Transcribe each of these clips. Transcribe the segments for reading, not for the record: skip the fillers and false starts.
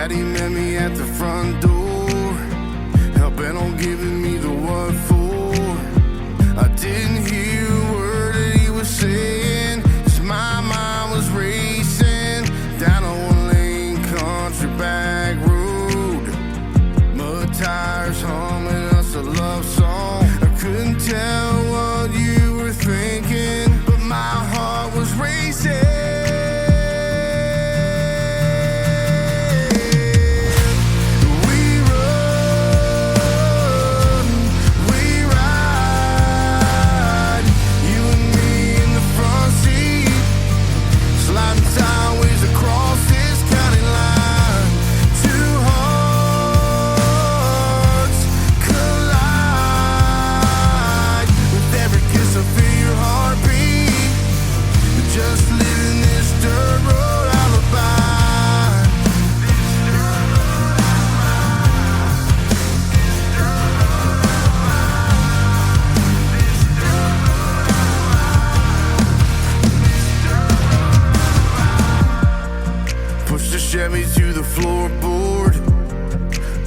Daddy met me at the front door, hell-bent on giving me the what for. I didn't hear a word that he was saying, 'cause my mind was racing down a one-lane country back road. Mud tires humming us a love song. I couldn't tell what you were thinking, but my heart was racing. Chevy to the floorboard,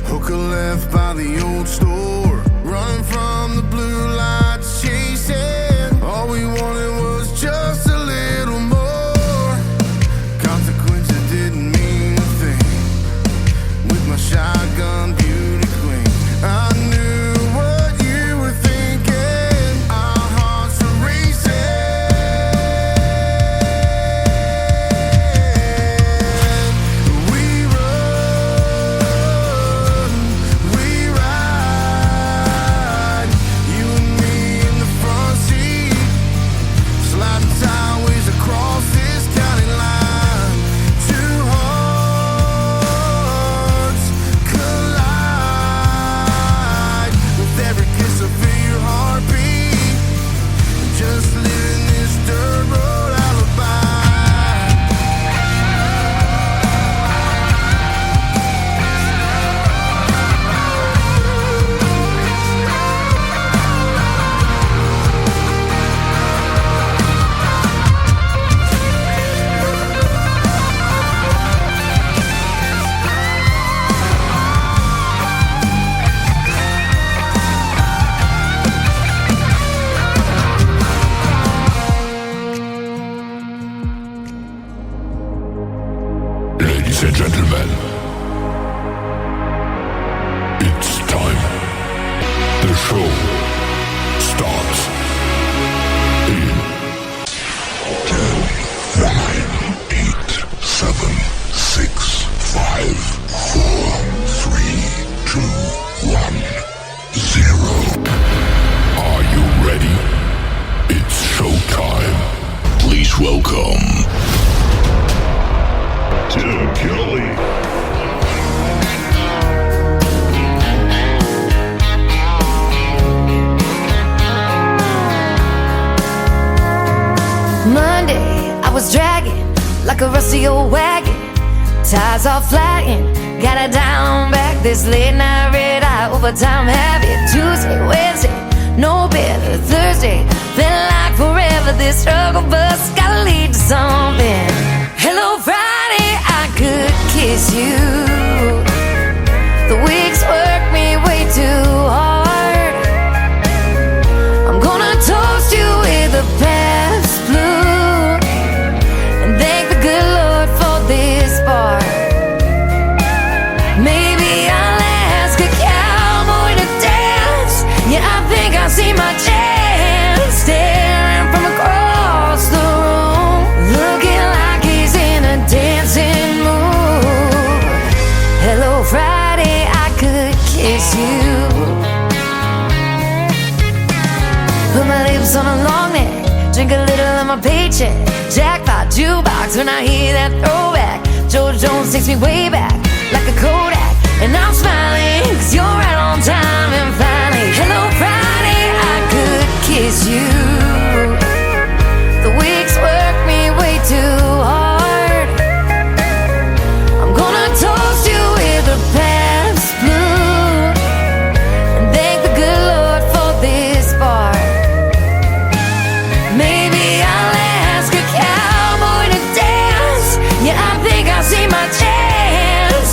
hooker left by the old store, running from the blue lights, chasing. All we wanted was just a little more. Consequences didn't mean a thing with my shotgun beauty queen. I knew what you were thinking. Our hearts were racing. Ladies and gentlemen, it's time. The show starts in 10, 9, 8, 7, 6, 5, 4, 3, 2, 1, 0. Are you ready? It's showtime. Please welcome Tim Kelly. Monday, I was dragging like a rusty old wagon. Tires all flying, gotta down back this late night red eye overtime habit. Tuesday, Wednesday, no better. Thursday, felt like forever. This struggle bus gotta lead to something. Hello, Friday, I could kiss you. The weeks work me way too hard. I'm gonna toast you with a past blue and thank the good Lord for this bar. Maybe I'll ask a cowboy to dance. Yeah, I think I see my chance, staring from across the room, looking like he's in a dancing mood. Hello, Friday, I could kiss you. Put my lips on a long neck, drink a little of my paycheck. Jackpot jukebox when I hear that throwback. George Jones takes me way back like a Kodak, and I'm smiling 'cause you're right on time. And finally, hello, Friday, I could kiss you. The weeks work me way too hard. I'm gonna toast you with a past blue and thank the good Lord for this bar. Maybe I'll ask a cowboy to dance. Yeah, I think I see my chance.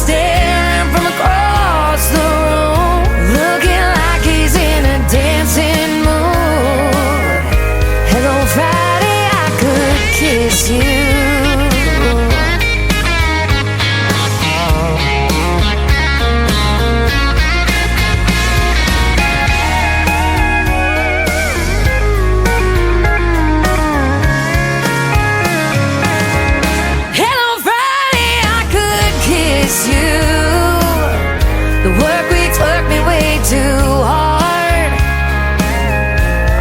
The work weeks work me way too hard.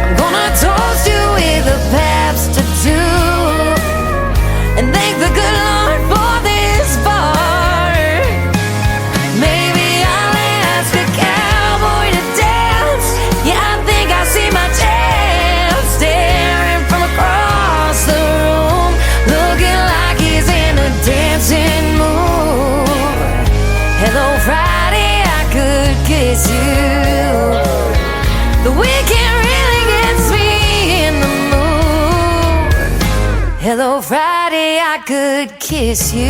I'm gonna toast you with a Pabst to do, and thank the good Lord for this bar. Maybe I'll ask a cowboy to dance. Yeah, I think I see my chance, staring from across the room, looking like he's in a dancing mood. Hello, Friday, I could kiss you. The weekend really gets me in the mood. Hello, Friday, I could kiss you.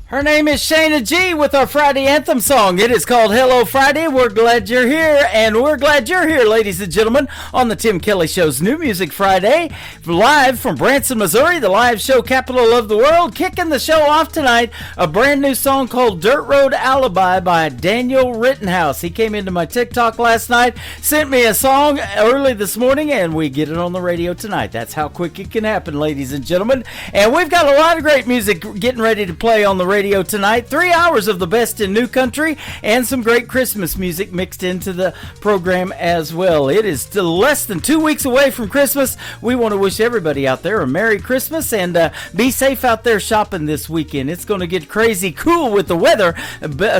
Her name is Shayna G with our Friday anthem song. It is called Hello Friday. We're glad you're here, and we're glad you're here, ladies and gentlemen, on the Tim Kelly Show's New Music Friday, live from Branson, Missouri, the live show capital of the world. Kicking the show off tonight, a brand new song called Dirt Road Alibi by Daniel Rittenhouse. He came into my TikTok last night, sent me a song early this morning, and we get it on the radio tonight. That's how quick it can happen, ladies and gentlemen. And we've got a lot of great music getting ready to play on the radio tonight. 3 hours of the best in new country and some great Christmas music mixed into the program as well. It is still less than 2 weeks away from Christmas. We want to wish everybody out there a Merry Christmas, and be safe out there shopping this weekend. It's going to get crazy cool with the weather.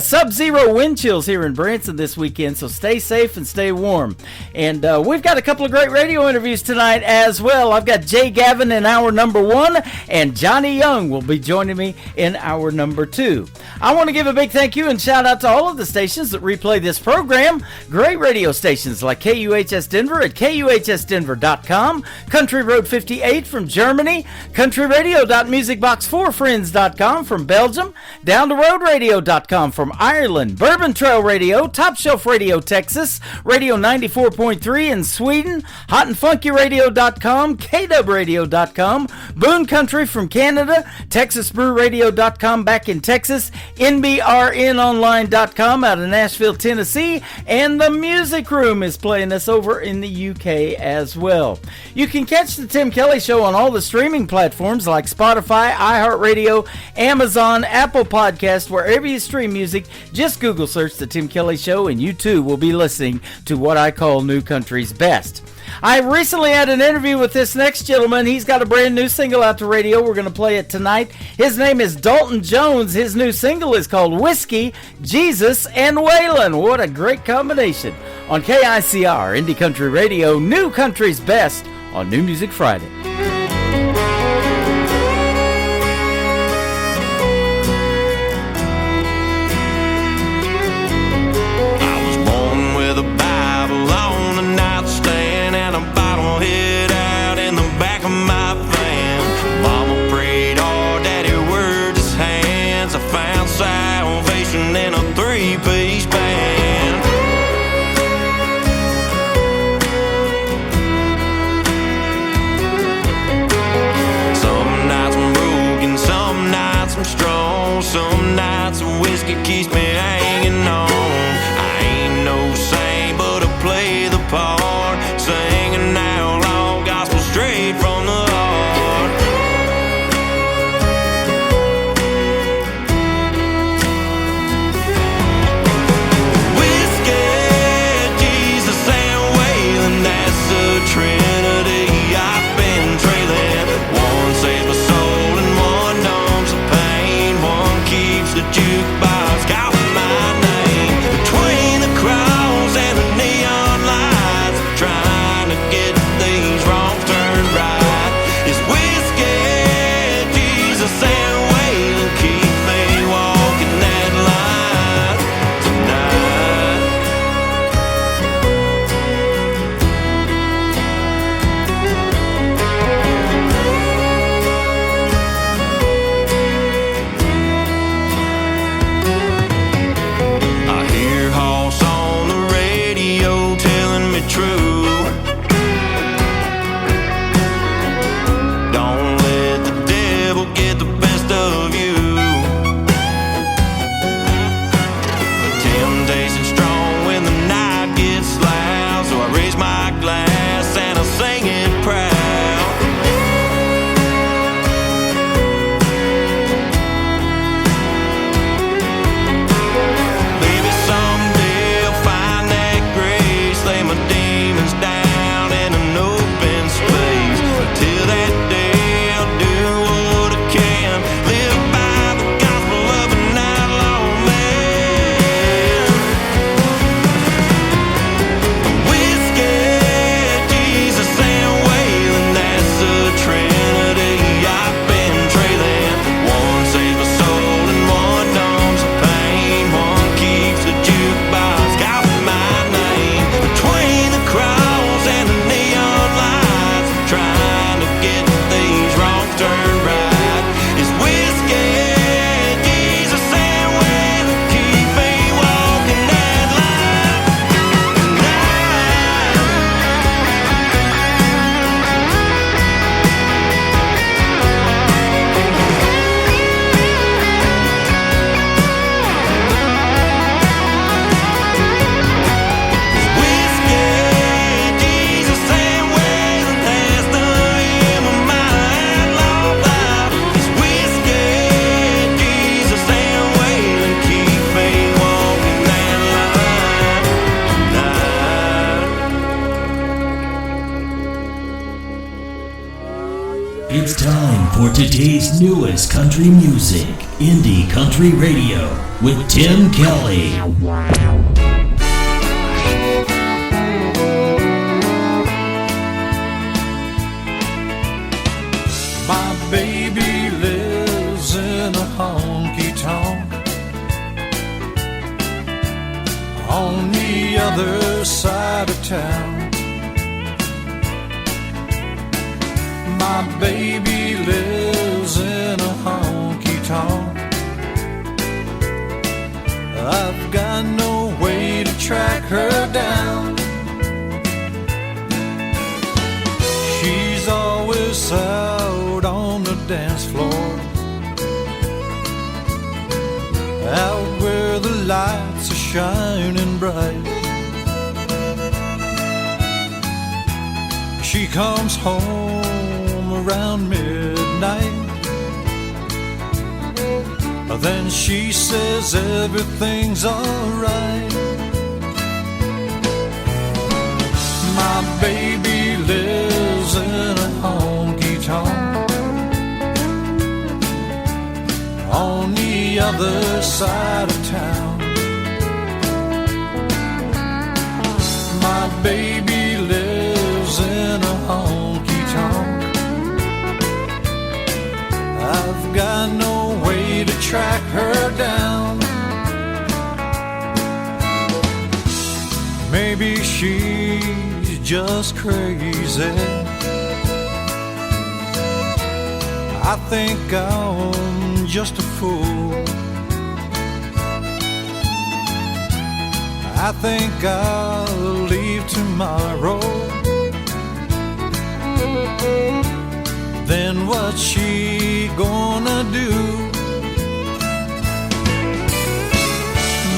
Sub-zero wind chills here in Branson this weekend, so stay safe and stay warm. And we've got a couple of great radio interviews tonight as well. I've got Jay Gavin in hour number 1, and Johnny Young will be joining me in hour number 2. I want to give a big thank you and shout out to all of the stations that replay this program. Great radio stations like KUHS Denver at KUHSdenver.com, Country Road 58 from Germany, countryradio.musicbox4friends.com from Belgium, downtheroadradio.com from Ireland, Bourbon Trail Radio, Top Shelf Radio Texas, Radio 94.3 in Sweden, hotandfunkyradio.com, KWradio.com, Boone Country from Canada, TexasBrewRadio.com back in Texas, NBRNonline.com out of Nashville, Tennessee, and the Music Room is playing us over in the UK as well. You can catch the Tim Kelly Show on all the streaming platforms like Spotify, iHeartRadio, Amazon, Apple Podcast, wherever you stream music. Just Google search the Tim Kelly Show, and you too will be listening to what I call New Country's Best. I recently had an interview with this next gentleman. He's got a brand new single out to radio. We're going to play it tonight. His name is Dalton Jones. His new single is called Whiskey, Jesus, and Waylon. What a great combination. On KICR, Indie Country Radio, New Country's Best on New Music Friday. Some nights whiskey keeps me hanging on. I ain't no saint, but I play the part, singing outlaw gospel straight from the heart. Whiskey, Jesus, and Waylon, that's the Trinity I've been trailing. One saves my soul and one numbs the pain. One keeps the jukebox calling my name. World's newest country music, Indie Country Radio, with Tim Kelly. My baby lives in a honky-tonk on the other side of town. My baby lives in a honky-tonk. I've got no way to track her down. She's always out on the dance floor, out where the lights are shining bright. She comes home around midnight, then she says everything's alright. My baby lives in a honky-tonk on the other side of town. My baby lives in a honky-tonk. I've got no way to track her down. Maybe she's just crazy. I think I'm just a fool. I think I'll leave tomorrow. Then what's she gonna do?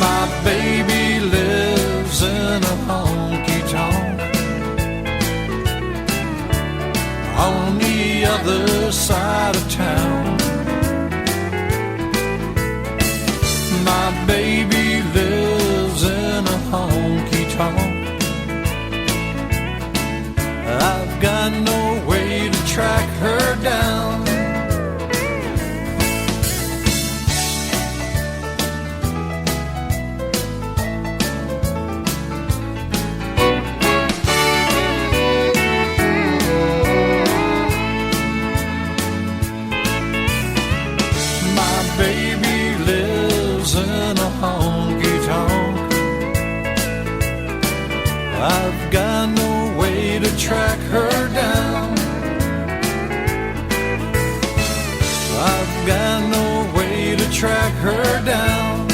My baby lives in a honky-tonk on the other side of town. My baby lives in a honky-tonk. I've got no way to track her down. My baby lives in a honky-tonk. I've got no way to track her down. I've got no way to track her down.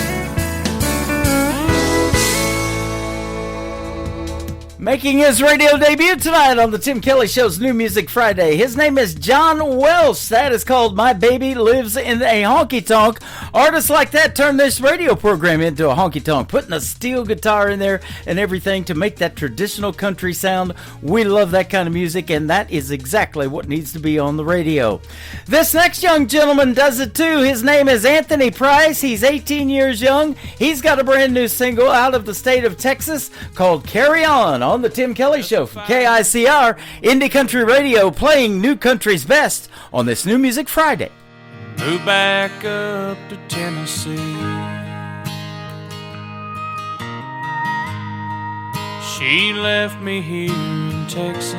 Making his radio debut tonight on the Tim Kelly Show's New Music Friday. His name is John Welsh. That is called My Baby Lives in a Honky Tonk. Artists like that turn this radio program into a honky tonk, putting a steel guitar in there and everything to make that traditional country sound. We love that kind of music, and that is exactly what needs to be on the radio. This next young gentleman does it too. His name is Anthony Price. He's 18 years young. He's got a brand new single out of the state of Texas called Carry On the Tim Kelly Show from KICR, Indie Country Radio, playing New Country's best on this New Music Friday. Moved back up to Tennessee. She left me here in Texas.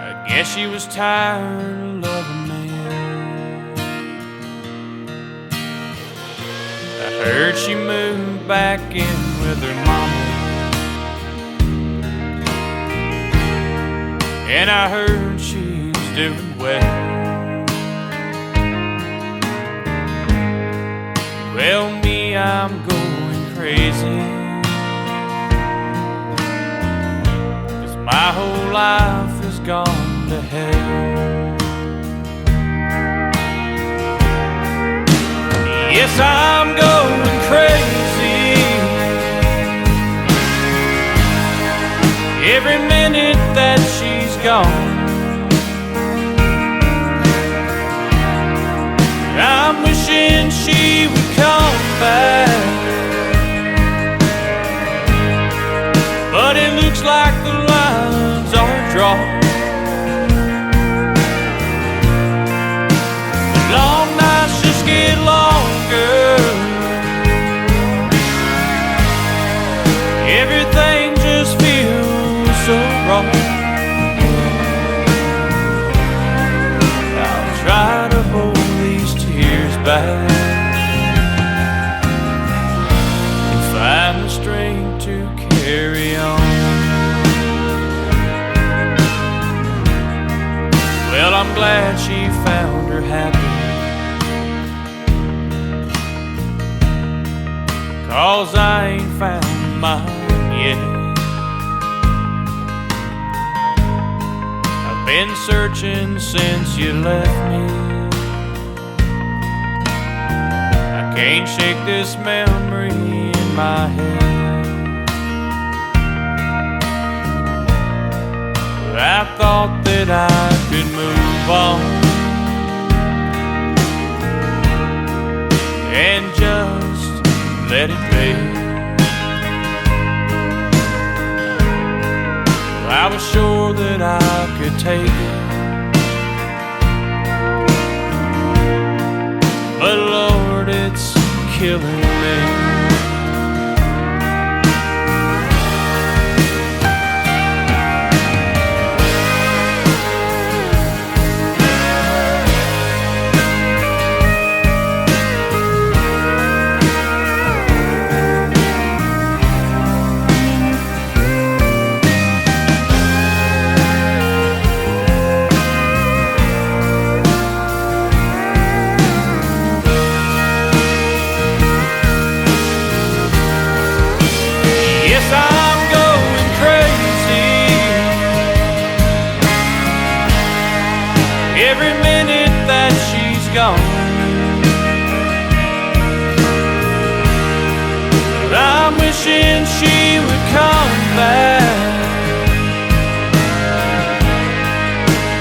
I guess she was tired of loving me. I heard she moved back in with her mama, and I heard she's doing well. Well, me, I'm going crazy, 'cause my whole life has gone to hell. Yes, I'm going crazy every minute that she's gone. I'm wishing she would come back, but it looks like the lines are drawn. back and find the strength to carry on. Well, I'm glad she found her happy, 'cause I ain't found mine yet. I've been searching since you left me. I can't shake this memory in my head. But I thought that I could move on and just let it be. I was sure that I could take it, but Lord, it's killing me. Every minute that she's gone, but I'm wishing she would come back.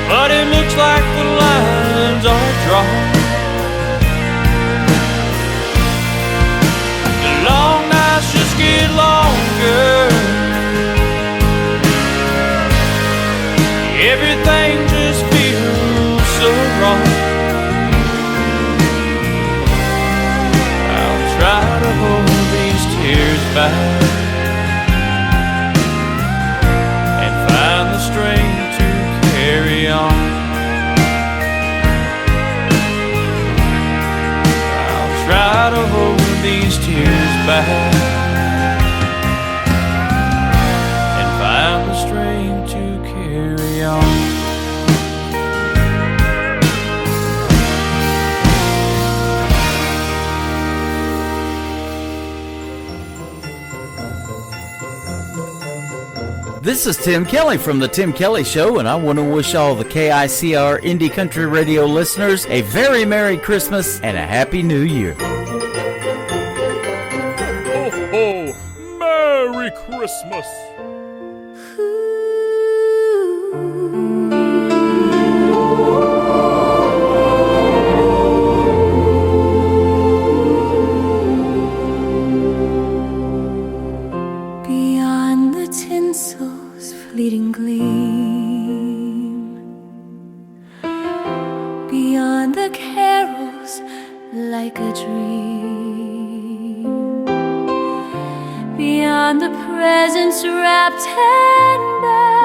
But it looks like the lines are drawn. The long nights just get longer. Everything just feels so wrong. I'll try to hold these tears back and find the strength to carry on. I'll try to hold these tears back and find the strength to carry on. This is Tim Kelly from The Tim Kelly Show, and I want to wish all the KICR Indie Country Radio listeners a very Merry Christmas and a Happy New Year. Ho, ho! Merry Christmas! Beyond the tinsel's fleeting gleam, beyond the carols like a dream, beyond the presents wrapped and bound,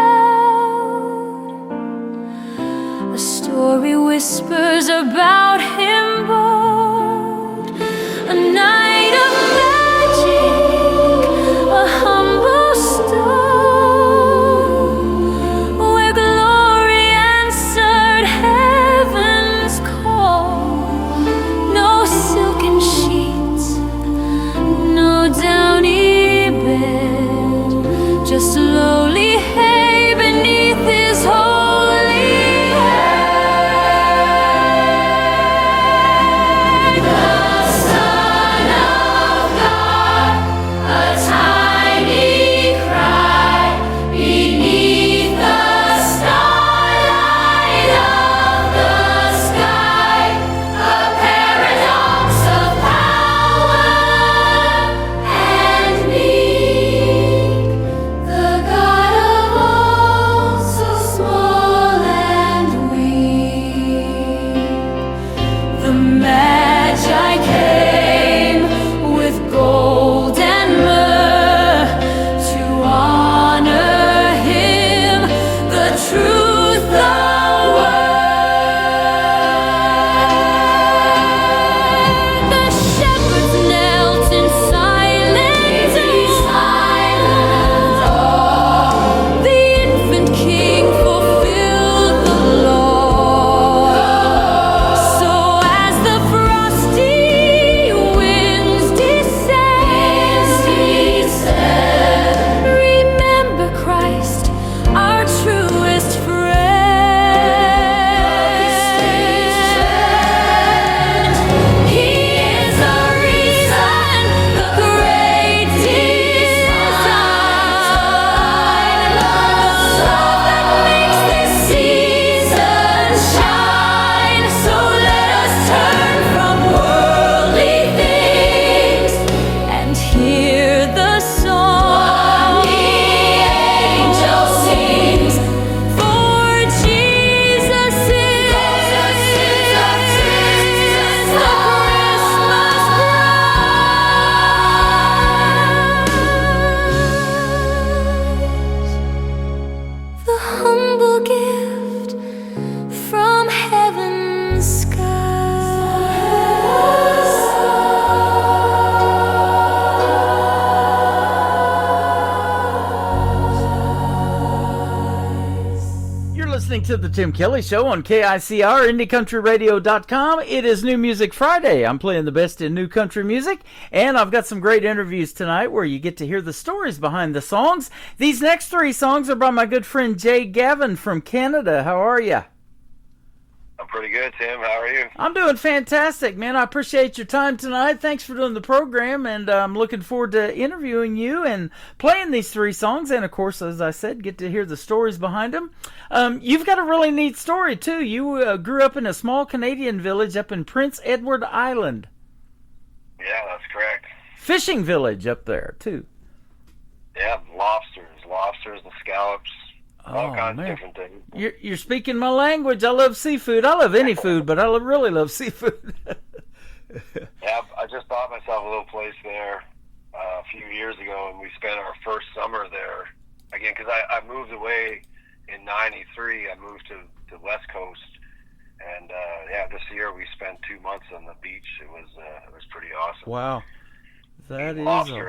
a story whispers about him bold, a night of magic, a humble stone where glory answered heaven's call. No silken sheets, no downy bed, just lowly hay beneath his holy head. to the Tim Kelly Show on KICR, IndieCountryRadio.com. It is New Music Friday. I'm playing the best in new country music, and I've got some great interviews tonight where you get to hear the stories behind the songs. These next 3 songs are by my good friend Jay Gavin from Canada. How are you? I'm pretty good, Tim. How are you? I'm doing fantastic, man. I appreciate your time tonight. Thanks for doing the program, and I'm looking forward to interviewing you and playing these 3 songs. And, of course, as I said, get to hear the stories behind them. You've got a really neat story, too. You grew up in a small Canadian village up in Prince Edward Island. Yeah, that's correct. Fishing village up there, too. Yeah, lobsters and scallops. All kinds of different things. You're speaking my language. I love seafood. I love any food, but I really love seafood. Yeah, I just bought myself a little place there a few years ago, and we spent our first summer there. Again, because I moved away in '93. I moved to the West Coast, and this year we spent 2 months on the beach. It was pretty awesome. Wow, that is awesome.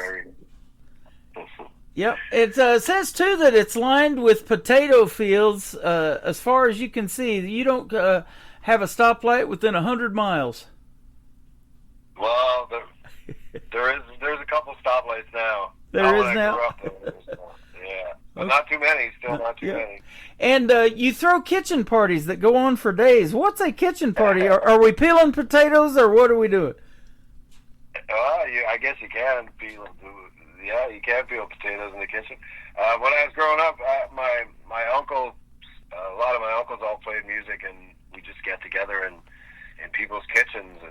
Yep. It says, too, that it's lined with potato fields as far as you can see. You don't have a stoplight within 100 miles. Well, there's a couple stoplights now. There is now? Yeah. But not too many. Still not too many. And you throw kitchen parties that go on for days. What's a kitchen party? Are we peeling potatoes, or what are we doing? I guess you can peel them. Yeah, you can peel potatoes in the kitchen. When I was growing up, my uncle, a lot of my uncles all played music, and we just get together in people's kitchens,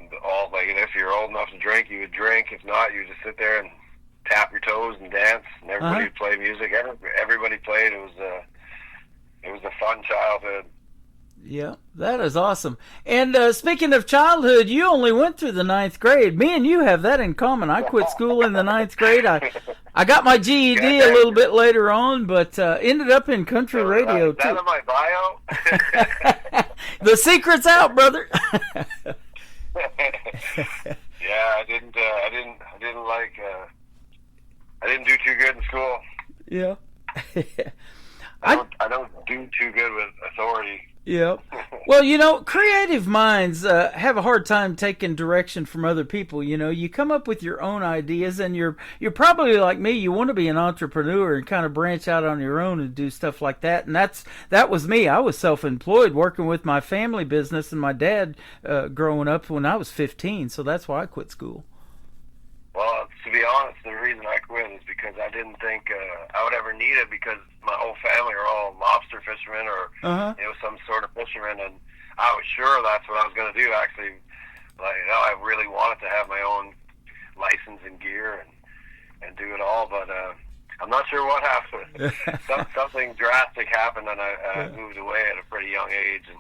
and all like, if you're old enough to drink, you would drink. If not, you would just sit there and tap your toes and dance, and everybody would play music. Everybody played. It was a fun childhood. Yeah, that is awesome. And speaking of childhood, you only went through the 9th grade. Me and you have that in common. I quit school in the 9th grade. I got my GED a little bit later on, but ended up in country radio, too. Is that in my bio? The secret's out, brother. Yeah, I didn't do too good in school. Yeah. I don't do too good with authority. Yeah. Well, creative minds have a hard time taking direction from other people. You come up with your own ideas, and you're probably like me. You want to be an entrepreneur and kind of branch out on your own and do stuff like that. And that was me. I was self-employed, working with my family business and my dad growing up when I was 15. So that's why I quit school. Well, to be honest, the reason I quit is because I didn't think I would ever need it, because my whole family are all lobster fishermen or some sort of fishermen, and I was sure that's what I was going to do. Actually, I really wanted to have my own license and gear and do it all, but I'm not sure what happened. Something drastic happened, and I moved away at a pretty young age,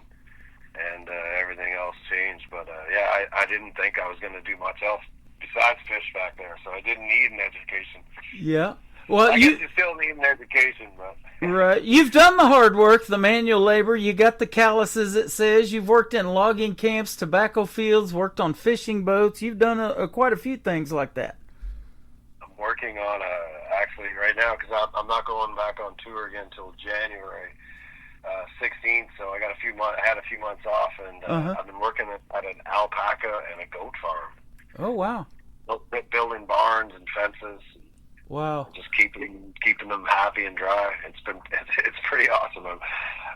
and everything else changed. But I didn't think I was going to do much else besides fish back there, so I didn't need an education. Yeah. Well, I guess you still need an education, but right. You've done the hard work, the manual labor. You got the calluses, it says. You've worked in logging camps, tobacco fields, worked on fishing boats. You've done quite a few things like that. I'm working on actually right now, because I'm not going back on tour again until January 16th. So I got I had a few months off, and I've been working at an alpaca and a goat farm. Oh, wow. Building barns and fences. Wow. Just keeping them happy and dry. It's pretty awesome.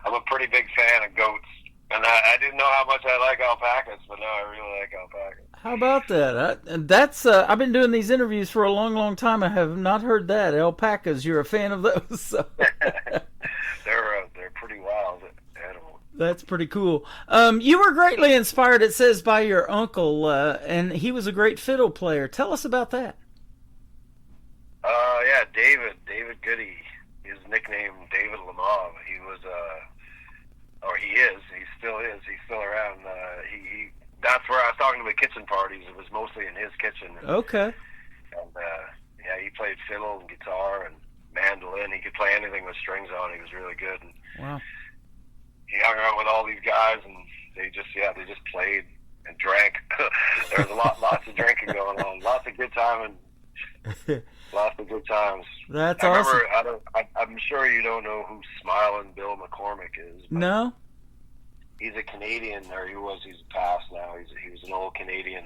I'm a pretty big fan of goats. And I didn't know how much I like alpacas, but now I really like alpacas. How about that? I've been doing these interviews for a long, long time. I have not heard that. Alpacas, you're a fan of those. So. They're pretty wild animals. That's pretty cool. You were greatly inspired, it says, by your uncle, and he was a great fiddle player. Tell us about that. Yeah, David Goody. His nickname, David Lamov. He was, or he is. He still is. He's still around. That's where I was talking to the kitchen parties. It was mostly in his kitchen. Okay. And he played fiddle and guitar and mandolin. He could play anything with strings on. He was really good. And wow. He hung out with all these guys, and they just played and drank. There was lots of drinking going on, lots of good time, and Lots of good times. That's I awesome. remember, I'm sure you don't know who Smiling Bill McCormick is. But No? he's a Canadian, or he's passed now. He was an old Canadian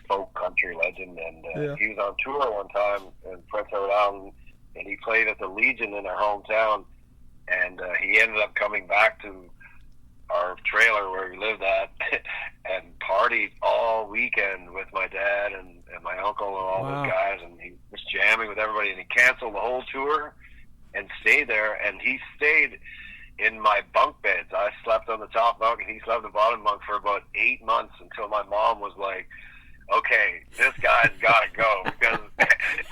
folk country legend, and he was on tour one time in Prince Edward Island, and he played at the Legion in our hometown, and he ended up coming back to our trailer where we lived at and partied all weekend with my dad and my uncle and all those guys, and he was jamming with everybody, and he canceled the whole tour and stayed there, and he stayed in my bunk beds. I slept on the top bunk and he slept on the bottom bunk for about 8 months until my mom was like, okay, this guy's got to go, because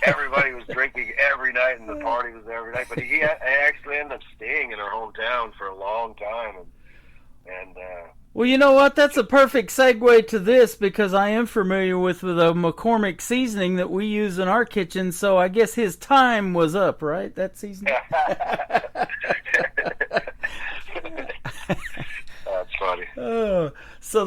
everybody was drinking every night and the party was every night. But he actually ended up staying in our hometown for a long time. And well, you know what? That's a perfect segue to this, because I am familiar with the McCormick seasoning that we use in our kitchen. So I guess his time was up, right? That seasoning. That's funny. Oh, so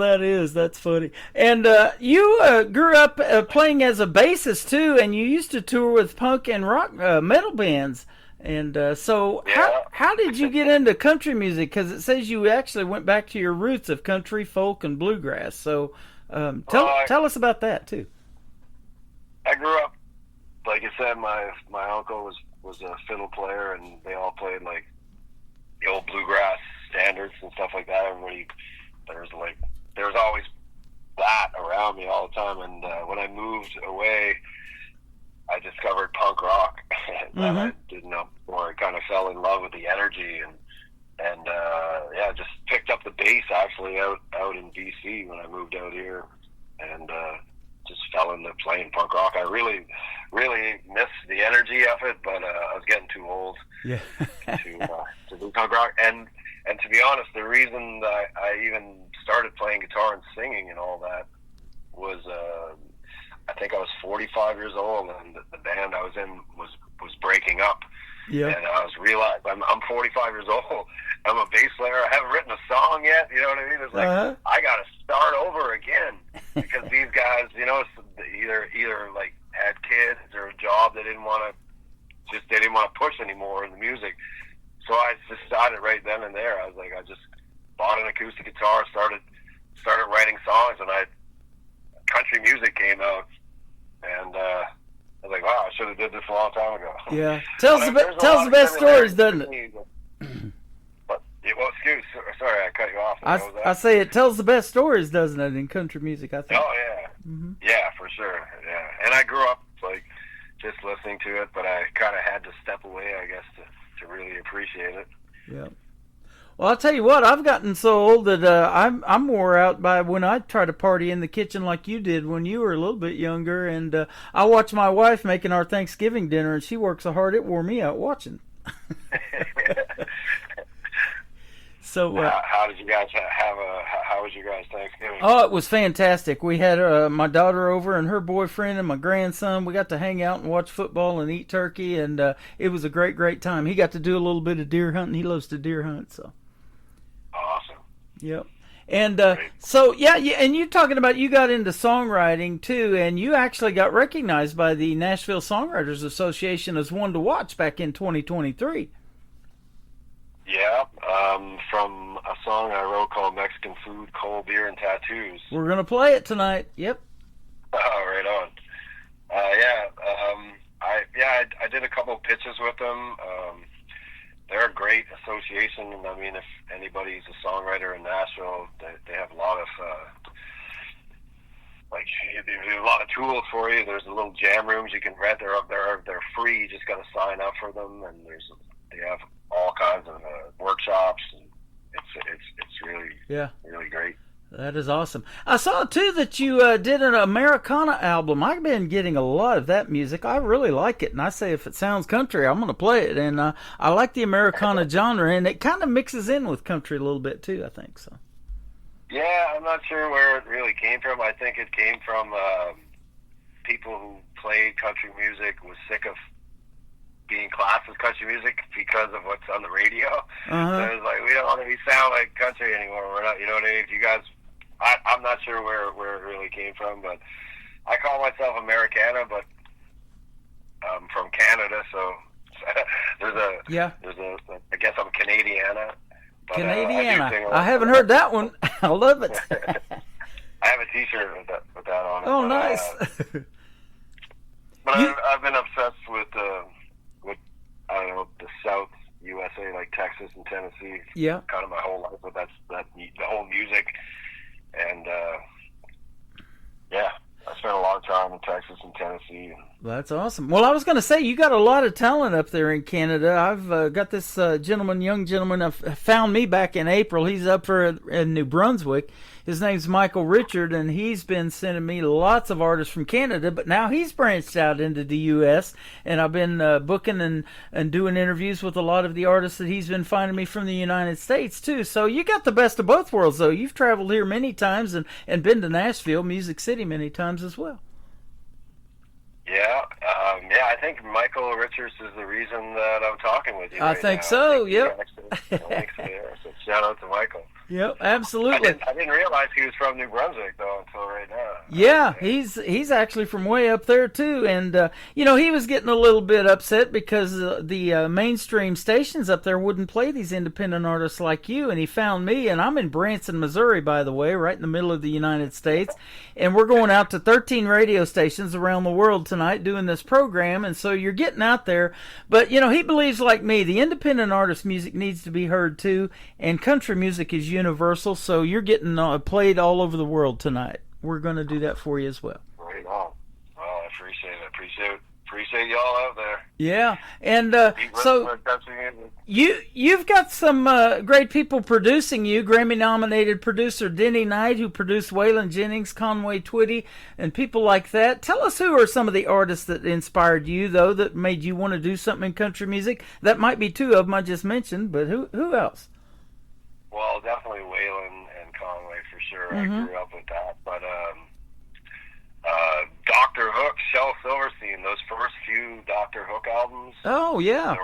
that's funny. And you grew up playing as a bassist too, and you used to tour with punk and rock metal bands. And how did you get into country music? Because it says you actually went back to your roots of country, folk, and bluegrass. So tell us about that too. I grew up, like I said, my uncle was a fiddle player, and they all played like the old bluegrass standards and stuff like that. Everybody, there was always that around me all the time. And when I moved away, I discovered punk rock that I didn't know before. I kind of fell in love with the energy and just picked up the bass actually out in BC when I moved out here, and just fell into playing punk rock. I really, really missed the energy of it, but I was getting too old to do punk rock. And to be honest, the reason that I even started playing guitar and singing and all that was I think I was 45 years old, and the band I was in was breaking up. Yeah. And I was realized I'm 45 years old. I'm a bass player. I haven't written a song yet. You know what I mean? It's like I got to start over again, because these guys, either like had kids or a job they didn't want to push anymore in the music. So I decided right then and there. I was like, I just bought an acoustic guitar, started writing songs, and country music came out, and I was like, wow, I should have did this a long time ago. Yeah, tells the best stories, doesn't it? But sorry, I cut you off. I say it tells the best stories, doesn't it, in country music? I think. Oh yeah, yeah, for sure. Yeah, and I grew up like just listening to it, but I kind of had to step away, I guess, to really appreciate it. Yeah. Well, I'll tell you what, I've gotten so old that I'm wore out by when I try to party in the kitchen like you did when you were a little bit younger. And I watch my wife making our Thanksgiving dinner, and she works so hard it wore me out watching. So how did you guys how was your guys' Thanksgiving? Oh, it was fantastic. We had my daughter over and her boyfriend and my grandson. We got to hang out and watch football and eat turkey, and it was a great time. He got to do a little bit of deer hunting. He loves to deer hunt, so. Awesome. Yep. And and you're talking about you got into songwriting too, and you actually got recognized by the Nashville Songwriters Association as one to watch back in 2023. Yeah, from a song I wrote called Mexican Food, Cold Beer, and Tattoos. We're going to play it tonight. Yep. Oh, right on. I did a couple of pitches with them. They're a great association. I mean, if anybody's a songwriter in Nashville, they have a lot of there's a lot of tools for you. There's little jam rooms you can rent. They're free. You just got to sign up for them, and they have all kinds of workshops, and it's really great. That is awesome. I saw too that you did an Americana album. I've been getting a lot of that music. I really like it, and I say if it sounds country, I'm going to play it. And I like the Americana genre, and it kind of mixes in with country a little bit too, I think so. Yeah, I'm not sure where it really came from. I think it came from people who played country music was sick of being classed as country music because of what's on the radio. So it was like, we don't want to sound like country anymore. We're not, you know what I mean? If you guys, I'm not sure where it really came from, but I call myself Americana, but I'm from Canada, so there's a I guess I'm Canadiana. But, Canadiana. I haven't heard that one. I love it. I have a T-shirt with that on it. Oh, nice. But I've been obsessed with I don't know, the South USA, like Texas and Tennessee. Yeah. Kind of my whole life, but the whole music, and yeah, I spent a lot of time in Texas and Tennessee. That's awesome. Well, I was going to say, you got a lot of talent up there in Canada. I've got this young gentleman found me back in April. He's up in New Brunswick. His name's Michael Richard, and he's been sending me lots of artists from Canada, but now he's branched out into the U.S., and I've been booking and doing interviews with a lot of the artists that he's been finding me from the United States, too. So you got the best of both worlds, though. You've traveled here many times and been to Nashville, Music City, many times as well. Yeah, I think Michael Richards is the reason that I'm talking with you. I think so, yep. So shout out to Michael. Yep, absolutely. I didn't realize he was from New Brunswick, though, until right now. Yeah, he's actually from way up there, too. And, he was getting a little bit upset because the mainstream stations up there wouldn't play these independent artists like you. And he found me, and I'm in Branson, Missouri, by the way, right in the middle of the United States. And we're going out to 13 radio stations around the world tonight doing this program. And so you're getting out there. But, he believes like me, the independent artist music needs to be heard, too. And country music is universal, so you're getting played all over the world tonight. We're going to do that for you as well. Right on. Well, I appreciate it. Appreciate y'all out there. Yeah, and so you've got some great people producing you. Grammy-nominated producer Denny Knight, who produced Waylon Jennings, Conway Twitty, and people like that. Tell us who are some of the artists that inspired you, though, that made you want to do something in country music. That might be two of them I just mentioned, but who else? Well, definitely Waylon and Conway for sure. Mm-hmm. I grew up with that. But Dr. Hook, Shel Silverstein, those first few Dr. Hook albums. Oh yeah.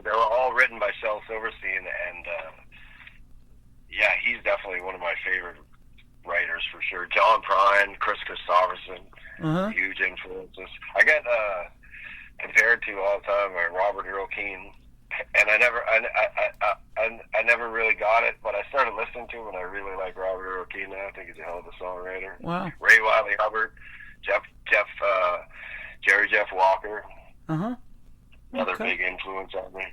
They were all written by Shel Silverstein, and yeah, he's definitely one of my favorite writers for sure. John Prine, Chris Christopherson, huge influences. I get compared to all the time by Robert Earl Keen. And I never really got it, but I started listening to him, and I really like Robert Earl Keen now. I think he's a hell of a songwriter. Wow. Ray Wiley Hubbard, Jerry Jeff Walker. Another big influence on me.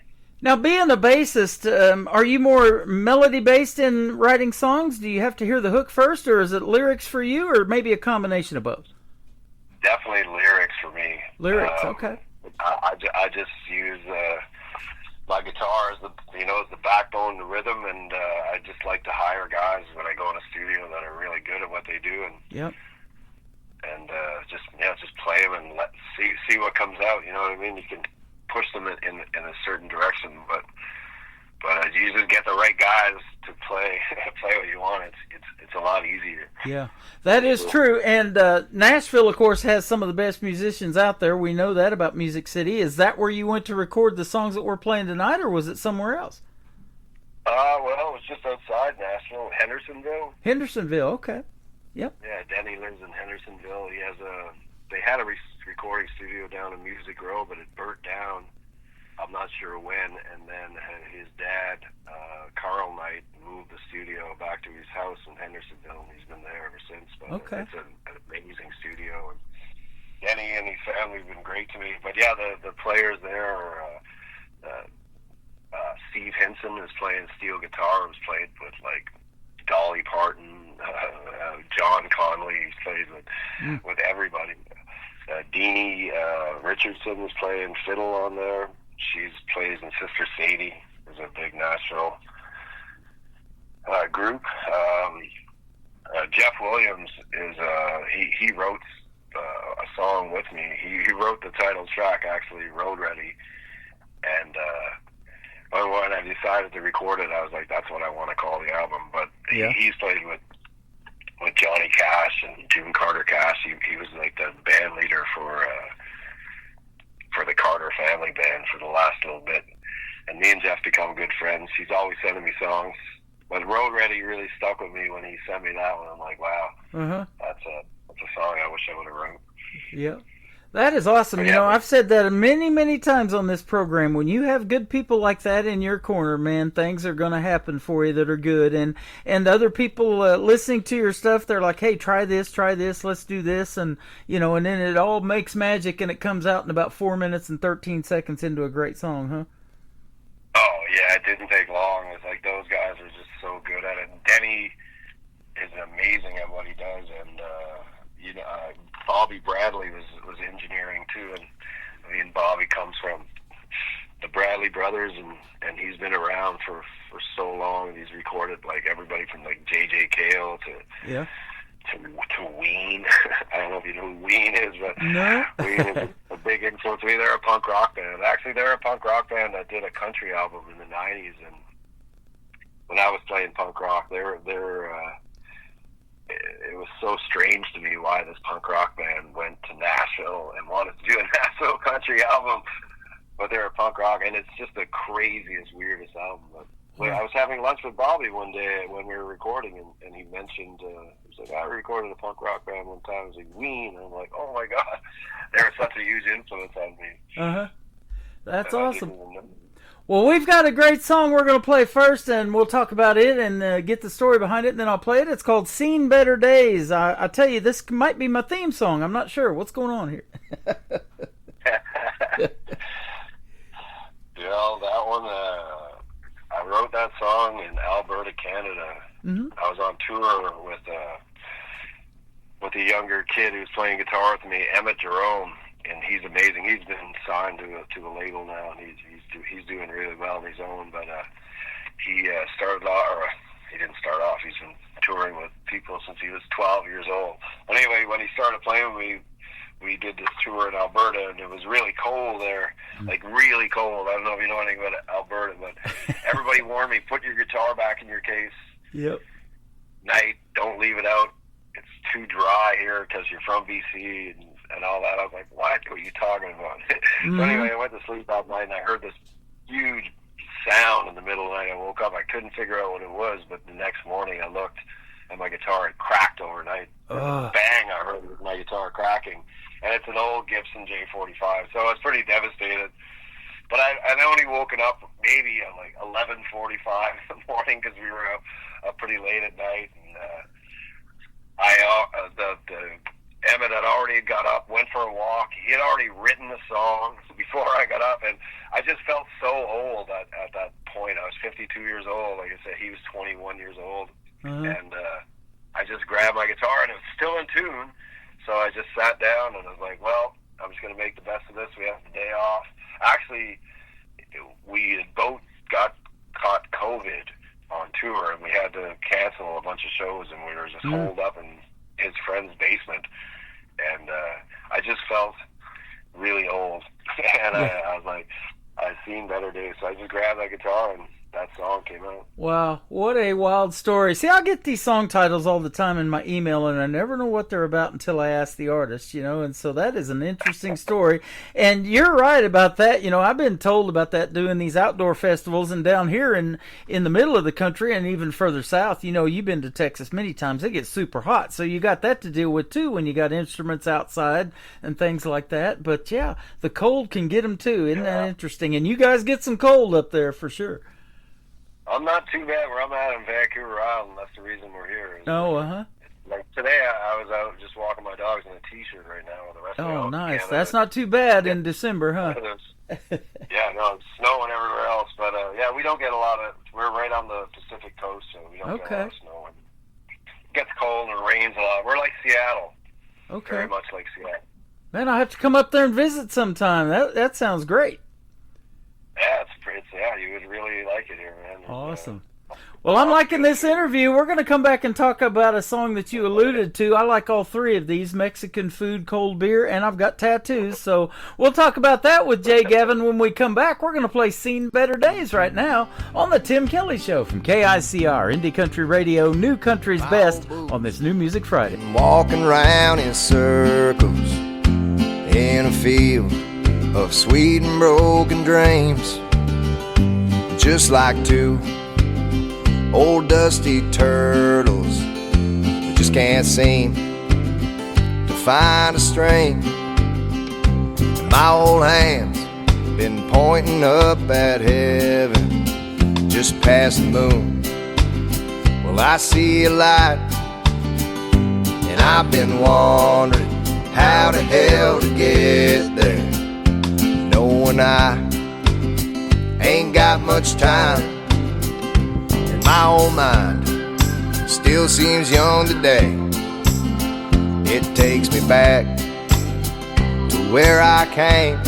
Now, being a bassist, are you more melody-based in writing songs? Do you have to hear the hook first, or is it lyrics for you, or maybe a combination of both? Definitely lyrics for me. Lyrics, okay. I just use my guitar is the backbone, the rhythm, and I just like to hire guys when I go in a studio that are really good at what they do, and just play them and see what comes out. You know what I mean? You can push them in a certain direction, but you just get the right guys to play what you want. It's a lot easier. Yeah, that is true. And Nashville, of course, has some of the best musicians out there. We know that about Music City. Is that where you went to record the songs that we're playing tonight, or was it somewhere else? Well, it was just outside Nashville, Hendersonville. Hendersonville, okay. Yep. Yeah, Denny lives in Hendersonville. They had a recording studio down in Music Row, but it burnt down. I'm not sure when, and then his dad, Carl Knight, moved the studio back to his house in Hendersonville, and he's been there ever since. But it's an amazing studio, and Denny and his family have been great to me. But yeah, the players there are Steve Hinson is playing steel guitar, who's played with like Dolly Parton, John Conley. He's played with everybody. Deanie Richardson is playing fiddle on there. She plays in Sister Sadie. There's a big Nashville group. Jeff Williams is he wrote a song with me. He wrote the title track, actually, Road Ready. And when I decided to record it, I was like, that's what I want to call the album. But he's played with Johnny Cash and June Carter Cash. He was like the band leader for the Carter family band for the last little bit. And me and Jeff become good friends. He's always sending me songs. But Road Ready really stuck with me when he sent me that one. I'm like, wow, that's a song I wish I would have wrote. Yeah. That is awesome. Yeah. You know, I've said that many, many times on this program. When you have good people like that in your corner, man, things are going to happen for you that are good. And other people listening to your stuff, they're like, hey, try this, let's do this. And, you know, and then it all makes magic and it comes out in about 4 minutes and 13 seconds into a great song, huh? Oh, yeah, it didn't take long. It's like those guys are just so good at it. And Denny is amazing at what he does. And, you know, Bobby Bradley was engineering too, and I mean Bobby comes from the Bradley brothers, and he's been around for so long, and he's recorded like everybody from like J.J. Cale to Ween. I don't know if you know who Ween is, but no. Ween is a big influence to me. They're a punk rock band. Actually, they're a punk rock band that did a country album in the 90s, and when I was playing punk rock, it was so strange to me why this punk rock band went to Nashville and wanted to do a Nashville country album, but they're a punk rock, and it's just the craziest, weirdest album. But I was having lunch with Bobby one day when we were recording, and he mentioned, he was like, I recorded a punk rock band one time. I was like, Ween. And I'm like, oh my God, they were such a huge influence on me. Uh-huh. That's awesome. Well, we've got a great song we're going to play first, and we'll talk about it and get the story behind it, and then I'll play it. It's called Seen Better Days. I tell you, this might be my theme song. I'm not sure. What's going on here? Yeah, that one, I wrote that song in Alberta, Canada. Mm-hmm. I was on tour with a younger kid who's playing guitar with me, Emmett Jerome, and he's amazing. He's been signed to a label now, and he's doing really well on his own. But he started off, or he didn't start off. He's been touring with people since he was 12 years old. But anyway, when he started playing with me, we did this tour in Alberta, and it was really cold there, like really cold. I don't know if you know anything about Alberta, but everybody warned me, put your guitar back in your case. Yep. Night, don't leave it out. It's too dry here because you're from BC and all that. I was like, what are you talking about? Mm-hmm. So anyway, I went to sleep that night, and I heard this huge sound in the middle of the night. I woke up. I couldn't figure out what it was, but the next morning I looked, and my guitar had cracked overnight. Bang, I heard my guitar cracking. And it's an old Gibson J45, so I was pretty devastated. But I'd only woken up maybe at like 11:45 in the morning because we were up pretty late at night. And Emmett had already got up, went for a walk. He had already written the song before I got up, and I just felt so old at that point. I was 52 years old. Like I said, he was 21 years old. Mm-hmm. And I just grabbed my guitar, and it was still in tune. So I just sat down, and I was like, well, I'm just going to make the best of this. We have the day off. Actually, we had both caught COVID on tour, and we had to cancel a bunch of shows, and we were just holed up in his friend's basement. And I just felt really old. And I was like, I've seen better days. So I just grabbed that guitar, and that song came out. Wow, what a wild story. See, I get these song titles all the time in my email, and I never know what they're about until I ask the artist, you know, and so that is an interesting story. And you're right about that. You know, I've been told about that doing these outdoor festivals, and down here in the middle of the country and even further south, you know, you've been to Texas many times, it gets super hot. So you got that to deal with too when you got instruments outside and things like that. But yeah, the cold can get them too. Isn't that interesting? And you guys get some cold up there for sure. I'm not too bad where I'm at in Vancouver Island. That's the reason we're here. Oh, Like today, I was out just walking my dogs in a T-shirt right now with the rest of Oh, nice. Canada. That's not too bad in December, huh? Yeah, no, it's snowing everywhere else. But, yeah, we don't get a lot of... We're right on the Pacific coast, so we don't get a lot of snow. And it gets cold and rains a lot. We're like Seattle. Okay. Very much like Seattle. Man, I'll have to come up there and visit sometime. That sounds great. Yeah, yeah, you would really like it here, man. Awesome. Well, I'm liking this interview. We're going to come back and talk about a song that you alluded to. I like all three of these: Mexican food, cold beer, and I've got tattoos. So we'll talk about that with Jay Gavin when we come back. We're going to play Seen Better Days right now on the Tim Kelly Show from KICR, Indie Country Radio, New Country's Best, on this New Music Friday. Walking around in circles in a field of sweet and broken dreams, just like two old dusty turtles who just can't seem to find a string. My old hands been pointing up at heaven, just past the moon. Well, I see a light, and I've been wondering how the hell to get there, knowing I ain't got much time, and my old mind still seems young today. It takes me back to where I came,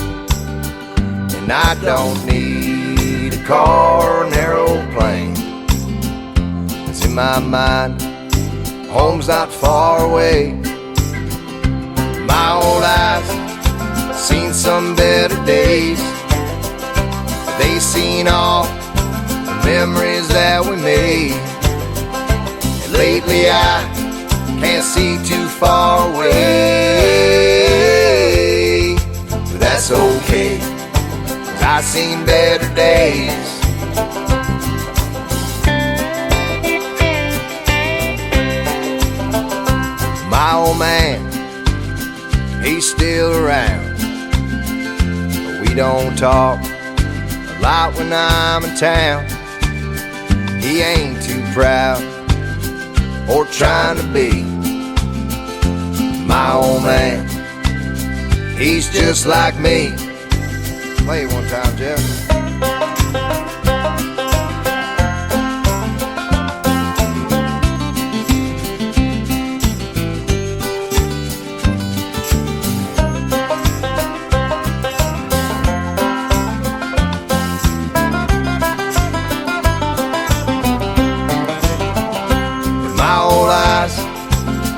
and I don't need a car or an aeroplane. 'Cause in my mind, home's not far away. My old eyes seen some better days. They seen all the memories that we made. And lately I can't see too far away. But that's okay, 'cause I've seen better days. My old man, he's still around, but we don't talk a lot when I'm in town. He ain't too proud or trying to be. My old man, he's just like me. Play it one time, Jeff.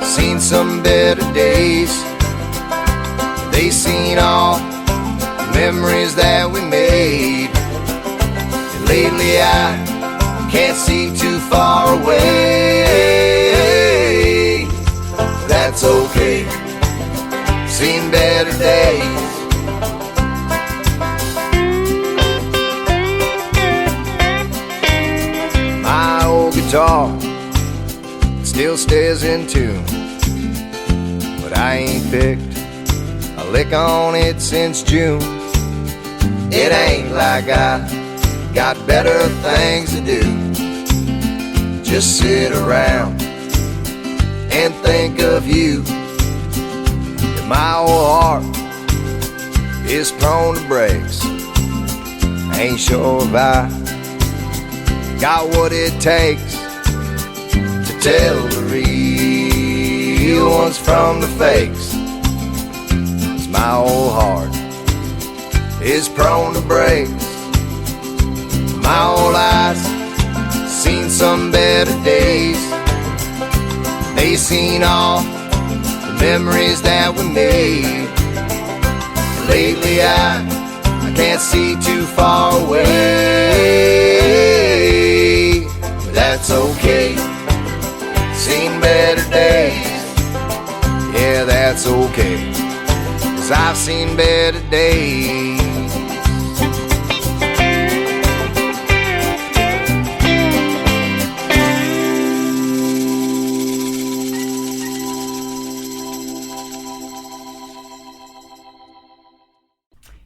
Seen some better days. They seen all the memories that we made. And lately I can't see too far away. That's okay, seen better days. My old guitar still stays in tune, but I ain't picked a lick on it since June. It ain't like I got better things to do, just sit around and think of you. And my old heart is prone to breaks. Ain't sure if I got what it takes to tell the real ones from the fakes. 'Cause my old heart is prone to breaks. My old eyes seen some better days. They seen all the memories that we made. Lately I can't see too far away. But that's okay, seen better days. Yeah, that's okay, 'cause I've seen better days.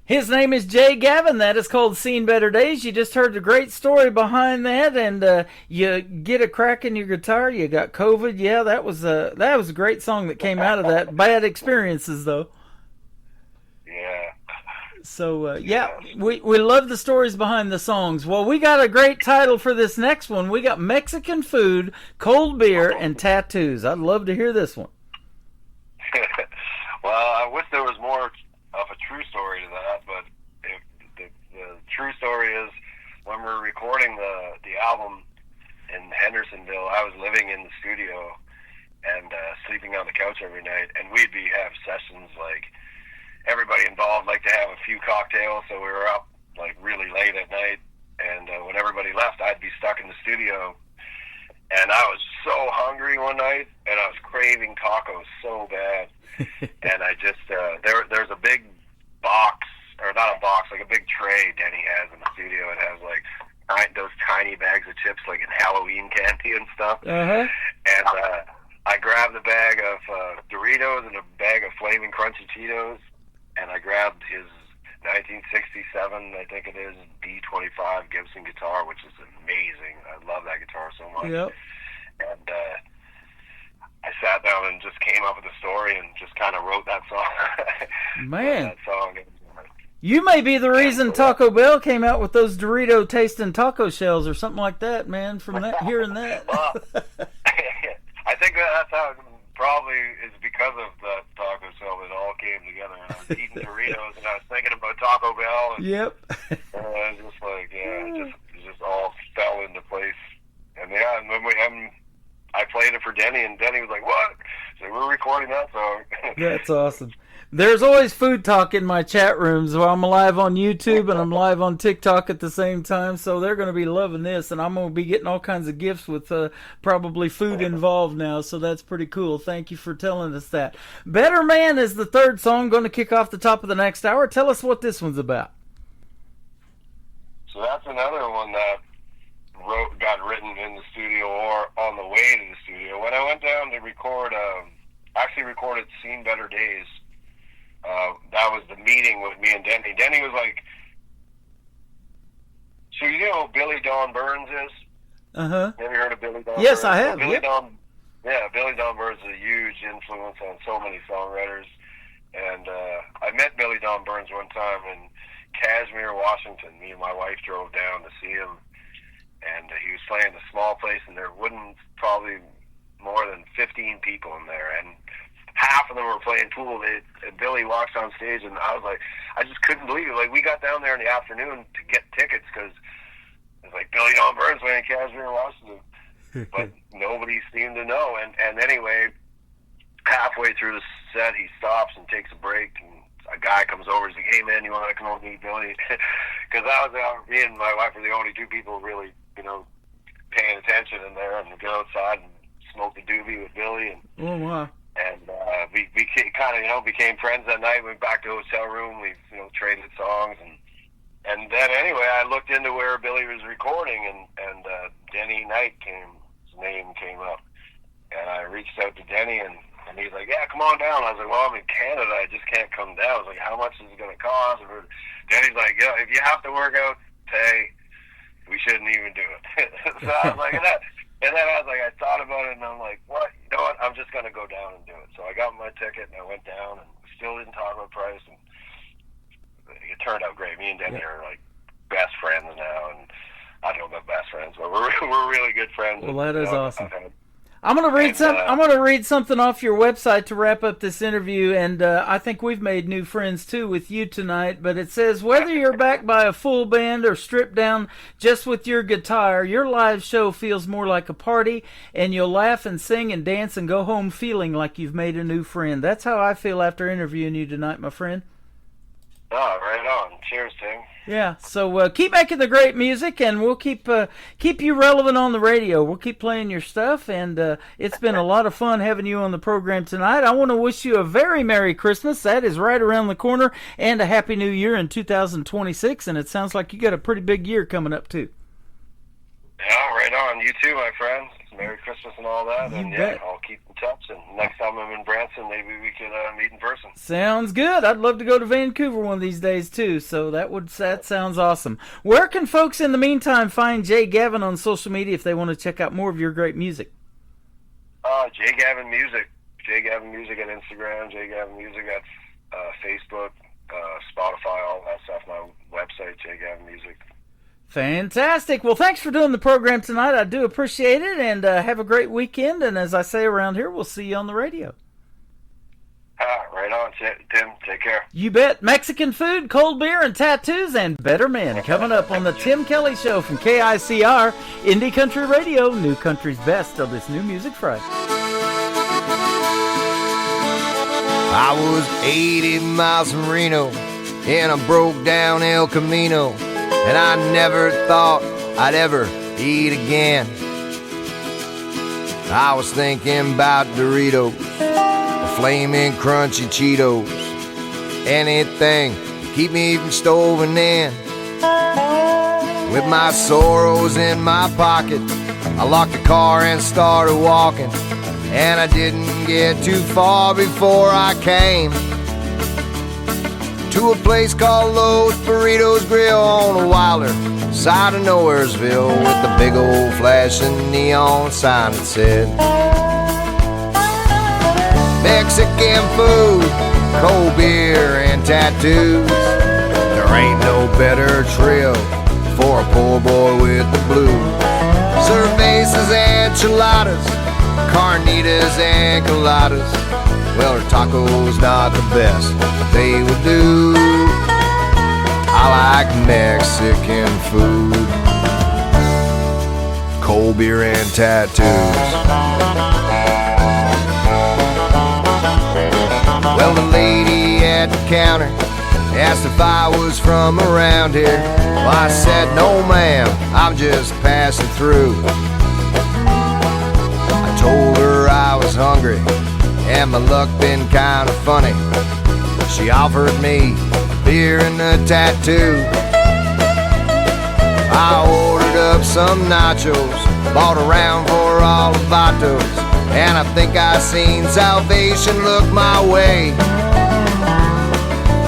His name is Jay Gavin. That is called Seen Better Days. You just heard the great story behind that, and you get a crack in your guitar. You got COVID. Yeah, that was a great song that came out of that. Bad experiences, though. Yeah. So, yeah, we love the stories behind the songs. Well, we got a great title for this next one. We got Mexican food, cold beer, and tattoos. I'd love to hear this one. Well, I wish there was more of a true story to that, but the true story is when we were recording the album in Hendersonville, I was living in the studio and sleeping on the couch every night, and we'd have sessions like everybody involved like to have a few cocktails, so we were up like really late at night, and when everybody left, I'd be stuck in the studio, and I was so hungry one night, and I was craving tacos so bad. And I just there's a big box, or not a box, like a big tray Denny has in the studio. It has like those tiny bags of chips, like in Halloween candy and stuff. Uh-huh. And I grabbed a bag of Doritos and a bag of Flaming Crunchy Cheetos, and I grabbed his 1967, I think it is, B25 Gibson guitar, which is amazing. I love that guitar so much. Yep. And I sat down and just came up with a story and just kind of wrote that song. Man. That song. You may be the reason Taco Bell came out with those Dorito tasting taco shells or something like that, man, from that, hearing that. Well, I think that's how it probably is, because of that taco shell that all came together. And I was eating Doritos and I was thinking about Taco Bell. And, yep. And I was just like, it just all fell into place. And yeah, and when I played it for Denny, and Denny was like, "What?" So we're recording that song. That's awesome. There's always food talk in my chat rooms. Well, I'm live on YouTube and I'm live on TikTok at the same time, so they're going to be loving this, and I'm going to be getting all kinds of gifts with probably food involved now, so that's pretty cool. Thank you for telling us that. Better Man is the third song, going to kick off the top of the next hour. Tell us what this one's about. So that's another one that got written in the studio or on the way to the studio. When I went down to record, actually recorded Seen Better Days, that was the meeting with me and Denny. Denny was like, so you know who Billy Don Burns is? Uh-huh. Have you heard of Billy Don Burns? Yes, I have. Billy Don Burns is a huge influence on so many songwriters. And I met Billy Don Burns one time in Kashmere, Washington. Me and my wife drove down to see him. And he was playing a small place, and there wouldn't probably more than 15 people in there. And half of them were playing pool. And Billy walks on stage, and I was like, I just couldn't believe it. Like, we got down there in the afternoon to get tickets because it was like Billy Don Burns playing Kashmere, Washington. But nobody seemed to know. And anyway, halfway through the set, he stops and takes a break, and a guy comes over and he's like, "Hey, man, you want to come over and meet Billy?" Because me and my wife were the only two people really, paying attention in there, and we go outside and smoke a doobie with Billy. And oh, wow. And we kind of, became friends that night. Went back to the hotel room. We, traded songs. And then anyway, I looked into where Billy was recording, and Denny Knight his name came up. And I reached out to Denny, and he's like, "Yeah, come on down." I was like, "Well, I'm in Canada. I just can't come down." I was like, "How much is it going to cost?" And Denny's like, "Yeah, if you have to work out pay, we shouldn't even do it." So I was like, and then I was like, I thought about it, and I'm like, "What? You know what? I'm just going to go down and do it." So I got my ticket, and I went down, and still didn't talk about price, and it turned out great. Me and Denny are like best friends now, and I don't know about best friends, but we're really good friends. Well, that is awesome. I'm gonna read something off your website to wrap up this interview, and I think we've made new friends too with you tonight. But it says, whether you're backed by a full band or stripped down just with your guitar, your live show feels more like a party, and you'll laugh and sing and dance and go home feeling like you've made a new friend. That's how I feel after interviewing you tonight, my friend. Oh, right on. Cheers, Tim. Yeah, so keep making the great music, and we'll keep you relevant on the radio. We'll keep playing your stuff, and it's been a lot of fun having you on the program tonight. I want to wish you a very Merry Christmas. That is right around the corner, and a Happy New Year in 2026, and it sounds like you got a pretty big year coming up, too. Yeah, right on. You too, my friend. Merry Christmas and all that. And bet. I'll keep in touch. And next time I'm in Branson, maybe we can meet in person. Sounds good. I'd love to go to Vancouver one of these days too. So that sounds awesome. Where can folks in the meantime find Jay Gavin on social media if they want to check out more of your great music? Jay Gavin Music. Jay Gavin Music at Instagram. Jay Gavin Music at Facebook, Spotify, all that stuff. My website, Jay Gavin Music. Fantastic. Well, thanks for doing the program tonight. I do appreciate it, and have a great weekend. And as I say around here, we'll see you on the radio. Right on, Tim. Take care. You bet. Mexican food, cold beer, and tattoos, and better men coming up on the Tim Kelly Show from KICR, Indie Country Radio, New Country's best of this New Music Friday. I was 80 miles from Reno in a broke down El Camino, and I never thought I'd ever eat again. I was thinking about Doritos, flaming crunchy Cheetos, anything to keep me from stoving in. With my sorrows in my pocket, I locked the car and started walking, and I didn't get too far before I came to a place called Los Burritos Grill on a wilder side of Nowheresville with a big old flashing neon sign that said Mexican food, cold beer, and tattoos. There ain't no better trail for a poor boy with the blues. Cervezas, enchiladas, carnitas, and coladas. Well, her taco's not the best, but they will do. I like Mexican food, cold beer, and tattoos. Well, the lady at the counter asked if I was from around here. Well, I said, no ma'am, I'm just passing through. I told her I was hungry and my luck been kind of funny. She offered me a beer and a tattoo. I ordered up some nachos, bought a round for all the vatos, and I think I seen salvation look my way.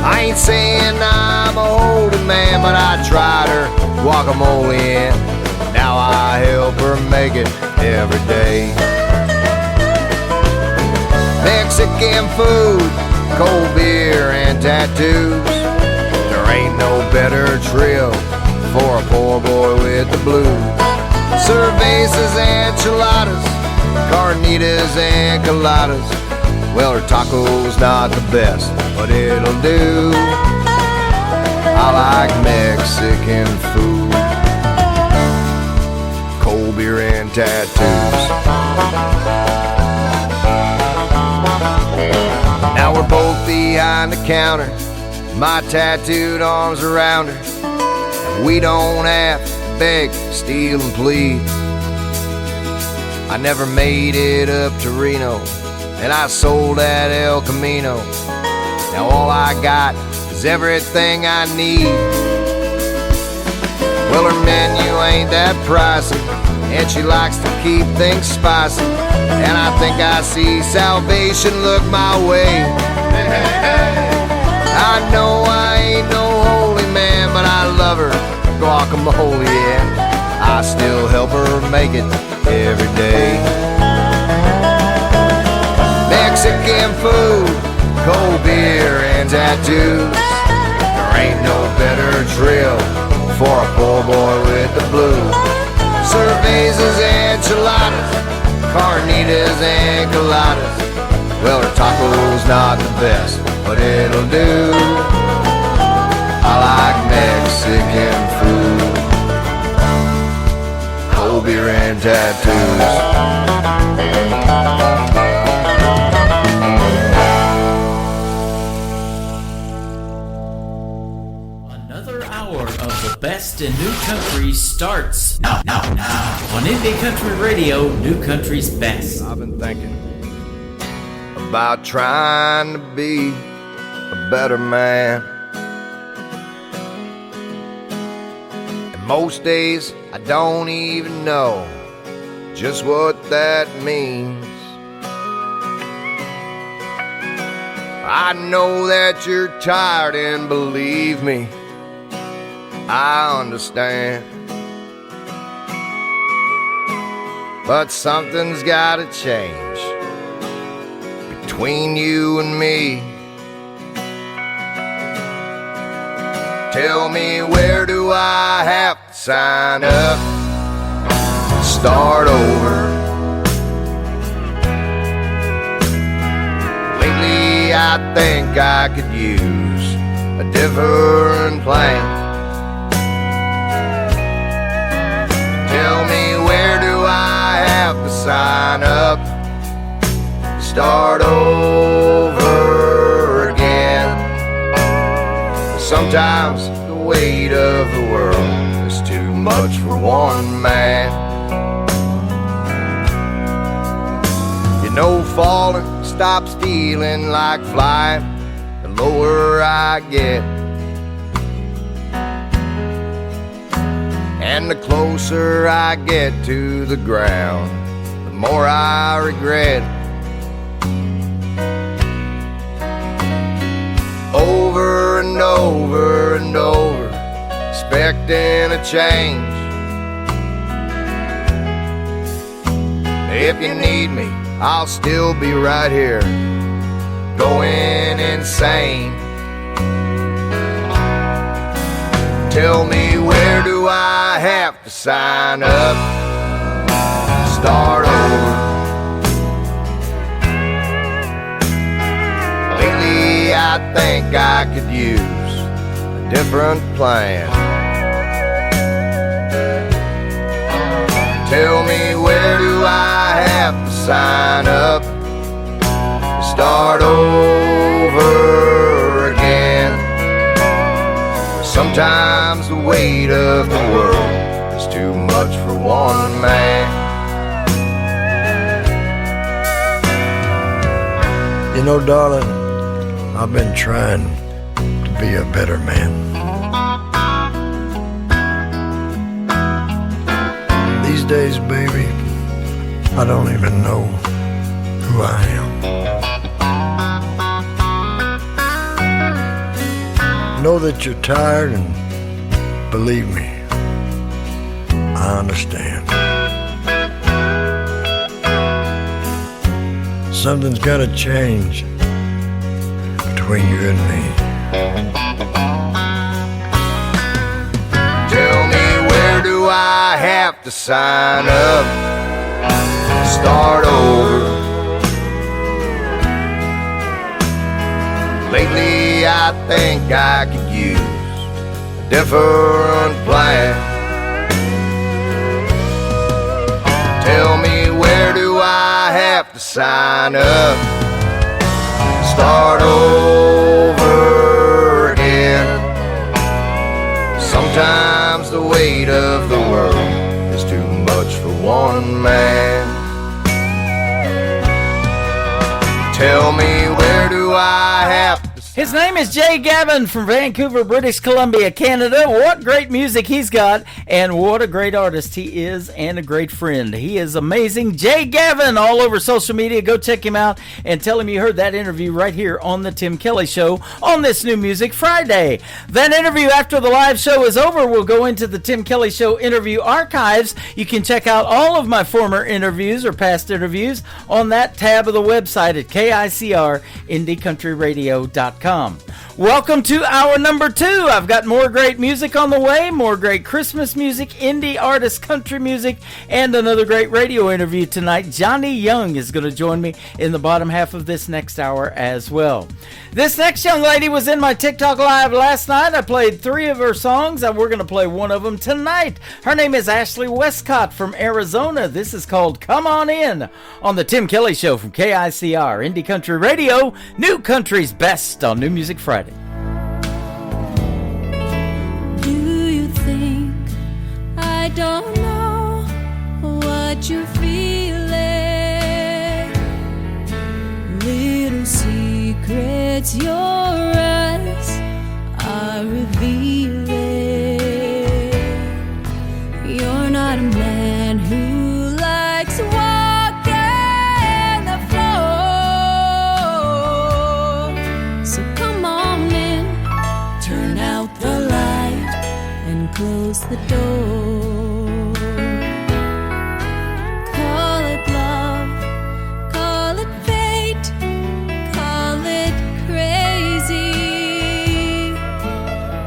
I ain't saying I'm a holy man, but I tried her guacamole in. Now I help her make it every day. Mexican food, cold beer, and tattoos. There ain't no better trail for a poor boy with the blues. Cervezas, enchiladas, carnitas, and coladas. Well, her taco's not the best, but it'll do. I like Mexican food, cold beer, and tattoos. Now we're both behind the counter, my tattooed arms around her. And we don't have to beg, steal, and plead. I never made it up to Reno, and I sold at El Camino. Now all I got is everything I need. Well, her menu ain't that pricey, and she likes to keep things spicy. And I think I see salvation look my way. I know I ain't no holy man, but I love her guacamole, yeah. I still help her make it every day. Mexican food, cold beer, and tattoos. There ain't no better trail for a poor boy with the blues. Cervezas, enchiladas, carnitas, and coladas. Well, her taco's not the best, but it'll do. I like Mexican food, cold beer, and tattoos. Best in New Country starts now on Indie Country Radio, New Country's best. I've been thinking about trying to be a better man, and most days I don't even know just what that means. I know that you're tired, and believe me, I understand. But something's gotta change between you and me. Tell me, where do I have to sign up to start over? Lately I think I could use a different plan. Tell me, where do I have to sign up to start over again? Sometimes the weight of the world is too much for one man. You know, falling stops feeling like flying the lower I get. And the closer I get to the ground, the more I regret. Over and expecting a change. If you need me, I'll still be right here, going insane. Tell me, where do I have to sign up? Start over. Lately I think I could use a different plan. Tell me, where do I have to sign up? Start over again. Sometimes the weight of the world is too much for one man. You know, darling, I've been trying to be a better man. These days, baby, I don't even know who I am. Know that you're tired, and believe me, I understand. Something's gotta change between you and me. Tell me, where do I have to sign up? Start over. Lately I think I could use a different plan. Tell me, where do I have to sign up? Start over again. Sometimes the weight of the world is too much for one man. Tell me, where do I have to... His name is Jay Gavin from Vancouver, British Columbia, Canada. What great music he's got, and what a great artist he is, and a great friend. He is amazing. Jay Gavin, all over social media. Go check him out and tell him you heard that interview right here on the Tim Kelly Show on this New Music Friday. That interview, after the live show is over, will go into the Tim Kelly Show interview archives. You can check out all of my former interviews or past interviews on that tab of the website at KICRIndieCountryRadio.com. Welcome to hour number 2. I've got more great music on the way, more great Christmas music, indie artist, country music, and another great radio interview tonight. Johnny Young is going to join me in the bottom half of this next hour as well. This next young lady was in my TikTok Live last night. I played 3 of her songs, and we're going to play one of them tonight. Her name is Ashley Westcott from Arizona. This is called Come On In on the Tim Kelly Show from KICR, Indie Country Radio, New Country's Best on New Music Friday. Do you think I don't know what you're feeling? Little secrets your eyes are revealing. You're not a man who likes walking the floor. So come on in, turn out the light and close the door. Call it love, call it fate, call it crazy.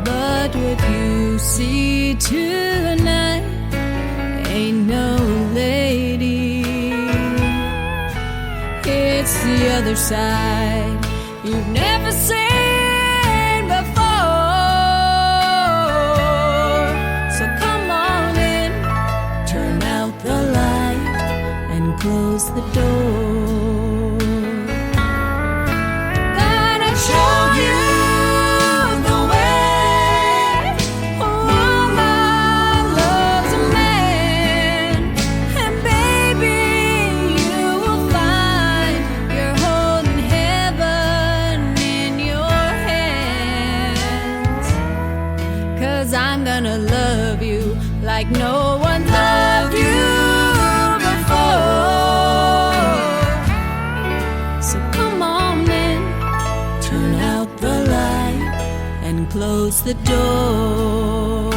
But what you see tonight ain't no lady. It's the other side you've never seen before. So come on in, turn out the light and close the door. Gonna show you the way a woman loves a man. And baby, you will find you're holding heaven in your hands. 'Cause I'm gonna love you like no one loved you before. So come on in, turn out the light and close the door.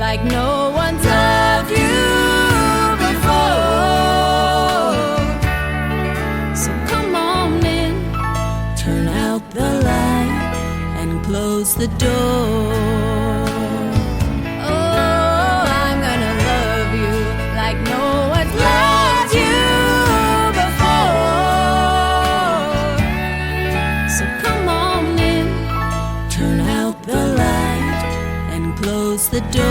like no one's loved you before. So come on in, turn out the light and close the door. Oh, I'm gonna love you like no one's loved you before. So come on in, turn out the light and close the door.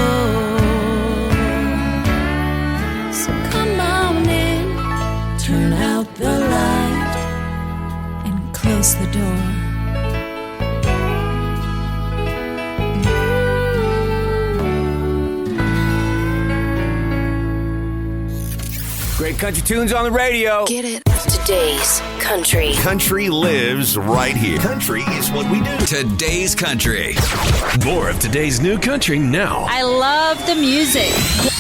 So come on in, turn out the light and close the door. Great country tunes on the radio. Get it? Today's country. Country lives right here. Country is what we do. Today's country. More of today's new country now. I love the music.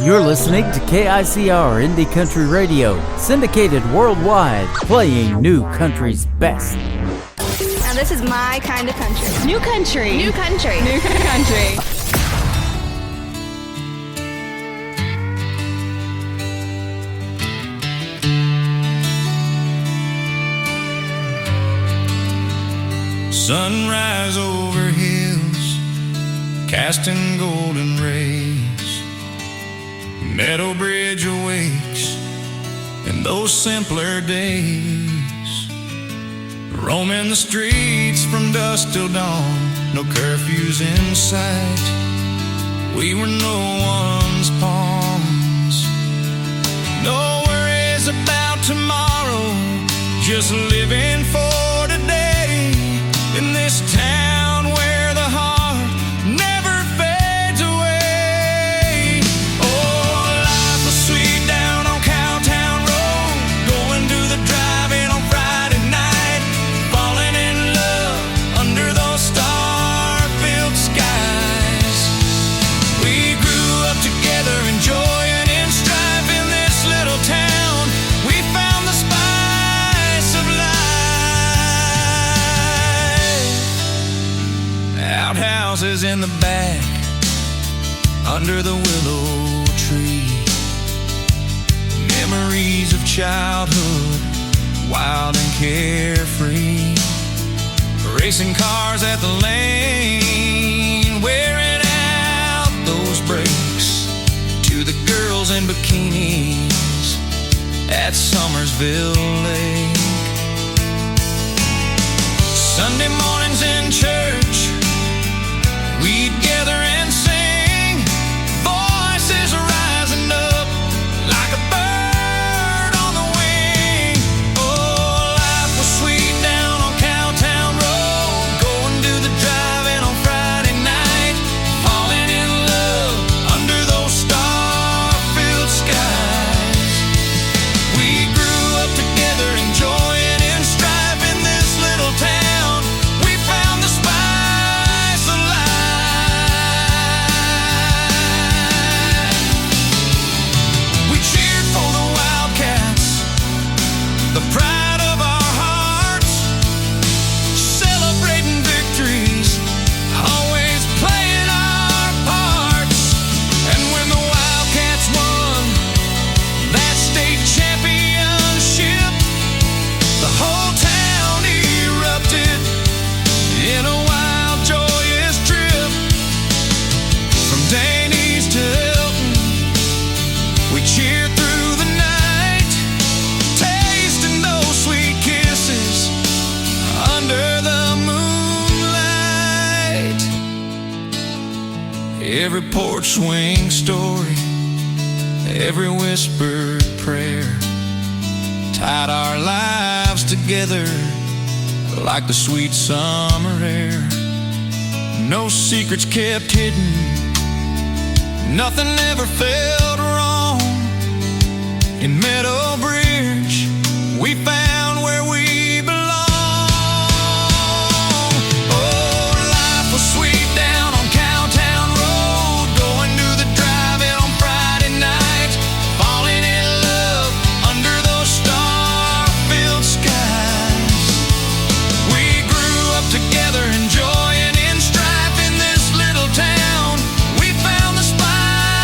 You're listening to KICR Indie Country Radio, syndicated worldwide, playing new country's best. Now this is my kind of country. New country. New country. New country. Sunrise over hills, casting golden rays. Meadow Bridge awakes in those simpler days. Roaming the streets from dusk till dawn, no curfews in sight. We were no one's pawns. No worries about tomorrow, just living for today. In this town where the heart never fades away. Oh, life was sweet down on Cowtown Road, going to the drive-in on Friday night, falling in love under those star-filled skies. We grew up together, enjoying in strife in this little town. We found the spice of life. Outhouses in the back, under the willow tree. Memories of childhood, wild and carefree. Racing cars at the lane, wearing out those brakes. To the girls in bikinis at Summersville Lake. Sunday mornings in church, we'd gather and sing, voices rising up like a bird on the wing. Oh, life was sweet down on Cowtown Road, going to the drive-in on Friday night, falling in love under those star-filled skies. We grew up together, enjoying in strife in this little town. We found the spice of life. The pride of our hearts, celebrating victories, always playing our parts. And when the Wildcats won that state championship, the whole town erupted in a wild, joyous trip. From Danny's to Hilton, we cheered through the night, tasting those sweet kisses under the moonlight. Every porch swing story, every whispered prayer tied our lives together like the sweet summer air. No secrets kept hidden, nothing ever felt wrong. In Meadow Bridge, we found where we belong. Oh, life was sweet down on Cowtown Road, going to the drive-in on Friday night, falling in love under those star-filled skies. We grew up together, enjoying in strife in this little town. We found the spice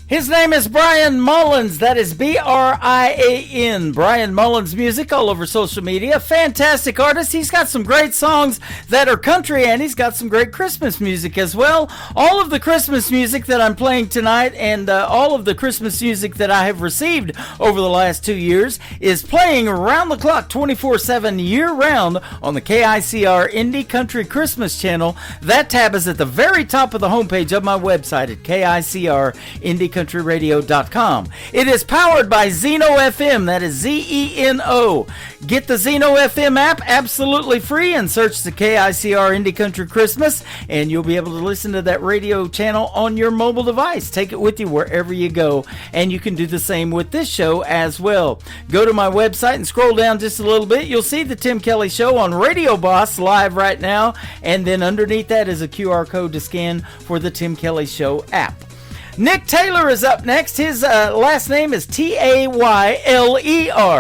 His name is Brian Mullins. That is B-R-I-A-N. Brian Mullins Music all over social media. Fantastic artist. He's got some great songs that are country, and he's got some great Christmas music as well. All of the Christmas music that I'm playing tonight and all of the Christmas music that I have received over the last 2 years is playing around the clock 24/7 year-round on the KICR Indie Country Christmas channel. That tab is at the very top of the homepage of my website at KICR IndieCountryRadio.com. It is powered by Zeno FM. That is Z-E-N-O. Get the Zeno FM app absolutely free and search the KICR Indie Country Christmas, and you'll be able to listen to that radio channel on your mobile device. Take it with you wherever you go, and you can do the same with this show as well. Go to my website and scroll down just a little bit. You'll see the Tim Kelly Show on Radio Boss live right now, and then underneath that is a QR code to scan for the Tim Kelly Show app. Nick Taylor is up next. His last name is T-A-Y-L-E-R.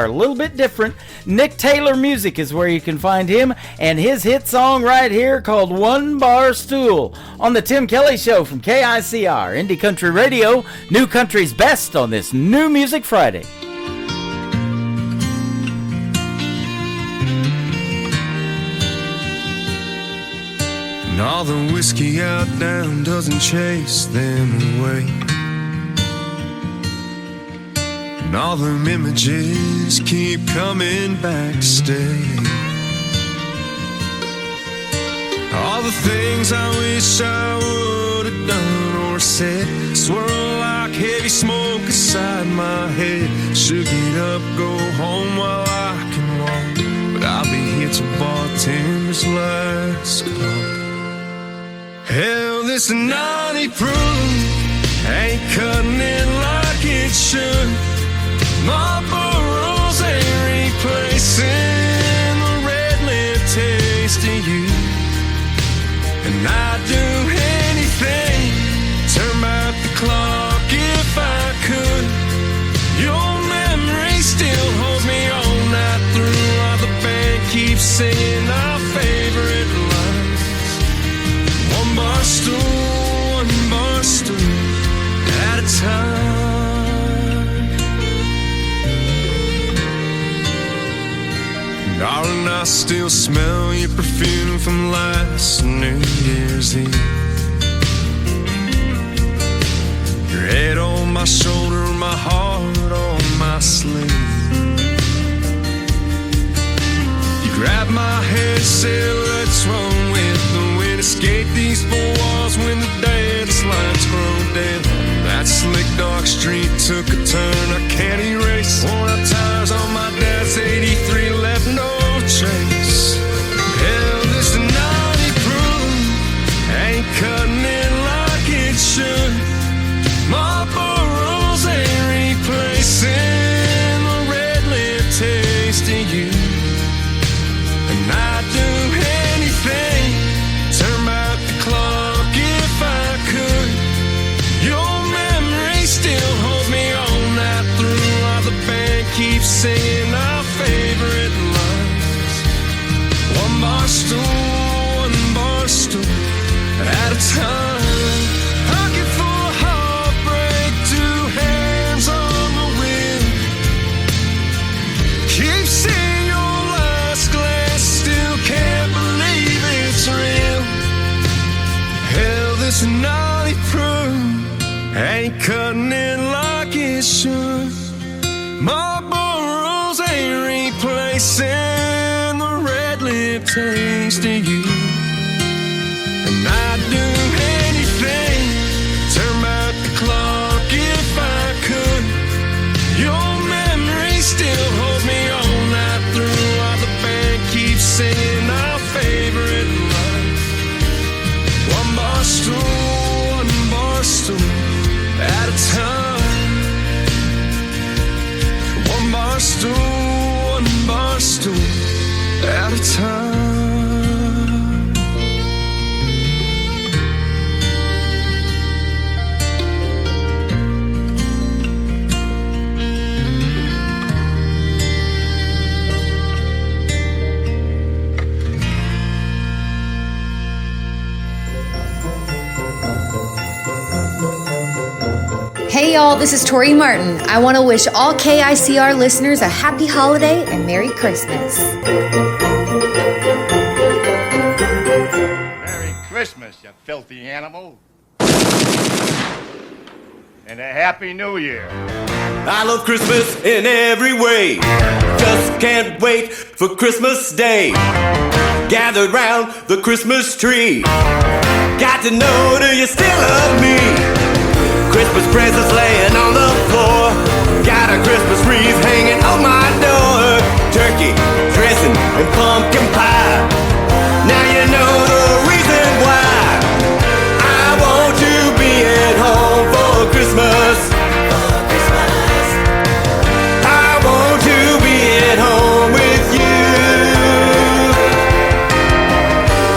A little bit different. Nick Taylor Music is where you can find him, and his hit song right here called One Bar Stool on the Tim Kelly Show from KICR Indie Country Radio, New Country's best on this New Music Friday. And all the whiskey out down doesn't chase them away. And all them images keep coming back to stay. All the things I wish I would have done or said swirl like heavy smoke inside my head. Should get up, go home while I can walk, but I'll be here till bartender's last call. Hell, this naughty prune ain't cutting it like it should. My burrows ain't replacing the red lip taste of you. And I'd do anything, turn back the clock if I could. Your memory still holds me all night through, while the band keeps singing our favorite lines. One bar stool at a time. Darling, I still smell your perfume from last New Year's Eve. Your head on my shoulder, my heart on my sleeve. You grabbed my head, said let's run with the wind, escape these four walls when the dance lights grow dim. That slick dark street took a turn I can't erase. Worn out tires on my dad's 83 left no trace. Hell, this naughty prune ain't cutting it like it should. My burrows ain't replacing the red lip taste of you. And I'd do anything, turn back the clock if I could. Your memory still holds me all night through, while the band keeps singing our favorite lines. One bar stool at a time. Pocket full of heartbreak, two hands on the wheel. Keep seeing your last glass, still can't believe it's real. Hell, this naughty prune ain't cutting it like it should. My burrows ain't replacing the red lip taste of you. And I'd do anything, turn back the clock if I could. Your memory still holds me all night through, while the band keeps singing our favorite line. One bar stool at a time. One bar stool at a time. Hey all, this is Tori Martin. I want to wish all KICR listeners a happy holiday and Merry Christmas. Merry Christmas, you filthy animal. And a Happy New Year. I love Christmas in every way. Just can't wait for Christmas Day. Gathered round the Christmas tree. Got to know, do you still love me? Christmas presents laying on the floor. Got a Christmas wreath hanging on my door. Turkey, dressing, and pumpkin pie. Now you know the reason why I want to be at home for Christmas. I want to be at home with you.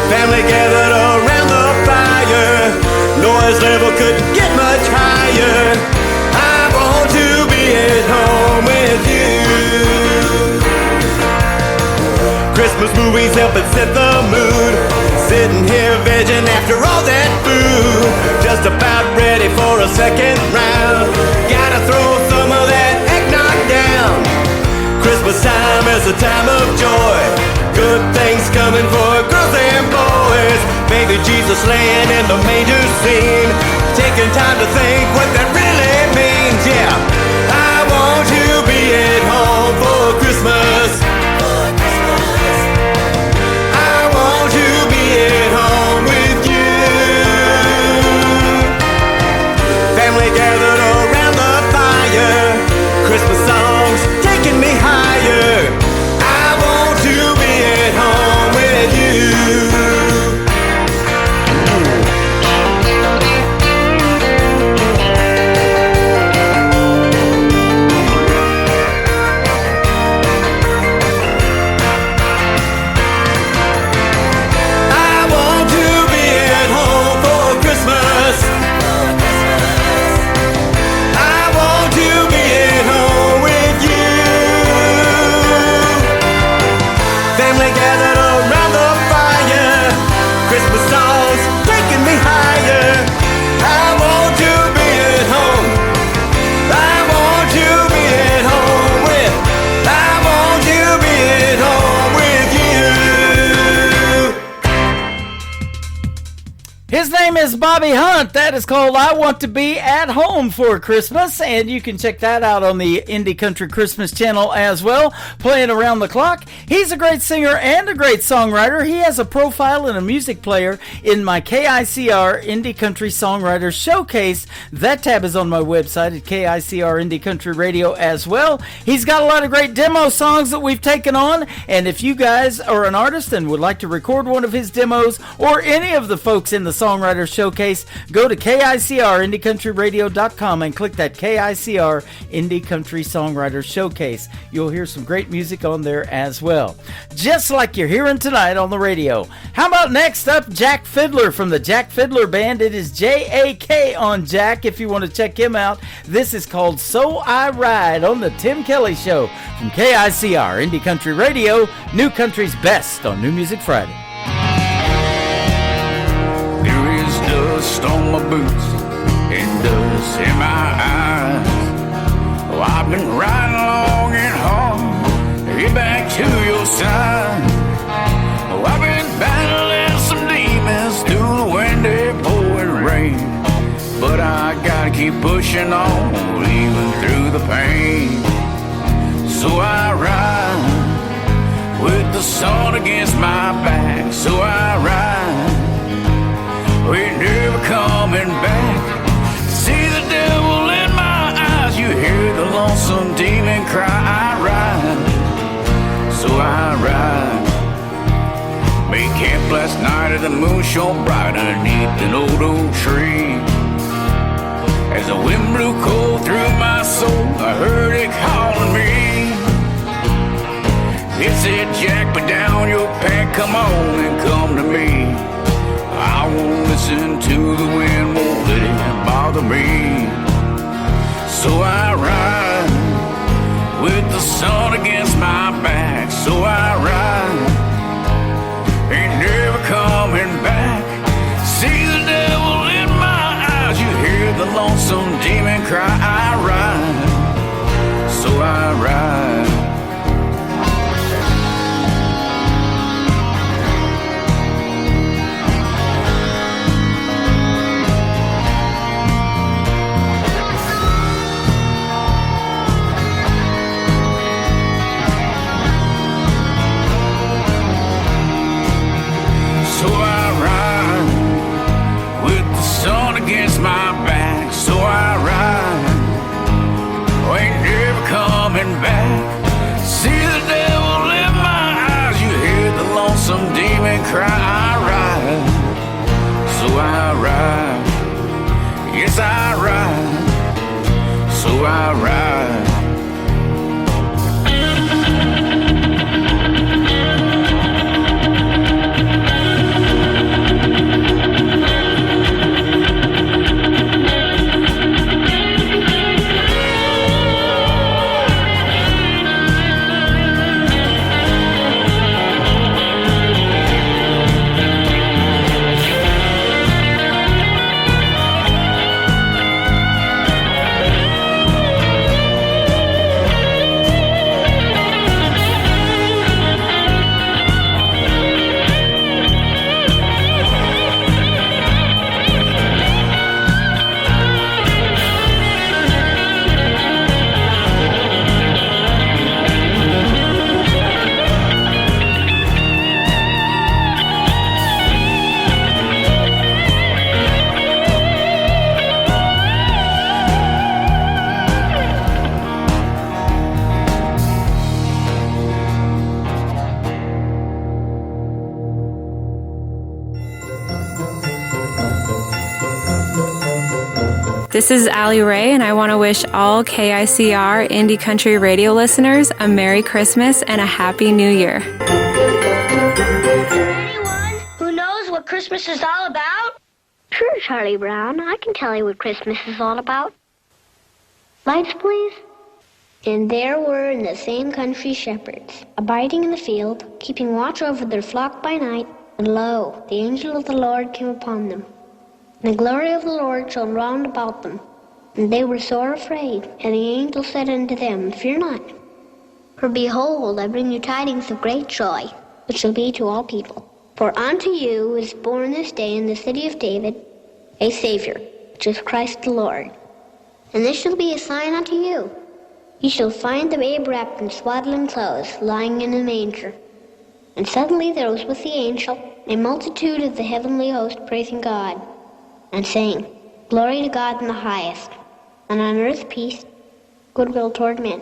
Family gathered around the fire. Noise level couldn't get much higher. I want to be at home with you. Christmas movies help and set the mood. Sitting here vegging after all that food. Just about ready for a second round. Gotta throw some of that eggnog down. Christmas time is a time of joy. Good things coming for girls and boys. Baby Jesus laying in the manger scene. Taking time to think what that really means. Yeah, I want to be at home for Christmas. I want to be at home with you. Family gathered around the fire. Christmas songs taking me higher. I want to be at home with you. His name is Bobby Hunt. That is called I Want to Be at Home for Christmas, and you can check that out on the Indie Country Christmas channel as well, playing around the clock. He's a great singer and a great songwriter. He has a profile and a music player in my KICR Indie Country Songwriter Showcase. That tab is on my website at KICR Indie Country Radio as well. He's got a lot of great demo songs that we've taken on, and if you guys are an artist and would like to record one of his demos or any of the folks in the Songwriter Showcase, go to KICRIndieCountryRadio.com and click that KICR Indie Country Songwriter Showcase. You'll hear some great music on there as well, just like you're hearing tonight on the radio. How about next up, Jack Fiddler from the Jack Fiddler Band. It is J-A-K on Jack if you want to check him out. This is called So I Ride on the Tim Kelly Show from KICR Indie Country Radio, New Country's best on New Music Friday. Dust on my boots and dust in my eyes. Oh, I've been riding long and hard to get back to your side. Oh, I've been battling some demons through the windy pouring rain, but I gotta keep pushing on even through the pain. So I ride with the sun against my back. So I ride, we're never coming back. See the devil in my eyes. You hear the lonesome demon cry. I ride, so I ride. Made camp last night and the moon shone bright underneath an old oak tree. As the wind blew cold through my soul, I heard it calling me. It said, Jack, put down your pen, come on and come to me. I won't listen to the wind, won't let it bother me. So I ride with the sun against my back. So I ride, ain't never coming back. See the devil in my eyes. You hear the lonesome demon cry. cry, I ride. So I ride. Yes, I ride. So I ride. This is Allie Ray, and I want to wish all KICR Indie Country Radio listeners a Merry Christmas and a Happy New Year. Anyone who knows what Christmas is all about? Sure, Charlie Brown. I can tell you what Christmas is all about. Lights, please. And there were in the same country shepherds, abiding in the field, keeping watch over their flock by night. And lo, the angel of the Lord came upon them. And the glory of the Lord shone round about them. And they were sore afraid. And the angel said unto them, Fear not. For behold, I bring you tidings of great joy, which shall be to all people. For unto you is born this day in the city of David a Savior, which is Christ the Lord. And this shall be a sign unto you. Ye shall find the babe wrapped in swaddling clothes, lying in a manger. And suddenly there was with the angel a multitude of the heavenly host praising God, and saying, Glory to God in the highest, and on earth peace, goodwill toward men.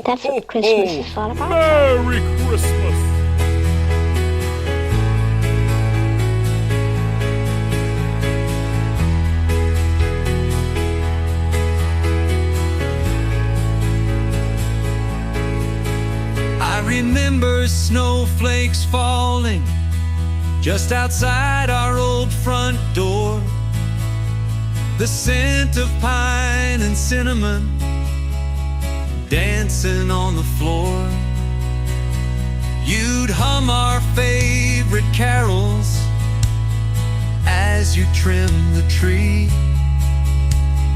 That's what Christmas is all about. Merry Christmas! I remember snowflakes falling just outside our old front door. The scent of pine and cinnamon dancing on the floor. You'd hum our favorite carols as you trimmed the tree.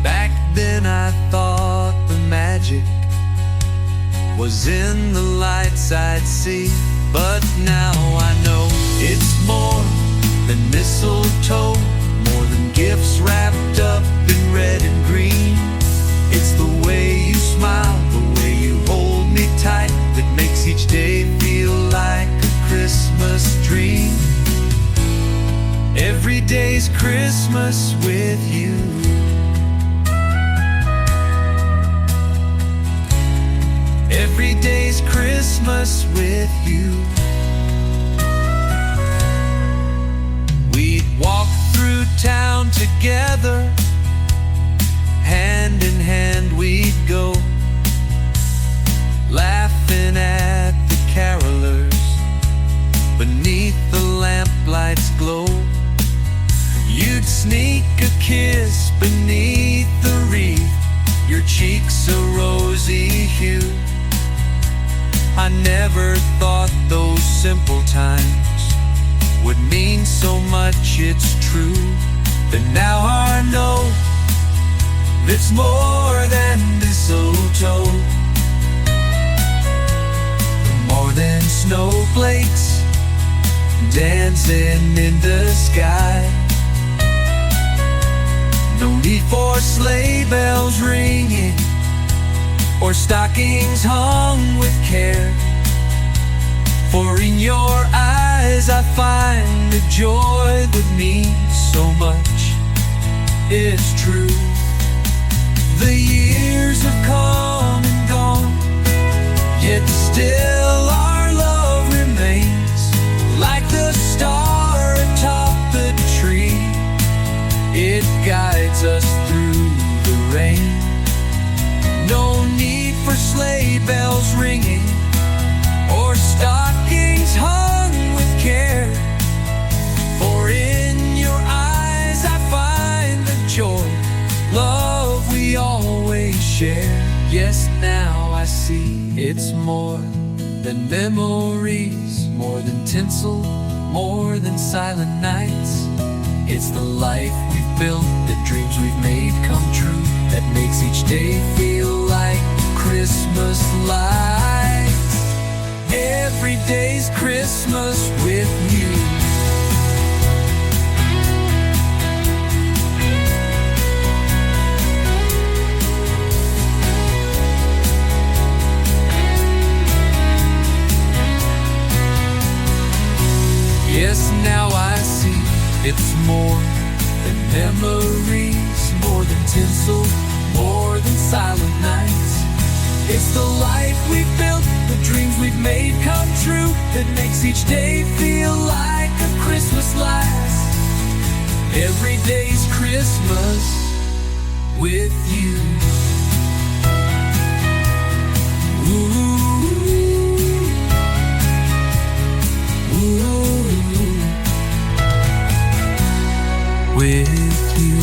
Back then I thought the magic was in the lights I'd see. But now I know it's more than mistletoe, more than gifts wrapped up in red and green. It's the way you smile, the way you hold me tight, that makes each day feel like a Christmas dream. Every day's Christmas with you. Every day's Christmas with you. We'd walk through town together, hand in hand we'd go, laughing at the carolers beneath the lamplight's glow. You'd sneak a kiss beneath the wreath, your cheeks a rosy hue. I never thought those simple times would mean so much, it's true. That now I know it's more than mistletoe, more than snowflakes dancing in the sky. No need for sleigh bells ringing or stockings hung with care. For in your eyes I find a joy that means so much, it's true. The years have come and gone, yet still our love remains like It's more than memories, more than tinsel, more than silent nights. It's the life we've built, the dreams we've made come true, that makes each day feel like Christmas lights. Every day's Christmas with you. Yes, now I see it's more than memories, more than tinsel, more than silent nights. It's the life we've built, the dreams we've made come true, that makes each day feel like a Christmas last. Every day's Christmas with you. Ooh. With you.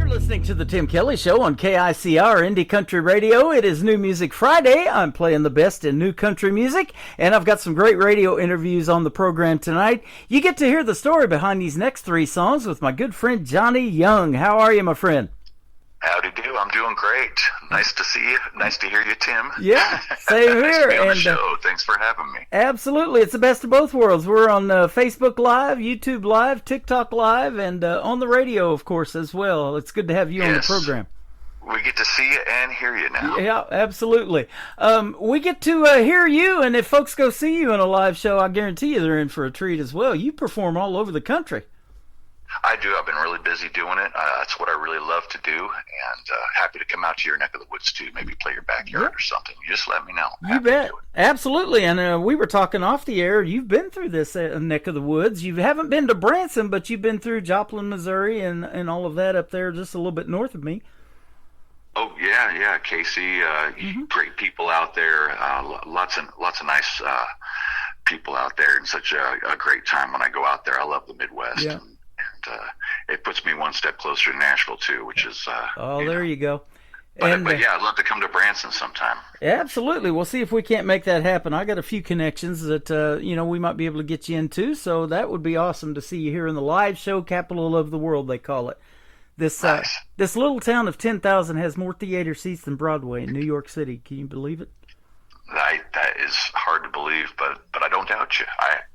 Listening to the Tim Kelly Show on KICR Indie Country Radio. It is New Music Friday. I'm playing the best in new country music, and I've got some great radio interviews on the program tonight. You get to hear the story behind these next three songs with my good friend Johnny Young. How are you, my friend? Howdy do. I'm doing great. Nice to see you. Nice to hear you, Tim. Yeah, same here. Nice to be on the show. Thanks for having me. Absolutely. It's the best of both worlds. We're on Facebook Live, YouTube Live, TikTok Live, and on the radio, of course, as well. It's good to have you on the program. We get to see you and hear you now. Yeah, absolutely. We get to hear you, and if folks go see you in a live show, I guarantee you they're in for a treat as well. You perform all over the country. I do. I've been really busy doing it. That's what I really love to do, and happy to come out to your neck of the woods too. Maybe play your backyard or something. You just let me know. You bet. Absolutely. And we were talking off the air. You've been through this neck of the woods. You haven't been to Branson, but you've been through Joplin, Missouri, and all of that up there, just a little bit north of me. Oh yeah, Casey. Great people out there. Lots of nice people out there, and such a great time when I go out there. I love the Midwest. Yeah. And it puts me one step closer to Nashville too, which is there you go. But yeah, I'd love to come to Branson sometime. Absolutely. We'll see if we can't make that happen. I got a few connections that we might be able to get you into, so that would be awesome to see you here in the live show, capital of the world, they call it. This this little town of 10,000 has more theater seats than Broadway in New York City. Can you believe it? That is hard to believe, but I don't doubt you.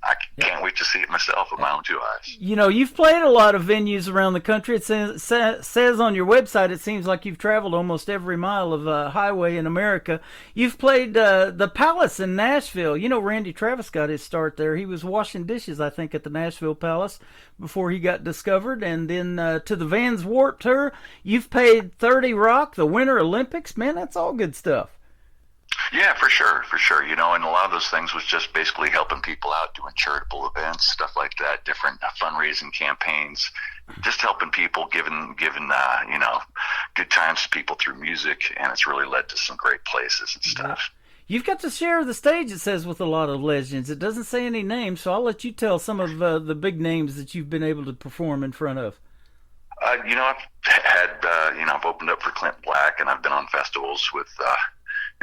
I can't wait to see it myself with my own two eyes. You've played a lot of venues around the country. It says on your website, it seems like you've traveled almost every mile of highway in America. You've played the Palace in Nashville. Randy Travis got his start there. He was washing dishes, I think, at the Nashville Palace before he got discovered. And then to the Vans Warped Tour, you've played 30 Rock, the Winter Olympics. Man, that's all good stuff. Yeah, for sure. And a lot of those things was just basically helping people out, doing charitable events, stuff like that, different fundraising campaigns, just helping people, giving good times to people through music, and it's really led to some great places and stuff. You've got to share the stage, it says, with a lot of legends. It doesn't say any names, so I'll let you tell some of the big names that you've been able to perform in front of. I've had, I've opened up for Clint Black, and I've been on festivals with,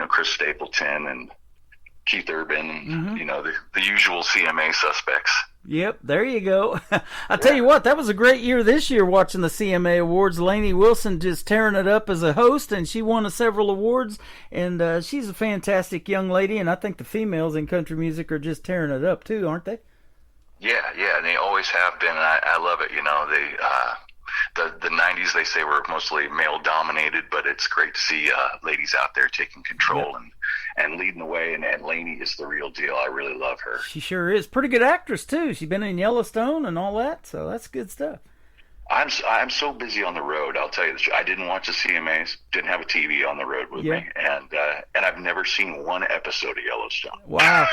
Chris Stapleton and Keith Urban, and, the usual CMA suspects. Yep, there you go. I tell you what, that was a great year this year watching the CMA Awards. Lainey Wilson just tearing it up as a host, and she won several awards, and she's a fantastic young lady, and I think the females in country music are just tearing it up too, aren't they? Yeah, and they always have been, and I love it. The 90s, they say, were mostly male-dominated, but it's great to see ladies out there taking control and leading the way, and Lainey is the real deal. I really love her. She sure is. Pretty good actress, too. She's been in Yellowstone and all that, so that's good stuff. I'm so busy on the road, I'll tell you the truth. I didn't watch the CMAs, didn't have a TV on the road with me, and I've never seen one episode of Yellowstone. Wow.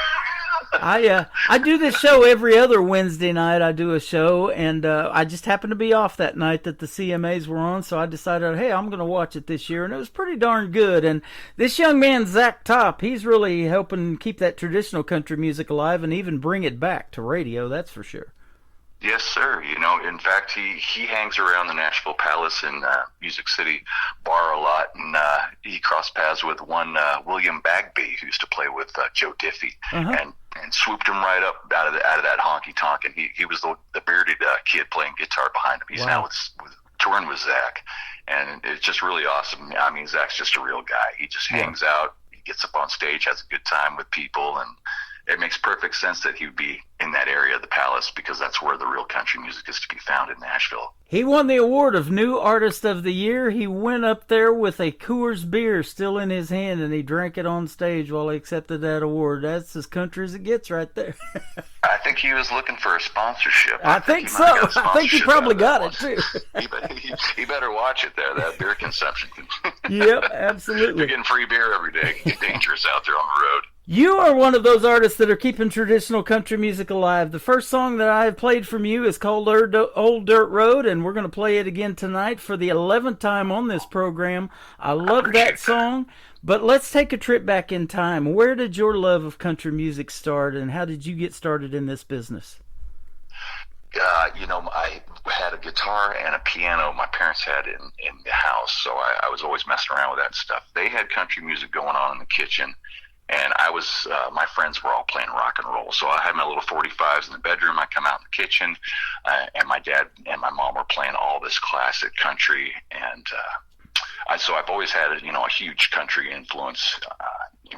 I do this show every other Wednesday night. I do a show, and I just happened to be off that night that the CMAs were on, so I decided, hey, I'm going to watch it this year, and it was pretty darn good. And this young man, Zach Top, he's really helping keep that traditional country music alive and even bring it back to radio, that's for sure. Yes, sir. You know, in fact, he hangs around the Nashville Palace in Music City Bar a lot, and he crossed paths with one William Bagby, who used to play with Joe Diffie, and swooped him right up out of that honky tonk, and he was the bearded kid playing guitar behind him. He's now touring with Zach, and it's just really awesome. I mean, Zach's just a real guy. He just hangs out, he gets up on stage, has a good time with people, and it makes perfect sense that he would be in that area of the Palace, because that's where the real country music is to be found, in Nashville. He won the award of New Artist of the Year. He went up there with a Coors beer still in his hand, and he drank it on stage while he accepted that award. That's as country as it gets right there. I think he was looking for a sponsorship. I think so. I think he probably got it, too. He better watch it there, that beer consumption. Yep, absolutely. You're getting free beer every day. It can get dangerous out there on the road. You are one of those artists that are keeping traditional country music alive. The first song that I have played from you is called Old Dirt Road, and we're going to play it again tonight for the 11th time on this program. I love that song, but let's take a trip back in time. Where did your love of country music start, and how did you get started in this business? You know, I had a guitar and a piano my parents had in the house, so I was always messing around with that stuff. They had country music going on in the kitchen, and I was, my friends were all playing rock and roll. So I had my little 45s in the bedroom. I come out in the kitchen, and my dad and my mom were playing all this classic country. And so I've always had, a huge country influence.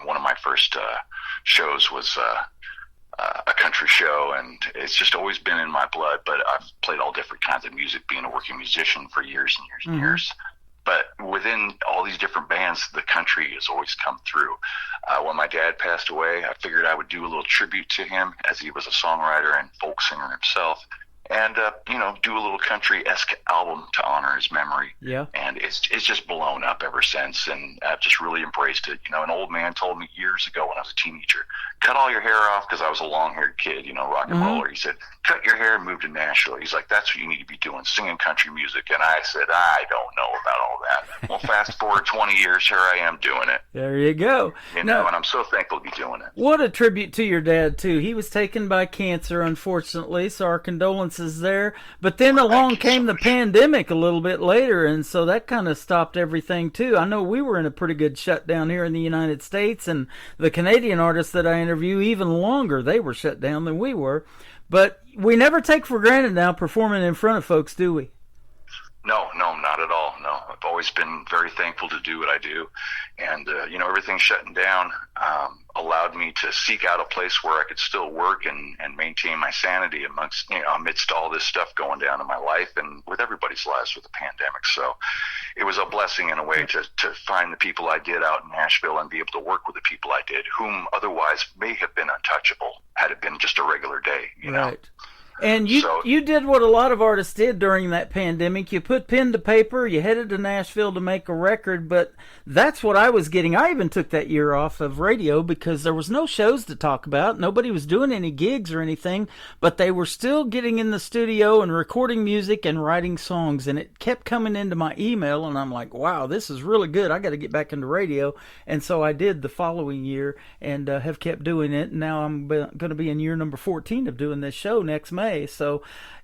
One of my first shows was a country show, and it's just always been in my blood. But I've played all different kinds of music, being a working musician for years and years and years. But within all these different bands, the country has always come through. When my dad passed away, I figured I would do a little tribute to him, as he was a songwriter and folk singer himself, and do a little country-esque album to honor his memory. Yeah. And it's just blown up ever since, and I've just really embraced it. An old man told me years ago when I was a teenager, cut all your hair off, because I was a long-haired kid, rock and roller. He said, cut your hair and move to Nashville. He's like, that's what you need to be doing, singing country music. And I said, I don't know about all that. Well, fast forward 20 years, here I am doing it. There you go. And I'm so thankful to be doing it. What a tribute to your dad, too. He was taken by cancer, unfortunately, so our condolences there. But then along came the pandemic a little bit later, and so that kind of stopped everything, too. I know we were in a pretty good shutdown here in the United States, and the Canadian artists that I interview, even longer, they were shut down than we were. But we never take for granted now performing in front of folks, do we? No, not at all. No, I've always been very thankful to do what I do. And, everything shutting down allowed me to seek out a place where I could still work and maintain my sanity amidst all this stuff going down in my life and with everybody's lives with the pandemic. So it was a blessing in a way to find the people I did out in Nashville and be able to work with the people I did, whom otherwise may have been untouchable had it been just a regular day, you know? And you did what a lot of artists did during that pandemic. You put pen to paper, you headed to Nashville to make a record, but that's what I was getting. I even took that year off of radio because there was no shows to talk about. Nobody was doing any gigs or anything, but they were still getting in the studio and recording music and writing songs, and it kept coming into my email, and I'm like, wow, this is really good. I got to get back into radio. And so I did the following year and have kept doing it, and now I'm going to be in year number 14 of doing this show next May. So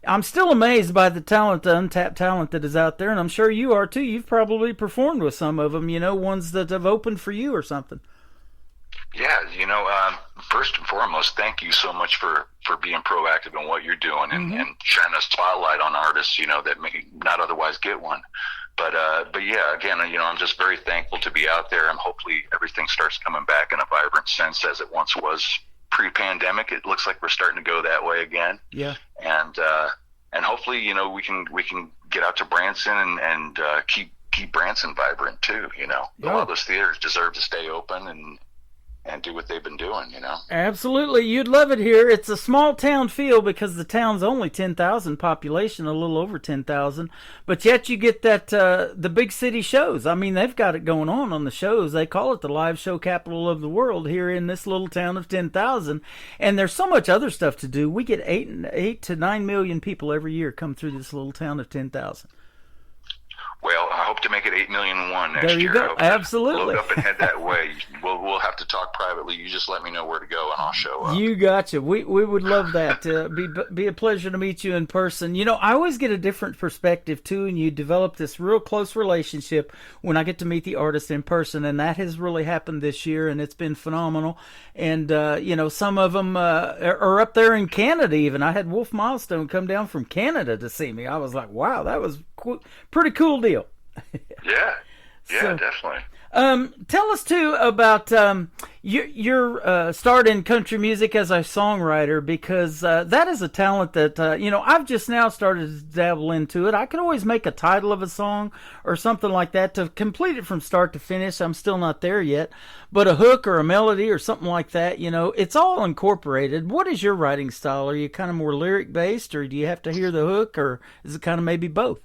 I'm still amazed by the talent, the untapped talent that is out there, and I'm sure you are too. You've probably performed with some of them, ones that have opened for you or something. Yeah, first and foremost, thank you so much for being proactive in what you're doing and shining a spotlight on artists, that may not otherwise get one. But yeah, again, I'm just very thankful to be out there, and hopefully everything starts coming back in a vibrant sense as it once was pre-pandemic. It looks like we're starting to go that way again. Yeah. And hopefully, we can get out to Branson and keep Branson vibrant too. A lot of those theaters deserve to stay open, and do what they've been doing, you know. Absolutely. You'd love it here. It's a small town feel because the town's only 10,000 population, a little over 10,000, but yet you get that the big city shows. I mean, they've got it going on the shows. They call it the live show capital of the world here in this little town of 10,000, and there's so much other stuff to do. We get 8 to 9 million people every year come through this little town of 10,000. Well, I hope to make it 8,000,001 next year. There you go. Absolutely. Look up and head that way. We'll have to talk privately. You just let me know where to go, and I'll show up. You gotcha. We would love that. Be a pleasure to meet you in person. You know, I always get a different perspective too, and you develop this real close relationship when I get to meet the artist in person, and that has really happened this year, and it's been phenomenal. And you know, some of them are up there in Canada. Even I had Wolf Milestone come down from Canada to see me. I was like, wow, that was pretty cool deal. Yeah, So, definitely. Tell us too about your start in country music as a songwriter, because that is a talent that you know, I've just now started to dabble into it. I could always make a title of a song or something like that to complete it from start to finish. I'm still not there yet, but a hook or a melody or something like that, you know, it's all incorporated. What is your writing style? Are you kind of more lyric based, or do you have to hear the hook, or is it kind of maybe both?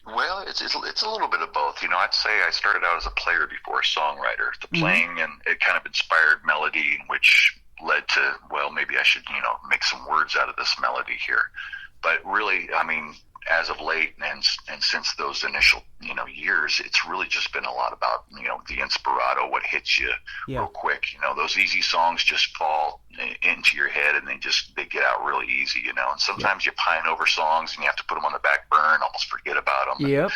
Well, it's a little bit of both. You know, I'd say I started out as a player before a songwriter. The playing, and it kind of inspired melody, which led to, well, maybe I should, you know, make some words out of this melody here. But really, I mean, as of late and since those initial, you know, years, it's really just been a lot about, you know, the inspirato, what hits you real quick. You know, those easy songs just fall into your head, and they get out really easy, you know. And sometimes you pine over songs and you have to put them on the back burner and almost forget about them. Yep.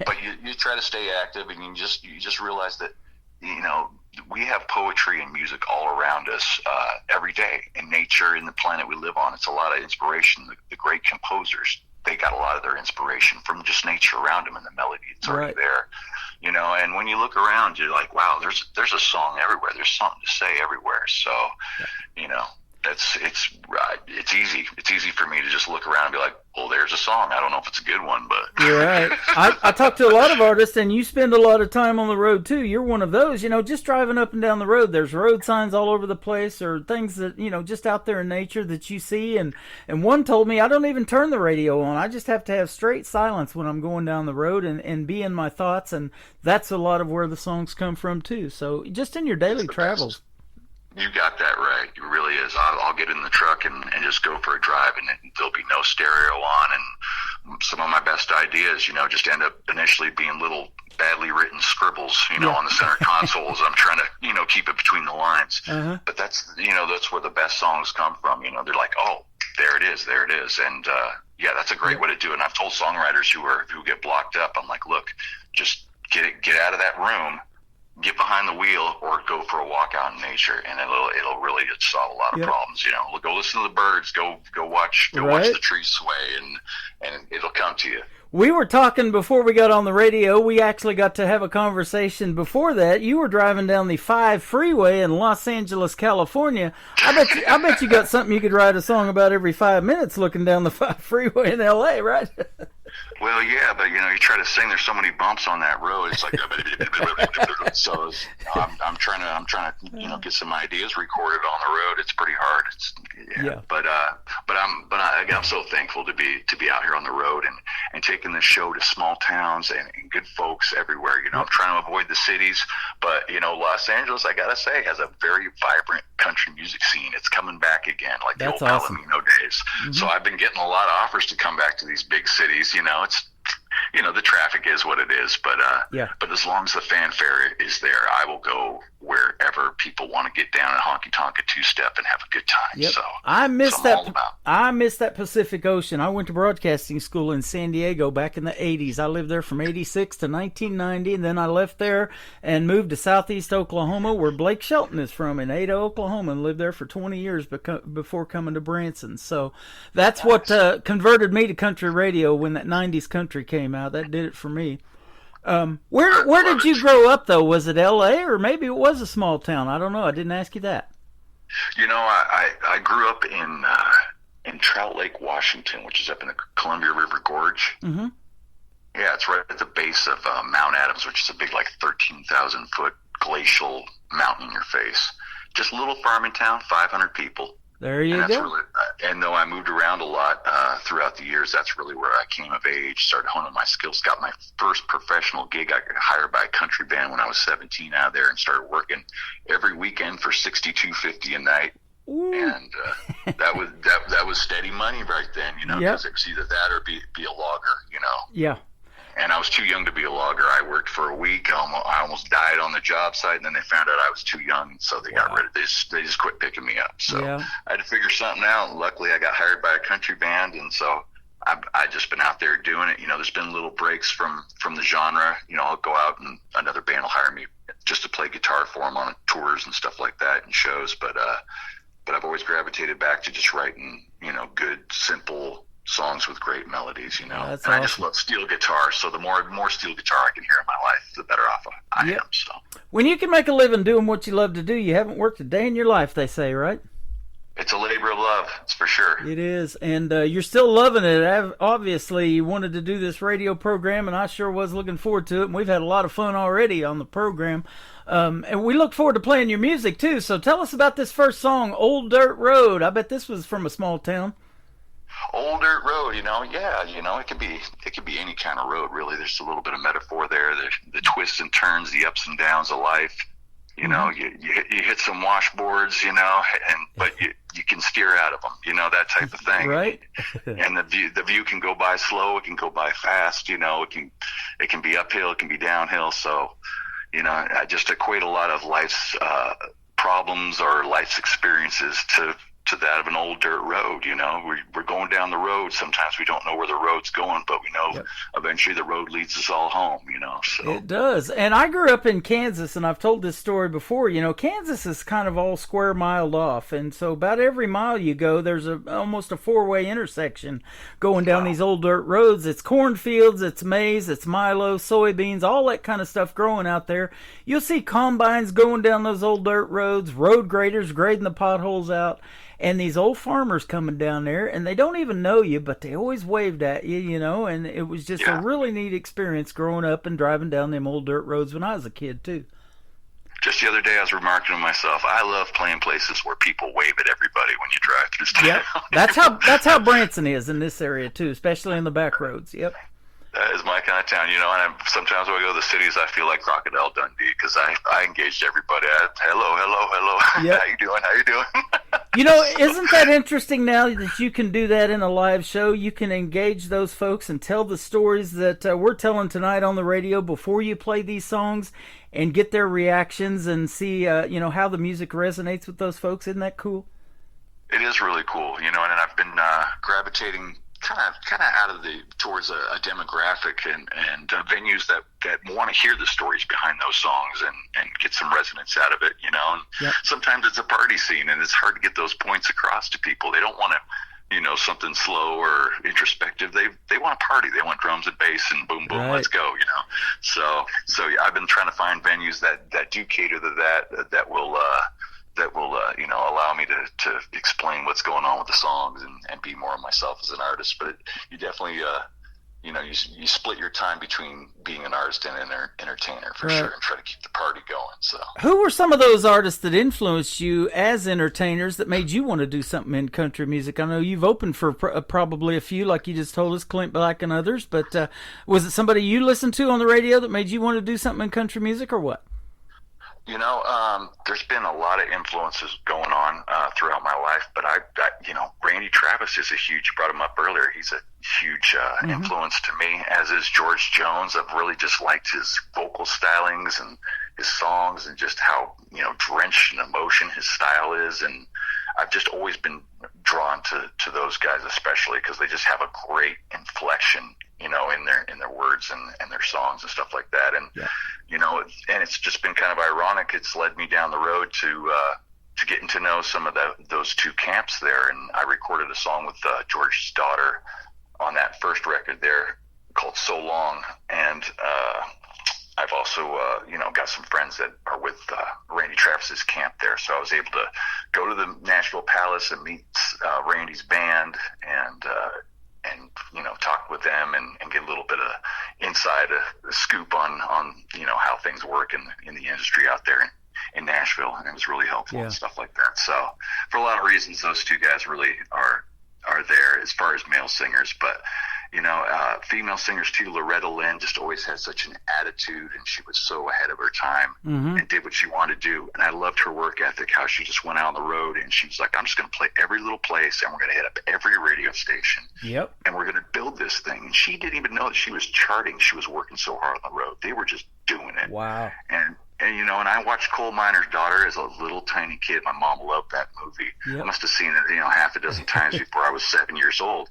But you try to stay active, and you just realize that, you know, we have poetry and music all around us every day in nature, in the planet we live on. It's a lot of inspiration. The great composers, they got a lot of their inspiration from just nature around them and the melody that's already there, you know. And when you look around, you're like, wow, there's a song everywhere. There's something to say everywhere. So, you know, it's easy. It's easy for me to just look around and be like, well, there's a song. I don't know if it's a good one, but you're right. I talk to a lot of artists, and you spend a lot of time on the road too. You're one of those, you know, just driving up and down the road. There's road signs all over the place, or things that, you know, just out there in nature that you see. And one told me I don't even turn the radio on. I just have to have straight silence when I'm going down the road and be in my thoughts. And that's a lot of where the songs come from too. So just in your daily travels. You got that right. It really is. I'll get in the truck and just go for a drive, and there'll be no stereo on. And some of my best ideas, you know, just end up initially being little badly written scribbles, you know, on the center console as I'm trying to, you know, keep it between the lines. But that's where the best songs come from. You know, they're like, oh, there it is. And yeah, that's a great way to do it. And I've told songwriters who get blocked up, I'm like, look, just get out of that room, get behind the wheel, or go for a walk out in nature, and it'll really solve a lot of problems. You know, go listen to the birds, go watch the trees sway, and it'll come to you. We were talking before we got on the radio. We actually got to have a conversation before that. You were driving down the 5 freeway in Los Angeles, California. I bet you got something you could write a song about every 5 minutes looking down the 5 freeway in LA, right? Well, yeah, but you know, you try to sing. There's so many bumps on that road. It's like so. I'm trying to you know, get some ideas recorded on the road. It's pretty hard. But I'm so thankful to be out here on the road and taking this show to small towns and good folks everywhere. You know, I'm trying to avoid the cities, but you know, Los Angeles, I gotta say, has a very vibrant country music scene. It's coming back again, like the old Palomino days. So I've been getting a lot of offers to come back to these big cities. You know, it's, you know, the traffic is what it is, but as long as the fanfare is there, I will go wherever people want to get down and honky tonk a two-step and have a good time. So I miss that Pacific Ocean. I went to broadcasting school in San Diego back in the 80s. I lived there from 86 to 1990, and then I left there and moved to southeast Oklahoma, where Blake Shelton is from, in Ada, Oklahoma, and lived there for 20 years before coming to Branson. So that's what converted me to country radio when that 90s country came out. That did it for me. Where did you grow up, though? Was it L.A. or maybe it was a small town? I don't know. I didn't ask you that. You know, I grew up in Trout Lake, Washington, which is up in the Columbia River Gorge. Yeah, it's right at the base of Mount Adams, which is a big, like 13,000-foot glacial mountain in your face. Just a little farming town, 500 people. There you and go. Really, and though I moved around a lot throughout the years, that's really where I came of age, started honing my skills, got my first professional gig. I got hired by a country band when I was 17 out there and started working every weekend for $62.50 a night. Ooh. And that was steady money right then, you know, because it was either that or be a logger, you know. Yeah. And I was too young to be a logger. I worked for a week. I almost died on the job site, and then they found out I was too young, so they got rid of this. They just quit picking me up. So I had to figure something out. Luckily, I got hired by a country band, and so I've just been out there doing it. You know, there's been little breaks from the genre. You know, I'll go out and another band will hire me just to play guitar for them on tours and stuff like that and shows. But I've always gravitated back to just writing, you know, good, simple songs with great melodies, you know. That's and awesome. I just love steel guitar, so the more steel guitar I can hear in my life, the better off I am. So when you can make a living doing what you love to do, you haven't worked a day in your life, they say, right? It's a labor of love, it's for sure. It is, and you're still loving it. Obviously, you wanted to do this radio program, and I sure was looking forward to it, and we've had a lot of fun already on the program. And we look forward to playing your music, too. So tell us about this first song, Old Dirt Road. I bet this was from a small town. Old Dirt Road, you know, yeah, you know, it could be any kind of road, really. There's a little bit of metaphor there. The twists and turns, the ups and downs of life. You know, you hit some washboards, you know, but you can steer out of them, you know, that type of thing. Right. And the view can go by slow, it can go by fast, you know, it can be uphill, it can be downhill. So, you know, I just equate a lot of life's problems or life's experiences to that of an old dirt road. You know, we're going down the road. Sometimes we don't know where the road's going, but we know eventually the road leads us all home, you know. So it does. And I grew up in Kansas, and I've told this story before. You know, Kansas is kind of all square miled off, and so about every mile you go, there's almost a 4-way intersection going down these old dirt roads. It's cornfields, it's maize, it's milo, soybeans, all that kind of stuff growing out there. You'll see combines going down those old dirt roads, road graders grading the potholes out. And these old farmers coming down there, and they don't even know you, but they always waved at you, you know, and it was just a really neat experience growing up and driving down them old dirt roads when I was a kid, too. Just the other day, I was remarking to myself, I love playing places where people wave at everybody when you drive through town. Yep, that's how Branson is in this area, too, especially in the back roads, yep. That is my kind of town, you know, and sometimes when I go to the cities, I feel like Crocodile Dundee because I engaged everybody. Hello. Yep. How you doing? You know, isn't that interesting now that you can do that in a live show? You can engage those folks and tell the stories that we're telling tonight on the radio before you play these songs and get their reactions and see, you know, how the music resonates with those folks. Isn't that cool? It is really cool, you know, and I've been gravitating kind of out of towards a demographic and venues that want to hear the stories behind those songs and get some resonance out of it, you know. And sometimes it's a party scene, and it's hard to get those points across to people. They don't want to, you know, something slow or introspective. They want to party. They want drums and bass and boom boom, let's go, you know. So yeah, I've been trying to find venues that do cater to that will you know, allow me to explain what's going on with the songs and be more of myself as an artist. But you definitely, you know, you split your time between being an artist and an entertainer for sure, and try to keep the party going. So, who were some of those artists that influenced you as entertainers that made you want to do something in country music? I know you've opened for probably a few, like you just told us, Clint Black and others. But was it somebody you listened to on the radio that made you want to do something in country music, or what? You know, there's been a lot of influences going on throughout my life, but I you know, Randy Travis is a huge, you brought him up earlier, he's a huge influence to me, as is George Jones. I've really just liked his vocal stylings and his songs and just how, you know, drenched in emotion his style is, and I've just always been drawn to those guys, especially because they just have a great inflection, you know, in their words and their songs and stuff like that. And you know, and it's just been kind of ironic. It's led me down the road to getting to know some of those two camps there. And I recorded a song with George's daughter on that first record there called So Long. And I've also, you know, got some friends that are with Randy Travis's camp there. So I was able to go to the Nashville Palace and meet Randy's band and you know, talk with them and get a little bit of inside a scoop on how things work in the industry out there in Nashville, and it was really helpful and stuff like that. So for a lot of reasons, those two guys really are there as far as male singers, but female singers too. Loretta Lynn just always had such an attitude, and she was so ahead of her time and did what she wanted to do. And I loved her work ethic, how she just went out on the road and she was like, I'm just going to play every little place, and we're going to hit up every radio station. Yep. And we're going to build this thing. And she didn't even know that she was charting. She was working so hard on the road. They were just doing it. Wow. And I watched Coal Miner's Daughter as a little tiny kid. My mom loved that movie. Yep. I must have seen it, half a dozen times before I was 7 years old.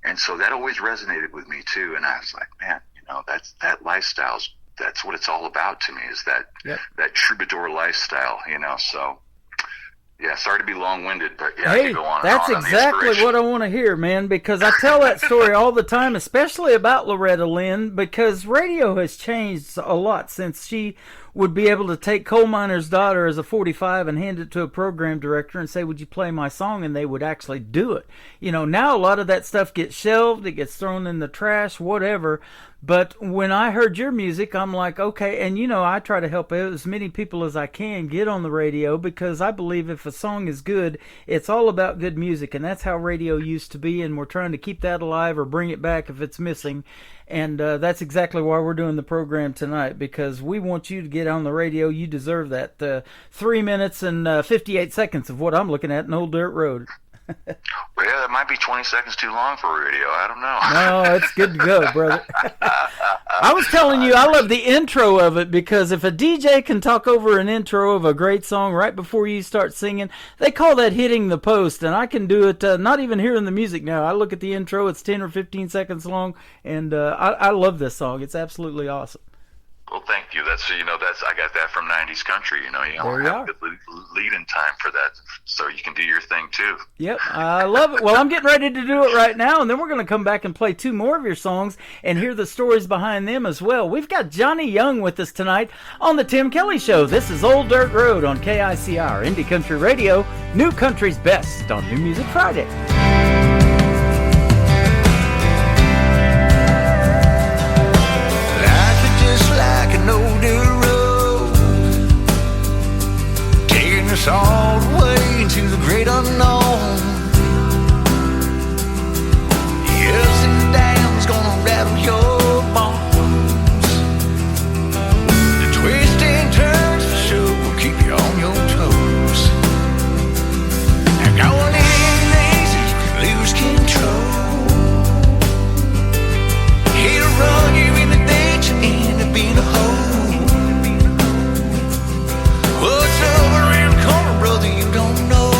And so that always resonated with me too. And I was like, man, that lifestyle's, that's what it's all about to me, is that troubadour lifestyle, so yeah, sorry to be long-winded, but yeah, I could go on and that's on exactly what I want to hear, man, because I tell that story all the time, especially about Loretta Lynn, because radio has changed a lot since she would be able to take Coal Miner's Daughter as a 45 and hand it to a program director and say, would you play my song? And they would actually do it. Now a lot of that stuff gets shelved, it gets thrown in the trash, whatever. But when I heard your music, I'm like, okay, and I try to help as many people as I can get on the radio, because I believe if a song is good, it's all about good music, and that's how radio used to be, and we're trying to keep that alive or bring it back if it's missing. And that's exactly why we're doing the program tonight, because we want you to get on the radio. You deserve that. 3 minutes and 58 seconds of what I'm looking at in Old Dirt Road. Well, yeah, that might be 20 seconds too long for radio. I don't know. No, it's good to go, brother. I was telling you, I love the intro of it, because if a DJ can talk over an intro of a great song right before you start singing, they call that hitting the post, and I can do it not even hearing the music now. I look at the intro, it's 10 or 15 seconds long, and I love this song. It's absolutely awesome. Well, thank you. That's I got that from 90s country. You have good lead-in time for that, so you can do your thing too. Yep, I love it. Well, I'm getting ready to do it right now, and then we're going to come back and play 2 more of your songs and hear the stories behind them as well. We've got Johnny Young with us tonight on the Tim Kelly Show. This is Old Dirt Road on KICR, Indie Country Radio, New Country's Best on New Music Friday. Old dirt road, taking us all the way into the great unknown. The ups and downs gonna rattle your bones. The twists and turns for sure will keep you on your toes. And going in easy, you can lose control. He'll run you in the ditch and end up in a hole. What's over in the corner, brother, you don't know.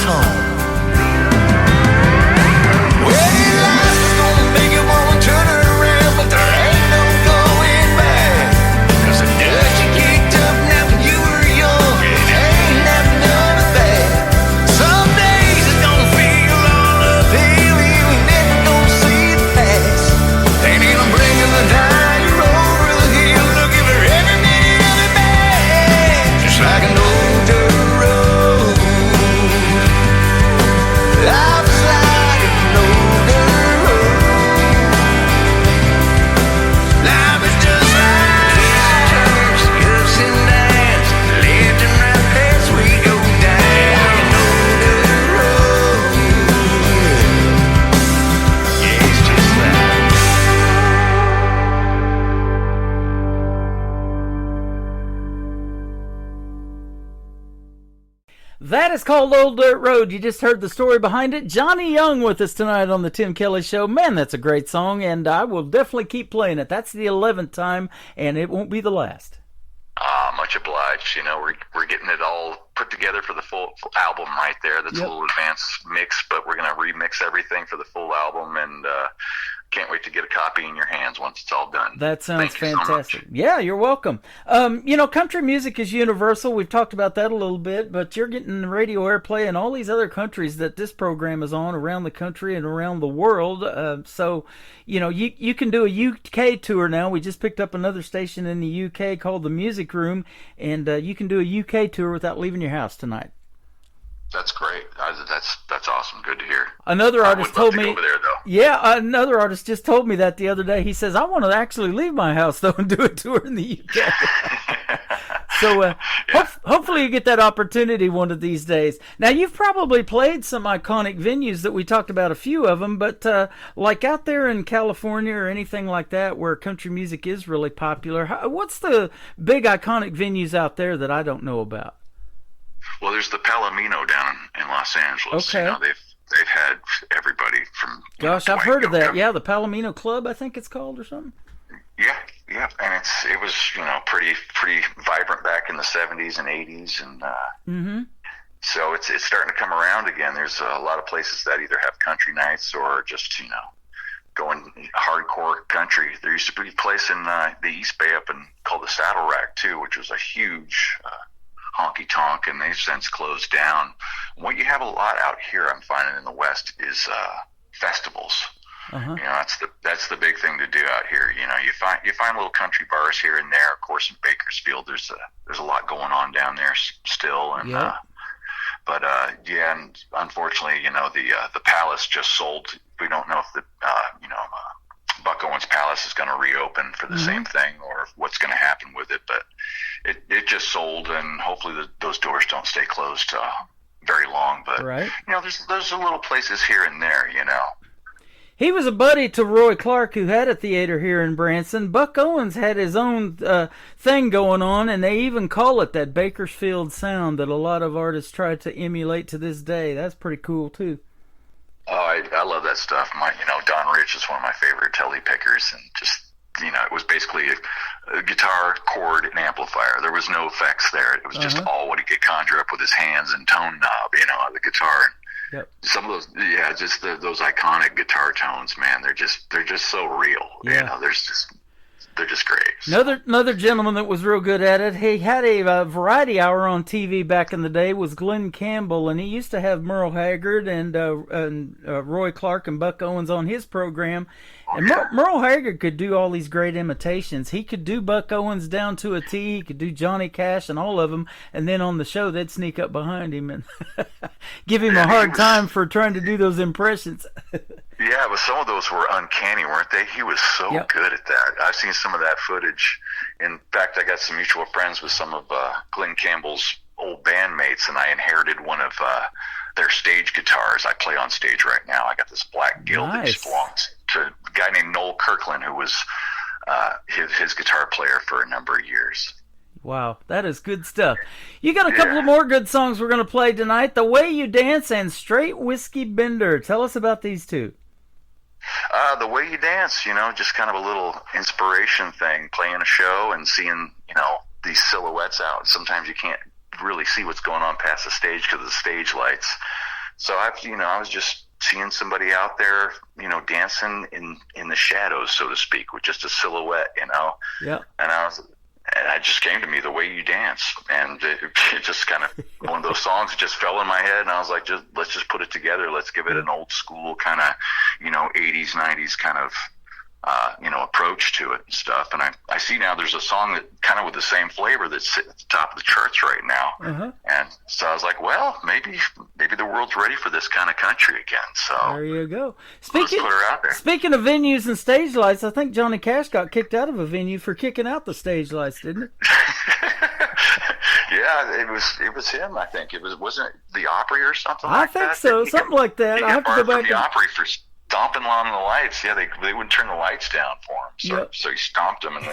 home. Well, your life is gonna make you wanna turn around, but there ain't no going back. 'Cause the dust you kicked up now when you were young, it ain't never none of that. Some days it's gonna feel all uphill, and we never gonna see the past. Ain't even bringing the dying over the hill, looking for every minute of it back. Just like an old dirt road. Life is like an old dirt road. Life is just like turns, ups and downs, left and right as we go down. Like an old dirt road. Yeah, it's just like. That is called Old Dirt Road. You just heard the story behind it. Johnny Young with us tonight on the Tim Kelly Show. Man, that's a great song, and I will definitely keep playing it. That's the 11th time, and it won't be the last. Much obliged. You know, we're getting it all put together for the full album right there. That's Yep. a little advanced mix, but we're going to remix everything for the full album, and can't wait to get a copy in your hands once it's all done. That sounds Thank you so much. fantastic. Yeah, you're welcome. You know, country music is universal. We've talked about that a little bit, but you're getting radio airplay in all these other countries that this program is on around the country and around the world. So, you know, you can do a UK tour now. We just picked up another station in the UK called The Music Room, and you can do a UK tour without leaving your house tonight. That's great. That's awesome. Good to hear. Another artist I would love told to me. go over there, though. Yeah, another artist just told me that the other day. He says, I want to actually leave my house, though, and do a tour in the UK. So hopefully you get that opportunity one of these days. Now, you've probably played some iconic venues that we talked about, a few of them, but like out there in California or anything like that where country music is really popular, what's the big iconic venues out there that I don't know about? Well, there's the Palomino down in Los Angeles. Okay. You know, they've had everybody from. Gosh, I've heard of that. Yeah, the Palomino Club, I think it's called, or something. Yeah, and it was pretty vibrant back in the 70s and 80s, and so it's starting to come around again. There's a lot of places that either have country nights or just going hardcore country. There used to be a place in the East Bay up called the Saddle Rack too, which was a huge honky tonk, and they've since closed down. What you have a lot out here, I'm finding in the West, is festivals. Uh-huh. You know, that's the big thing to do out here. You know, you find little country bars here and there. Of course, in Bakersfield, there's a lot going on down there still, and Yep. and unfortunately, the Palace just sold. We don't know if the Buck Owens Palace is going to reopen for the same thing, or what's going to happen with it. But it just sold, and hopefully those doors don't stay closed very long. But Right. there's little places here and there. He was a buddy to Roy Clark, who had a theater here in Branson. Buck Owens had his own thing going on, and they even call it that Bakersfield sound that a lot of artists try to emulate to this day. That's pretty cool, too. Oh, I love that stuff. Don Rich is one of my favorite telly pickers, and just, it was basically a guitar, chord, and amplifier. There was no effects there. It was just all what he could conjure up with his hands and tone knob, the guitar. Yep. Some of those, just those iconic guitar tones, man. They're just so real. Yeah. They're just great. Another gentleman that was real good at it. He had a variety hour on TV back in the day. Was Glenn Campbell, and he used to have Merle Haggard and Roy Clark and Buck Owens on his program. And Merle Haggard could do all these great imitations. He could do Buck Owens down to a T. He could do Johnny Cash and all of them. And then on the show, they'd sneak up behind him and give him a hard time for trying to do those impressions. Yeah, but some of those were uncanny, weren't they? He was so good at that. I've seen some of that footage. In fact, I got some mutual friends with some of Glenn Campbell's old bandmates, and I inherited one of their stage guitars. I play on stage right now. I got this black Guild that just belongs to a guy named Noel Kirkland, who was his guitar player for a number of years. Wow, that is good stuff. You got a couple of more good songs we're going to play tonight. The Way You Dance and Straight Whiskey Bender. Tell us about these two. The Way You Dance, just kind of a little inspiration thing, playing a show and seeing, these silhouettes out. Sometimes you can't really see what's going on past the stage because of the stage lights. So I was just seeing somebody out there, dancing in the shadows, so to speak, with just a silhouette, Yeah. And it just came to me, the way you dance, and it just kind of one of those songs that just fell in my head, and I was like, let's just put it together. Let's give it an old school kind of, 80s, 90s kind of, approach to it and stuff. And I see now there's a song that kind of with the same flavor that's at the top of the charts right now. Uh-huh. And so I was like, well, maybe the world's ready for this kind of country again. So there you go. Let's put her out there. Speaking of venues and stage lights, I think Johnny Cash got kicked out of a venue for kicking out the stage lights, didn't it? Yeah, it was him. I think wasn't it the Opry or something. I like think that? so, something like that. I have to go back. The Opry for stomping on the lights. Yeah, they wouldn't turn the lights down for him. So he stomped them, and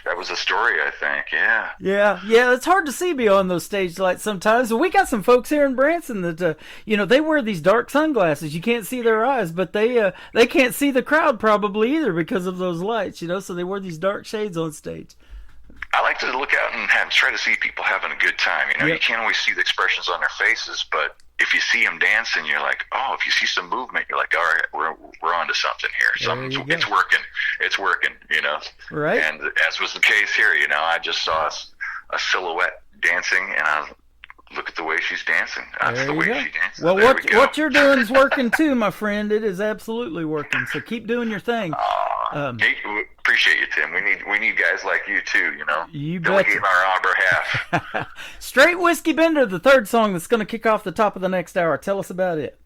that was the story, I think. Yeah. Yeah. It's hard to see beyond those stage lights sometimes. We got some folks here in Branson that they wear these dark sunglasses. You can't see their eyes, but they can't see the crowd probably either because of those lights. So they wear these dark shades on stage. I like to look out and try to see people having a good time. You can't always see the expressions on their faces, but if you see them dancing, you're like, oh, if you see some movement, you're like, all right, we're on to something here. It's working. It's working, Right. And as was the case here, I just saw a silhouette dancing, and I look at the way she's dancing. That's the way she dances. Well, what you're doing is working too, my friend. It is absolutely working. So keep doing your thing. Appreciate you, Tim. We need guys like you too. You delegate on our behalf. Straight Whiskey Bender, the third song that's going to kick off the top of the next hour. Tell us about it.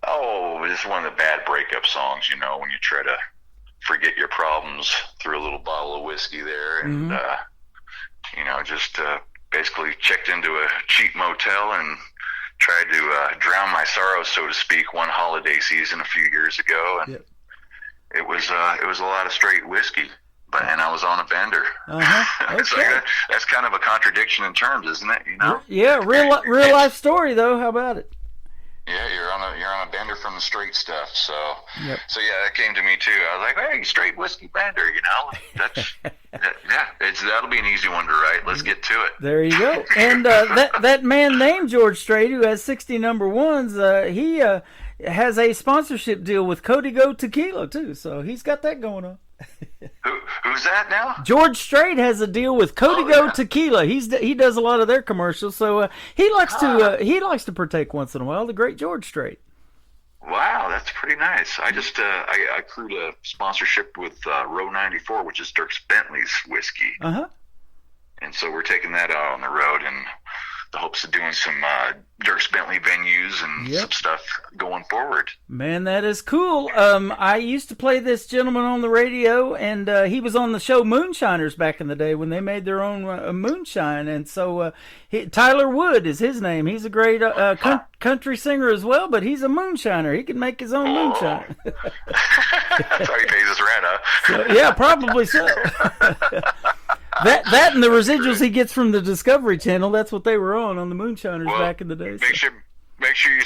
Oh, this is one of the bad breakup songs. When you try to forget your problems through a little bottle of whiskey there, and just basically checked into a cheap motel and tried to drown my sorrows, so to speak, one holiday season a few years ago, and it was a lot of straight whiskey, and I was on a bender. Okay. So that's kind of a contradiction in terms, isn't it? Yeah, real life story though. How about it? Yeah, you're on a bender from the straight stuff. So that came to me too. I was like, hey, straight whiskey bender, that's that'll be an easy one to write. Let's get to it. There you go. And that man named George Strait, who has 60 number ones, he has a sponsorship deal with Código Tequila too, so he's got that going on. Who's that now? George Strait has a deal with Código Tequila. He does a lot of their commercials, so he likes to partake once in a while. The great George Strait. Wow, that's pretty nice. I just I crewed a sponsorship with Row 94, which is Dierks Bentley's whiskey. And so we're taking that out on the road in the hopes of doing some Dierks Bentley venues and some stuff going forward. Man, that is cool. I used to play this gentleman on the radio, and he was on the show Moonshiners back in the day when they made their own moonshine. And so Tyler Wood is his name. He's a great country singer as well, but he's a moonshiner. He can make his own moonshine. That's how he pays his rent, huh? So, yeah, probably so. That and the residuals he gets from the Discovery Channel, that's what they were on the Moonshiners back in the day. Make sure you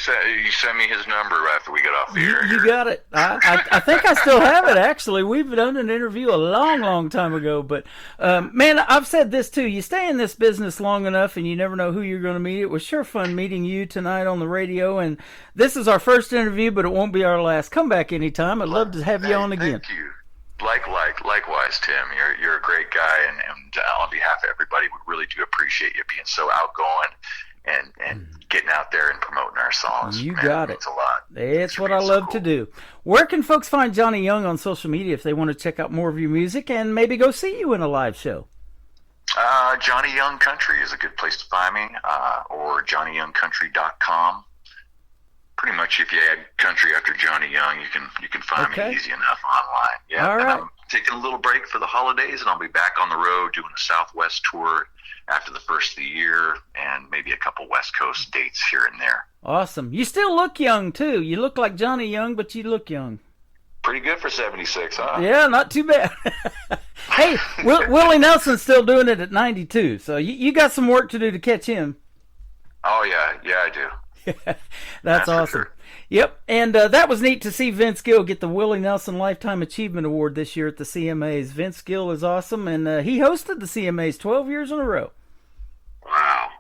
send me his number after we get off the air. You got it. I think I still have it, actually. We've done an interview a long time ago. But, man, I've said this, too. You stay in this business long enough, and you never know who you're going to meet. It was sure fun meeting you tonight on the radio. And this is our first interview, but it won't be our last. Come back anytime. I'd love to have you on again. Thank you. Likewise, Tim. You're a great guy, and on behalf of everybody, we really do appreciate you being so outgoing and getting out there and promoting our songs. You got it. Means a lot. It's what I love to do. Where can folks find Johnny Young on social media if they want to check out more of your music and maybe go see you in a live show? Johnny Young Country is a good place to find me, or JohnnyYoungCountry.com. Pretty much, if you add country after Johnny Young, you can find me easy enough online. Yeah, all right. I'm taking a little break for the holidays, and I'll be back on the road doing a Southwest tour after the first of the year, and maybe a couple West Coast dates here and there. Awesome. You still look young too. You look like Johnny Young, but you look young. Pretty good for 76, huh? Yeah, not too bad. Hey, Willie Nelson's still doing it at 92, so you got some work to do to catch him. Oh yeah, I do. That's awesome. Sure. Yep, and that was neat to see Vince Gill get the Willie Nelson Lifetime Achievement Award this year at the CMAs. Vince Gill is awesome, and he hosted the CMAs 12 years in a row. Wow.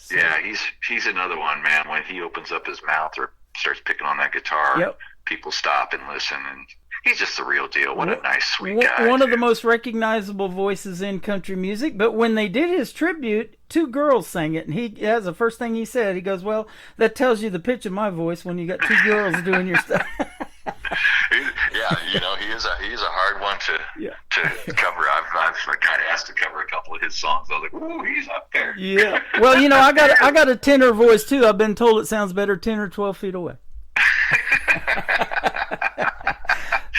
Yeah, he's another one, man. When he opens up his mouth or starts picking on that guitar, people stop and listen, and he's just the real deal. What a nice, sweet guy. One of the most recognizable voices in country music. But when they did his tribute, 2 girls sang it, and that's the first thing he said. He goes, "Well, that tells you the pitch of my voice when you got 2 girls doing your stuff." Yeah, he's a hard one to cover. I've kind of asked to cover a couple of his songs. I was like, "Ooh, he's up there." Yeah. Well, I got a tenor voice too. I've been told it sounds better 10 or 12 feet away.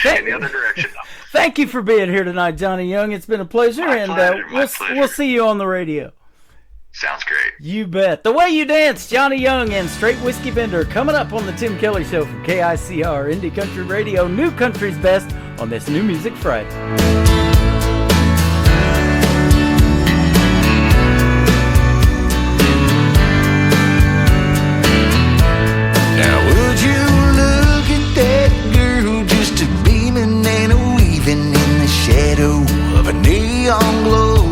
In the other direction. Thank you for being here tonight, Johnny Young. It's been a pleasure, we'll see you on the radio. Sounds great. You bet. The Way You Dance, Johnny Young and Straight Whiskey Bender coming up on the Tim Kelly Show from KICR Indie Country Radio, New Country's Best on this New Music Friday. Now would you look at that girl just a beaming and a weaving in the shadow of a neon glow?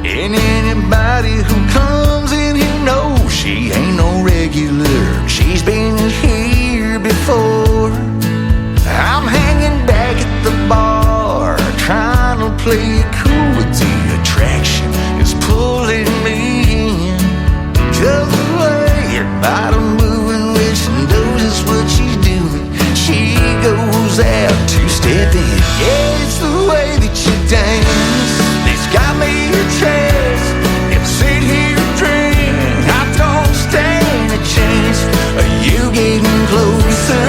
And anybody who comes in here knows she ain't no regular. She's been here before. I'm hanging back at the bar, trying to play it cool, but the attraction is pulling me in. Just the way her bottom moving, when she knows it's what she's doing, she goes out to step in. Yeah, it's the way that you dance that's got me a chance. If I sit here and drink, I don't stand a chance of you getting closer.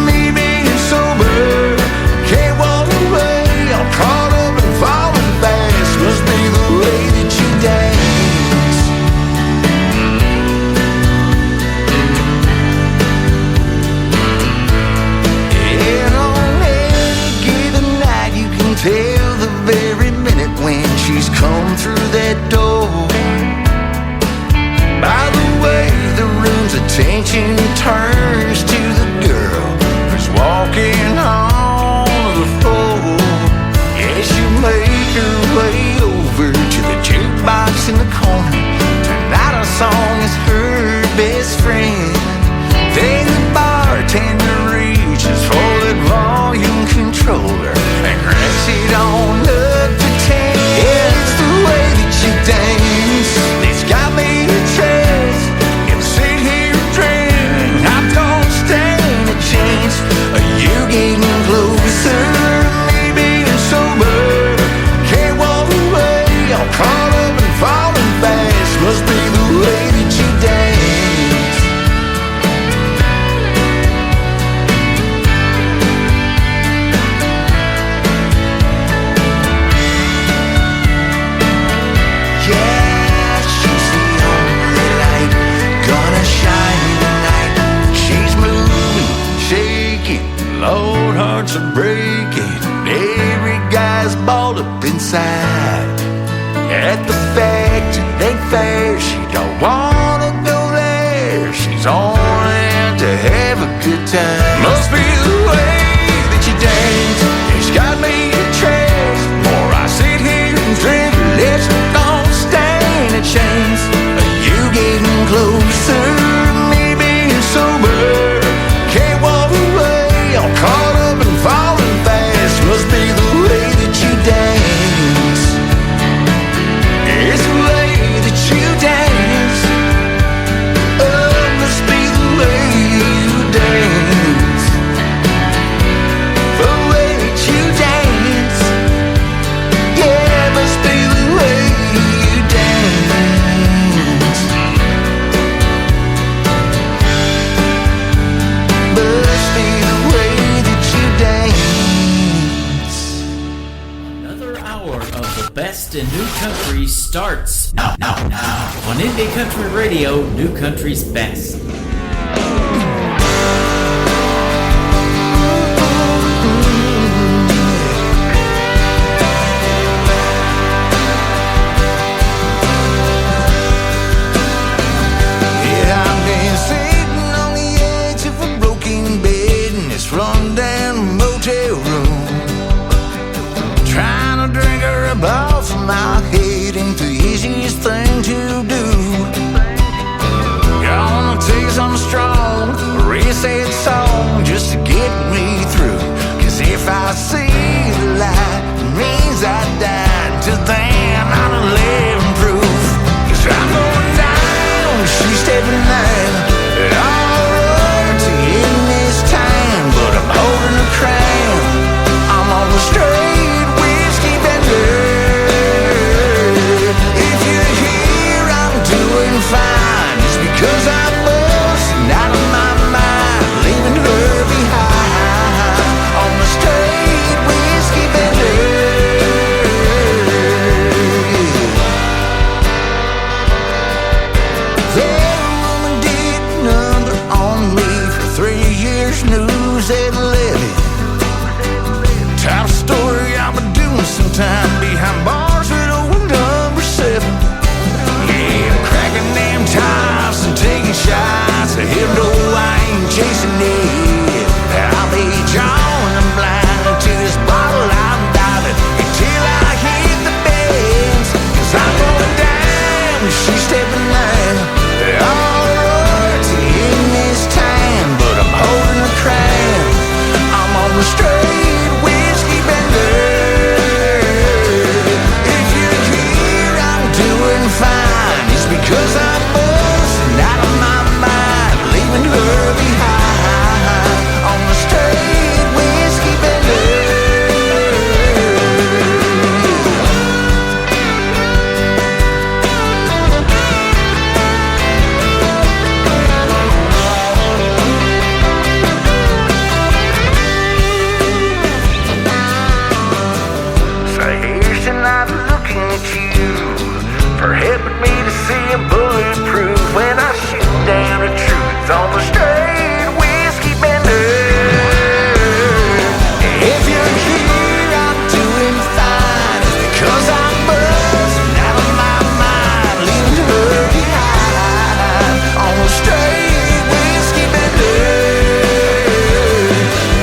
Me being sober, can't walk away. I'm caught up and falling fast. Must be the way that you dance. And on any given night, you can tell the very minute when she's come through that door. By the way the room's attention turns to the girl who's walking on the floor. Yeah, she'll make her way over to the jukebox in the corner. Tonight our song is her best friend. Then the bartender reaches for that volume controller and cranks it on up to 10. Yeah, it's the way that you dance that's got me a chance. If I sit here and drink, I don't stand a chance of you getting closer. Me being sober, can't walk away. I'm caught up and falling fast. Must be the way that you dance. Lord, hearts are breaking. Every guy's balled up inside. At the factory fair, she don't wanna go there. She's only out to have a good time. Must be the way that you dance. It's got me a chance. More I sit here and drink, less I don't stand a chance of you getting closer. Me being sober, can't walk away. I'm caught up and falling fast. Must be the way that you dance. It's the way that you dance. Oh, must be the way you dance. The way that you dance. Yeah, must be the way you dance. Must be the way that you dance. Another hour of the best in new country starts now on Indie Country Radio, New Country's Best. Yeah, I've been sitting on the edge of a broken bed in this run-down motel room, trying to drink her up off of my head. Ain't the easiest thing to do. line behind bars with old number 7. Yeah, I'm cracking them tops and taking shots. Hell no, I ain't chasing it. I'll be drawing them blind to this bottle I'm diving until I hit the bends. Cause I'm going down, she's stepping out. All royalty in this town, but I'm holding the crown. I'm on the straight whiskey bender. If you're here, I'm doing fine. It's because I'm buzzing out of my mind, leaving her behind on the straight whiskey bender. So here's tonight looking at you for helping me to see I'm bulletproof when I shoot down the truth on the straight whiskey bender. If you're here, I'm doing fine. It's because I'm buzzing out of my mind, leaving her behind on the straight whiskey bender.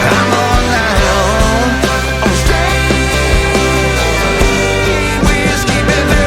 I'm on now on the straight whiskey bender.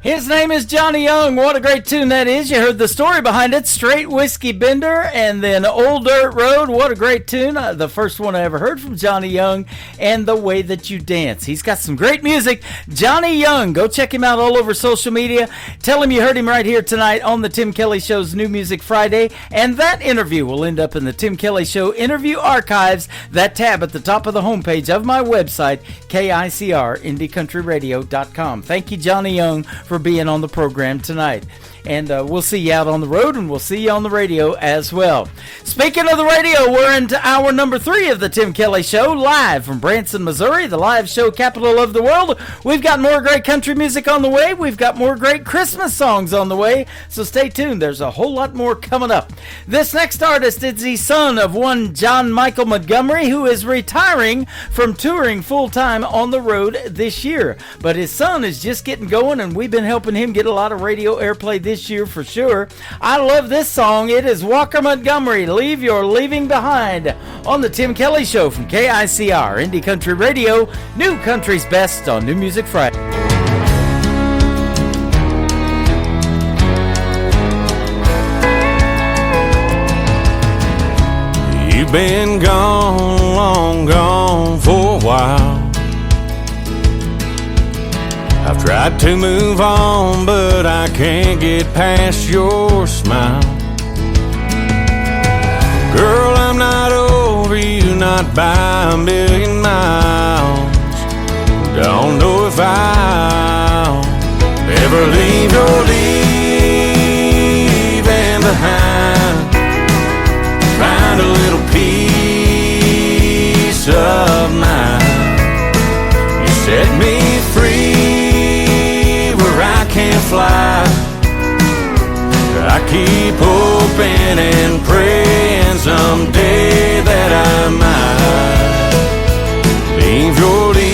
His name is Johnny Young. What a great tune that is. You heard the story behind it. Straight Whiskey Bender and then Old Dirt Road. What a great tune. The first one I ever heard from Johnny Young. And The Way That You Dance. He's got some great music. Johnny Young. Go check him out all over social media. Tell him you heard him right here tonight on the Tim Kelly Show's New Music Friday. And that interview will end up in the Tim Kelly Show Interview Archives. That tab at the top of the homepage of my website, KICR-IndieCountryRadio.com. Thank you, Johnny Young, for being on the program tonight. And we'll see you out on the road, and we'll see you on the radio as well. Speaking of the radio, we're into hour number 3 of the Tim Kelly Show, live from Branson, Missouri, the live show capital of the world. We've got more great country music on the way. We've got more great Christmas songs on the way, so stay tuned. There's a whole lot more coming up. This next artist is the son of one John Michael Montgomery, who is retiring from touring full-time on the road this year. But his son is just getting going, and we've been helping him get a lot of radio airplay this year for sure. I love this song. It is Walker Montgomery, Leave Your Leaving Behind, on the Tim Kelly Show from KICR Indie Country Radio, New Country's Best on New Music Friday. You've been gone, long gone for a while. I've tried to move on, but I can't get past your smile. Girl, I'm not over you, not by a million miles. Don't know if I'll ever leave your leaving behind. Find a little peace of mind. You set me free, I can't fly. I keep hoping and praying someday that I might leave your leaving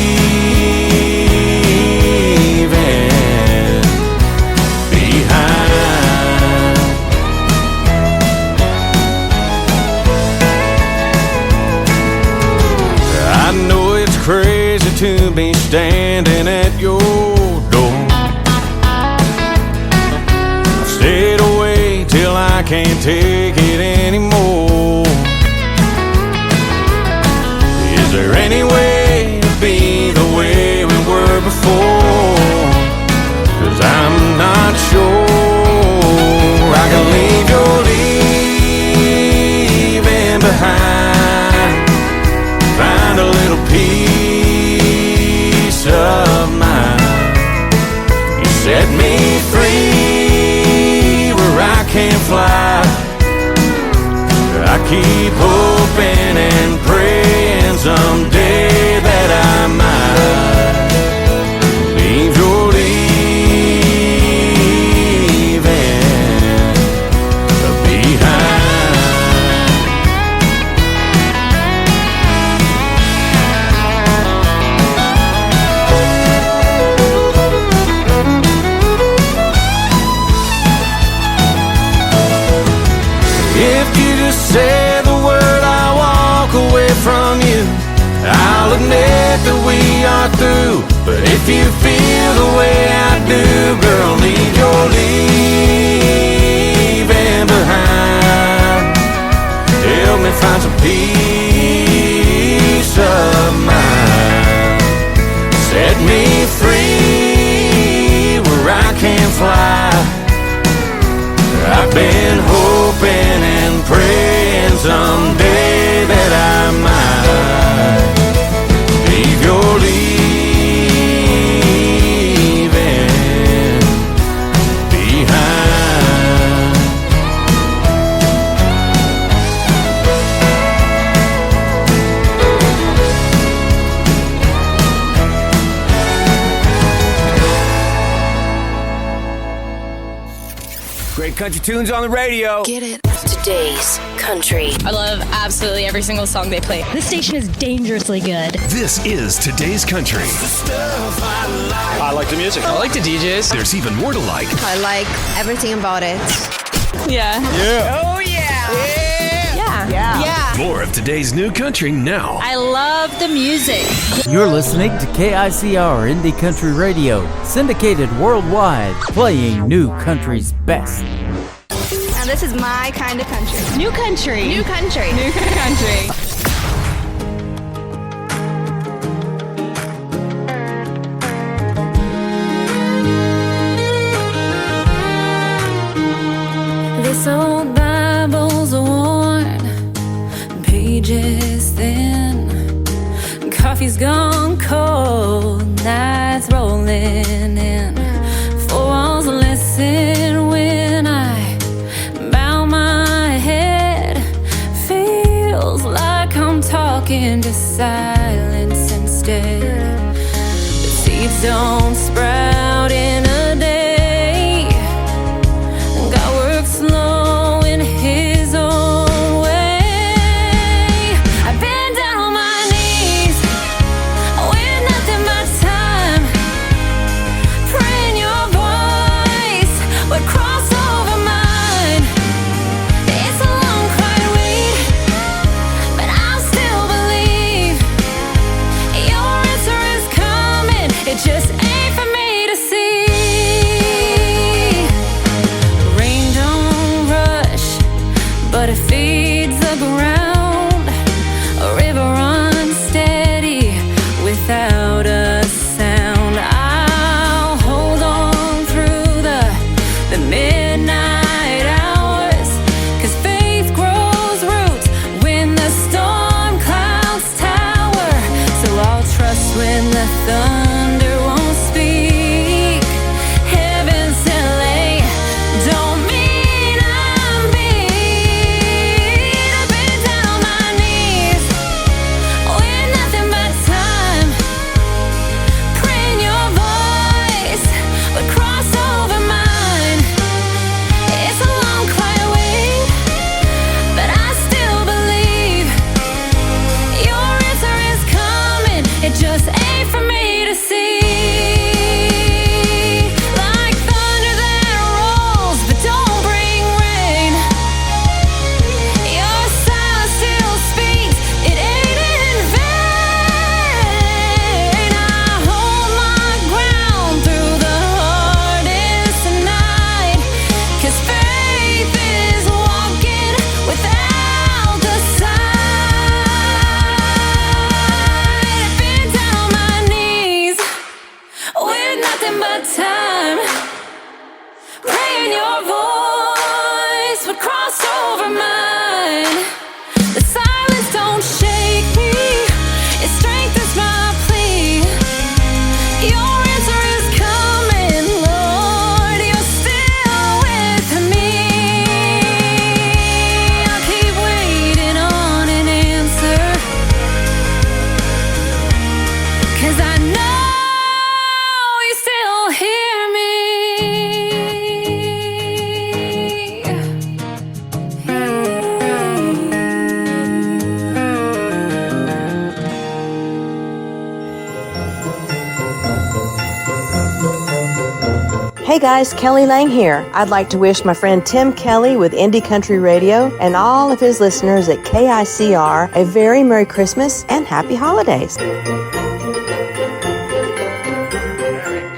behind. I know it's crazy to be standing at your door. Stayed away till I can't take it anymore. Is there any way to be the way keep hoping and praying someday that I might leave your leaving behind. If you just say the word, I'll walk away from you. I'll admit that we are through. But if you feel the way I do, girl, leave your leaving behind. Help me find some peace of mind. Set me free where I can fly. I've been hoping and praying someday that I might leave your leaving behind. Great country tunes on the radio. Get it? Today's country. I love absolutely every single song they play. This station is dangerously good. This is Today's Country. I like the music. I like the DJs. There's even more to like. I like everything about it. Yeah. Yeah. Oh, yeah. Yeah. More of today's new country now. I love the music. You're listening to KICR Indie Country Radio, syndicated worldwide, playing new country's best. Now this is my kind of country. New country. New country. New country. This old Bible's worn, pages thin, coffee's gone cold, nights rolling in. Four walls listen when I bow my head. Feels like I'm talking to silence instead. The seeds don't sprout in a day. God works slow in His own way. I've been down on my knees with nothing but time, praying your voice would cross over mine. It's a long, quiet wait, but I still believe your answer is coming. It just ain't for me to see. Rain don't rush, but it feeds the ground. A river runs steady without a sound. I'll hold on through the midnight hours, 'cause faith grows roots when the storm clouds tower. So I'll trust when the thunder won't speak. Heaven's delay don't mean I'm beat. I've been down on my knees with nothing but time, praying your voice would cross over mine. It's a long, quiet wait, but I still believe your answer is coming. It just ain't for me to see. Like thunder that rolls but don't bring rain, your silence still speaks. It ain't in vain. I hold my ground through the hardest night, 'cause faith is walking without the sight. I've been down on my knees with nothing but time, praying your voice would cross over mine. The silence don't shake me, it strengthens my plea. Your answer is coming, Lord, you're still with me. I'll keep waiting. Hey guys, Kelly Lang here. I'd like to wish my friend Tim Kelly with Indie Country Radio and all of his listeners at KICR a very Merry Christmas and Happy Holidays. Merry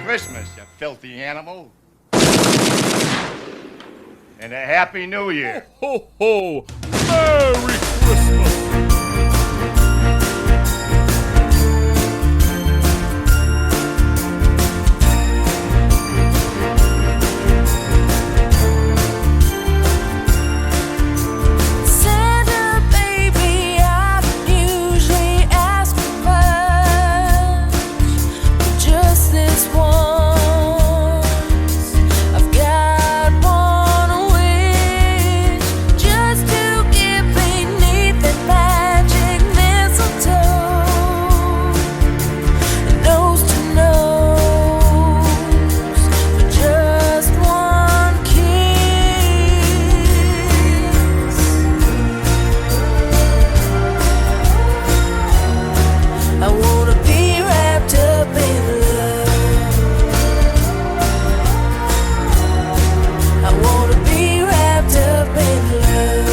Christmas, you filthy animal. And a Happy New Year. Ho, ho, Merry Christmas. Santa baby, I don't usually ask for much, but just this once, I've got one wish, just to get beneath that magic mistletoe, nose to nose, for just one kiss. I wanna be wrapped up in love. I wanna be wrapped up in love.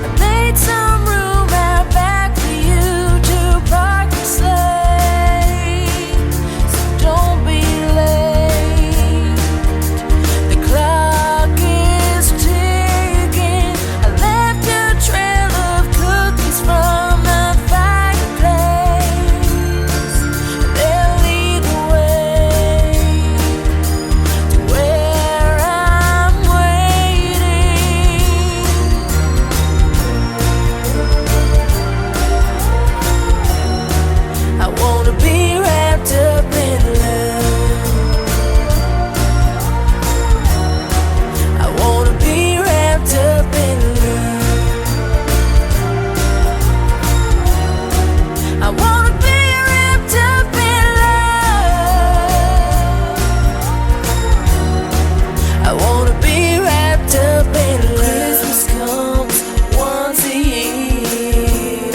I made some room out back for you to park your sleigh, so don't be late. The clock is ticking. I left a trail of cookies from the fireplace. They'll lead the way to where I'm waiting. I wanna be wrapped up in love. I wanna be wrapped up in love. I wanna be wrapped up in love. I wanna be wrapped up in love. Christmas comes once a year.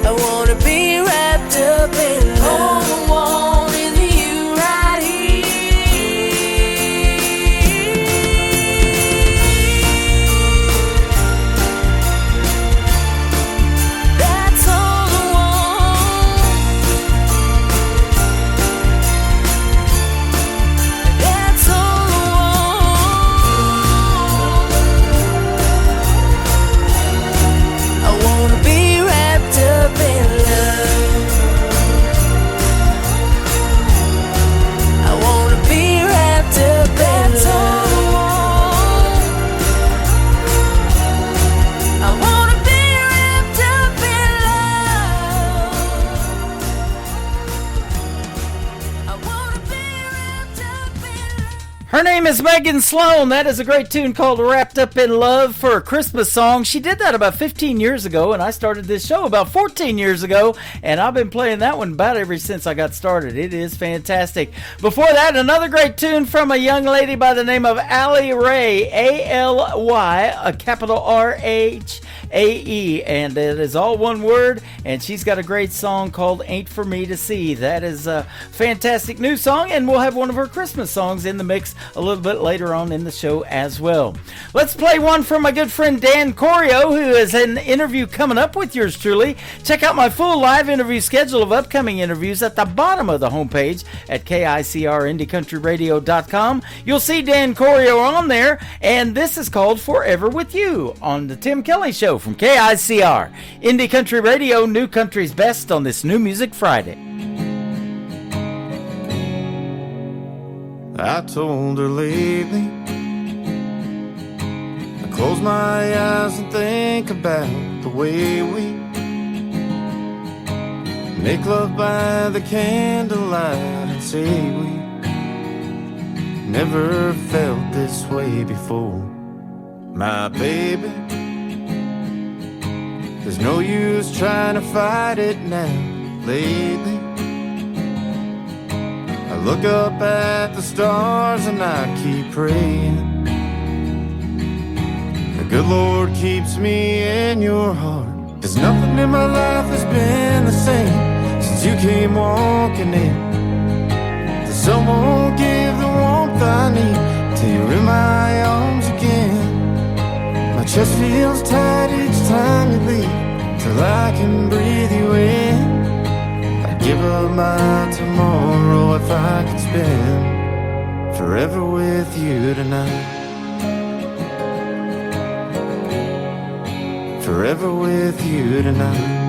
I wanna be wrapped up in love. All I want is you right here. That's all I want. That's all I want. I wanna be wrapped up in love. I wanna be wrapped up in love. I wanna be wrapped up in love. I wanna be wrapped up in love. Her name is Megan Sloan. That is a great tune called Wrapped Up in Love for a Christmas song. She did that about 15 years ago, and I started this show about 14 years ago, and I've been playing that one about ever since I got started. It is fantastic. Before that, another great tune from a young lady by the name of Allie Ray, A-L-Y, a capital R-H-A-E, and it is all one word, and she's got a great song called Ain't For Me To See. That is a fantastic new song, and we'll have one of her Christmas songs in the mix a little bit later on in the show as well. Let's play one from my good friend Dan Corio, who has an interview coming up with yours truly. Check out my full live interview schedule of upcoming interviews at the bottom of the homepage at KICRIndieCountryRadio.com. You'll see Dan Corio on there, and this is called Forever With You on the Tim Kelly Show from KICR. Indie Country Radio, New Country's Best on this New Music Friday. I told her lately, I close my eyes and think about the way we make love by the candlelight and say we never felt this way before. My baby, there's no use trying to fight it now. Lately I look up at the stars and I keep praying the good Lord keeps me in your heart. 'Cause nothing in my life has been the same since you came walking in. The sun won't give the warmth I need till you're in my arms again. My chest feels tight each time you leave, till I can breathe you in. I'd give up my tomorrow if I could spend forever with you tonight. Forever with you tonight.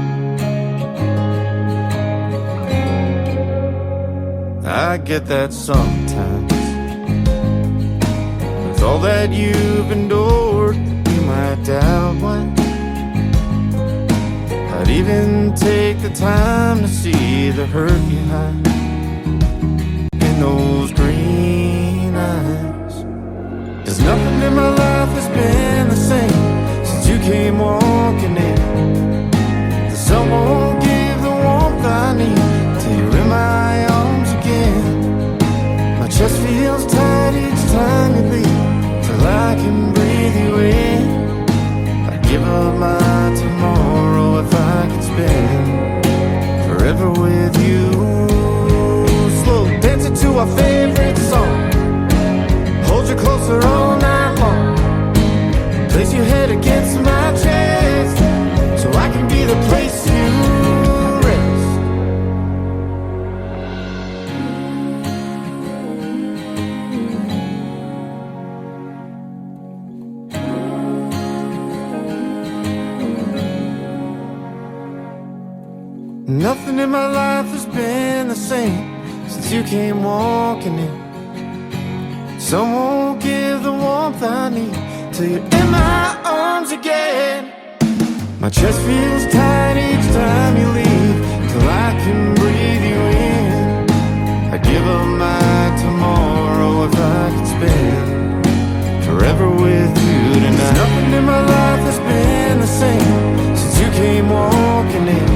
I get that sometimes. With all that you've endured, you might doubt one. I'd even take the time to see the hurt you hide in those green eyes. 'Cause nothing in my life has been the same since you came walking in. The sun won't give the warmth I need till you're in my arms again. My chest feels tight each time you leave, till I can breathe you in. I'd give up my tomorrow if I could spend forever with you. Slow dancing to our favorite song, hold you closer all night long. Place your head against my chest, so I can be the place you rest. Nothing in my life has been the same since you came walking in. Sun won't give the warmth I need till you're in my arms again. My chest feels tight each time you leave, till I can breathe you in. I'd give up my tomorrow if I could spend forever with you tonight. Nothing in my life has been the same since you came walking in.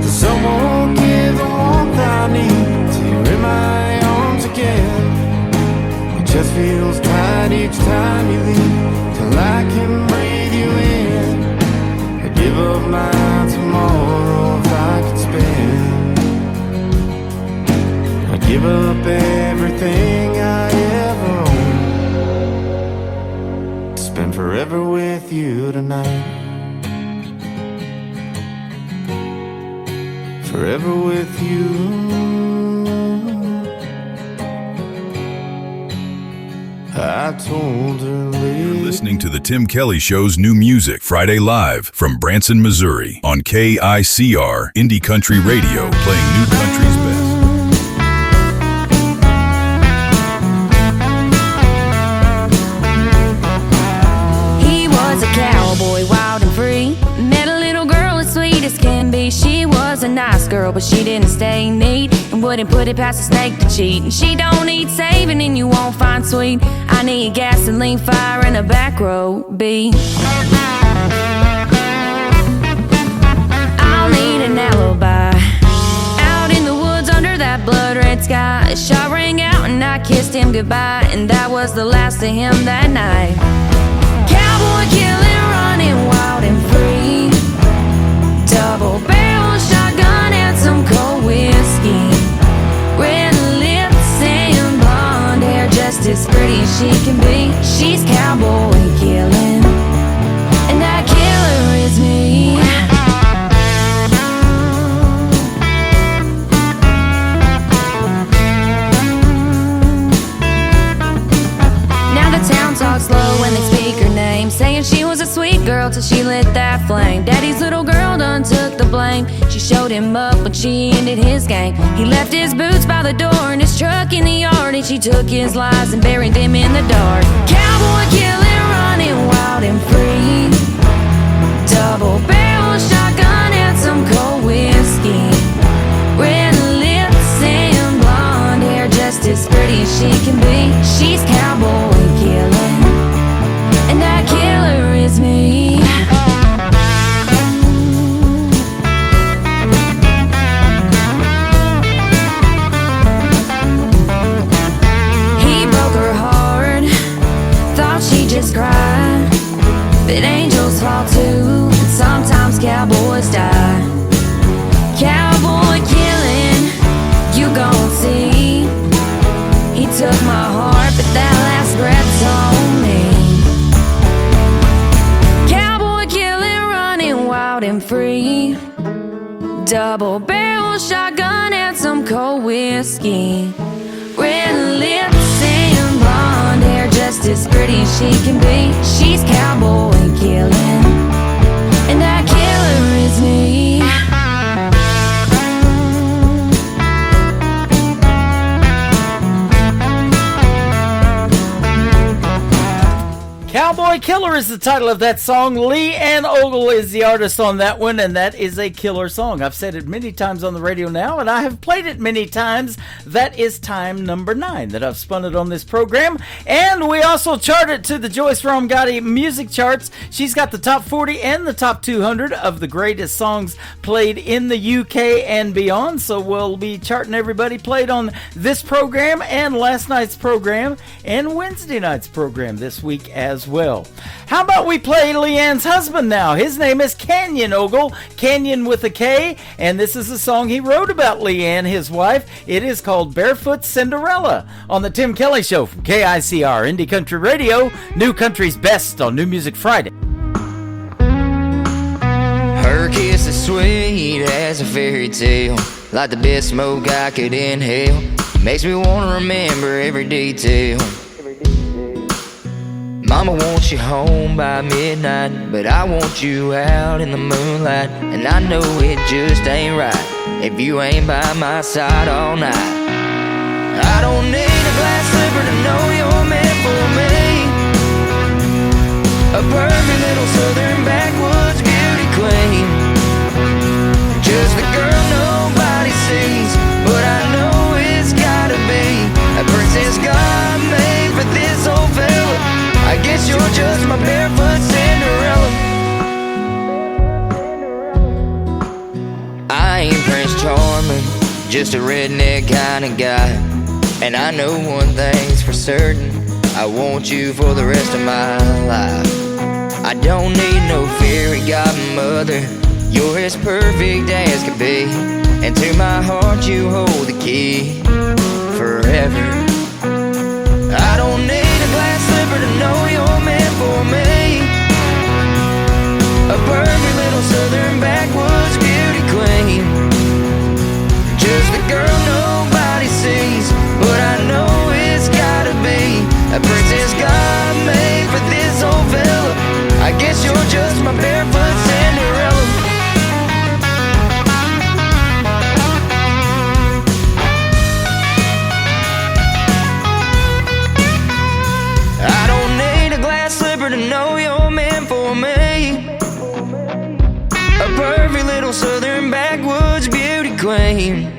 The sun won't give the warmth I need till you're in my arms again. Just feels tight each time you leave, till I can breathe you in. I'd give up my tomorrow if I could spend. I'd give up everything I ever own to spend forever with you tonight. Forever with you. I told her You're listening to the Tim Kelly Show's new music Friday live from Branson, Missouri on KICR Indie Country Radio, playing new country's best. He was a cowboy, wild and free. Met a little girl as sweet as can be. She was a nice girl, but she didn't stay neat and wouldn't put it past a snake to cheat. And she don't need saving and you won't find sweet. I need gasoline, fire, and a back row beat. I'll need an alibi. Out in the woods under that blood-red sky, a shot rang out and I kissed him goodbye, and that was the last of him that night. Cowboy killing, running wild and free. Double barrel shotgun and some cold whiskey. Red lips and blonde hair, just as pretty as she can be. She's cowboy killing, and that killer is me. Now the town talks slow when they speak her name, saying she was a sweet girl till she lit that flame. Daddy's little girl done took the blame. She showed him up, but she ended his game. He left his boots by the door and his truck in the yard, and she took his lies and buried them in the dark. Cowboy killing, running wild and free. Double barrel shotgun and some cold whiskey. Red lips and blonde hair, just as pretty as she can be. She's cowboy killing, and that killer is me. He broke her heart, thought she just cried, but angels fall too, and sometimes I'm free. Double barrel shotgun and some cold whiskey. Red lips and blonde hair, just as pretty as she can be. She's cowboy killing, and that killer is me. Cowboy Killer is the title of that song. Lee Ann Ogle is the artist on that one, and that is a killer song. I've said it many times on the radio now, and I have played it many times. That is time number 9 that I've spun it on this program. And we also chart it to the Joyce Romgotti music charts. She's got the top 40 and the top 200 of the greatest songs played in the UK and beyond. So we'll be charting everybody played on this program and last night's program and Wednesday night's program this week as well. How about we play Leanne's husband now? His name is Canyon Ogle, Canyon with a K, and this is a song he wrote about Leanne, his wife. It is called Barefoot Cinderella on the Tim Kelly Show from KICR, Indie Country Radio, New Country's Best on New Music Friday. Her kiss is sweet as a fairy tale, like the best smoke I could inhale. Makes me want to remember every detail. Mama wants you home by midnight, but I want you out in the moonlight. And I know it just ain't right if you ain't by my side all night. I don't need a glass slipper to know you're meant for me. A perfect little southern backwoods beauty queen. Just the girl nobody sees, but I know it's gotta be a princess God made for this old fella. I guess you're just my barefoot Cinderella. I ain't Prince Charming, just a redneck kind of guy. And I know one thing's for certain, I want you for the rest of my life. I don't need no fairy godmother, you're as perfect as could be. And to my heart you hold the key forever. I don't need a glass slipper to know you're meant for me. A perfect little southern backwoods beauty queen. Just the girl nobody sees, but I know it's gotta be a princess God made for this old fella. I guess you're just my barefoot Cinderella. To know you're meant for me. A perfect little southern backwoods beauty queen.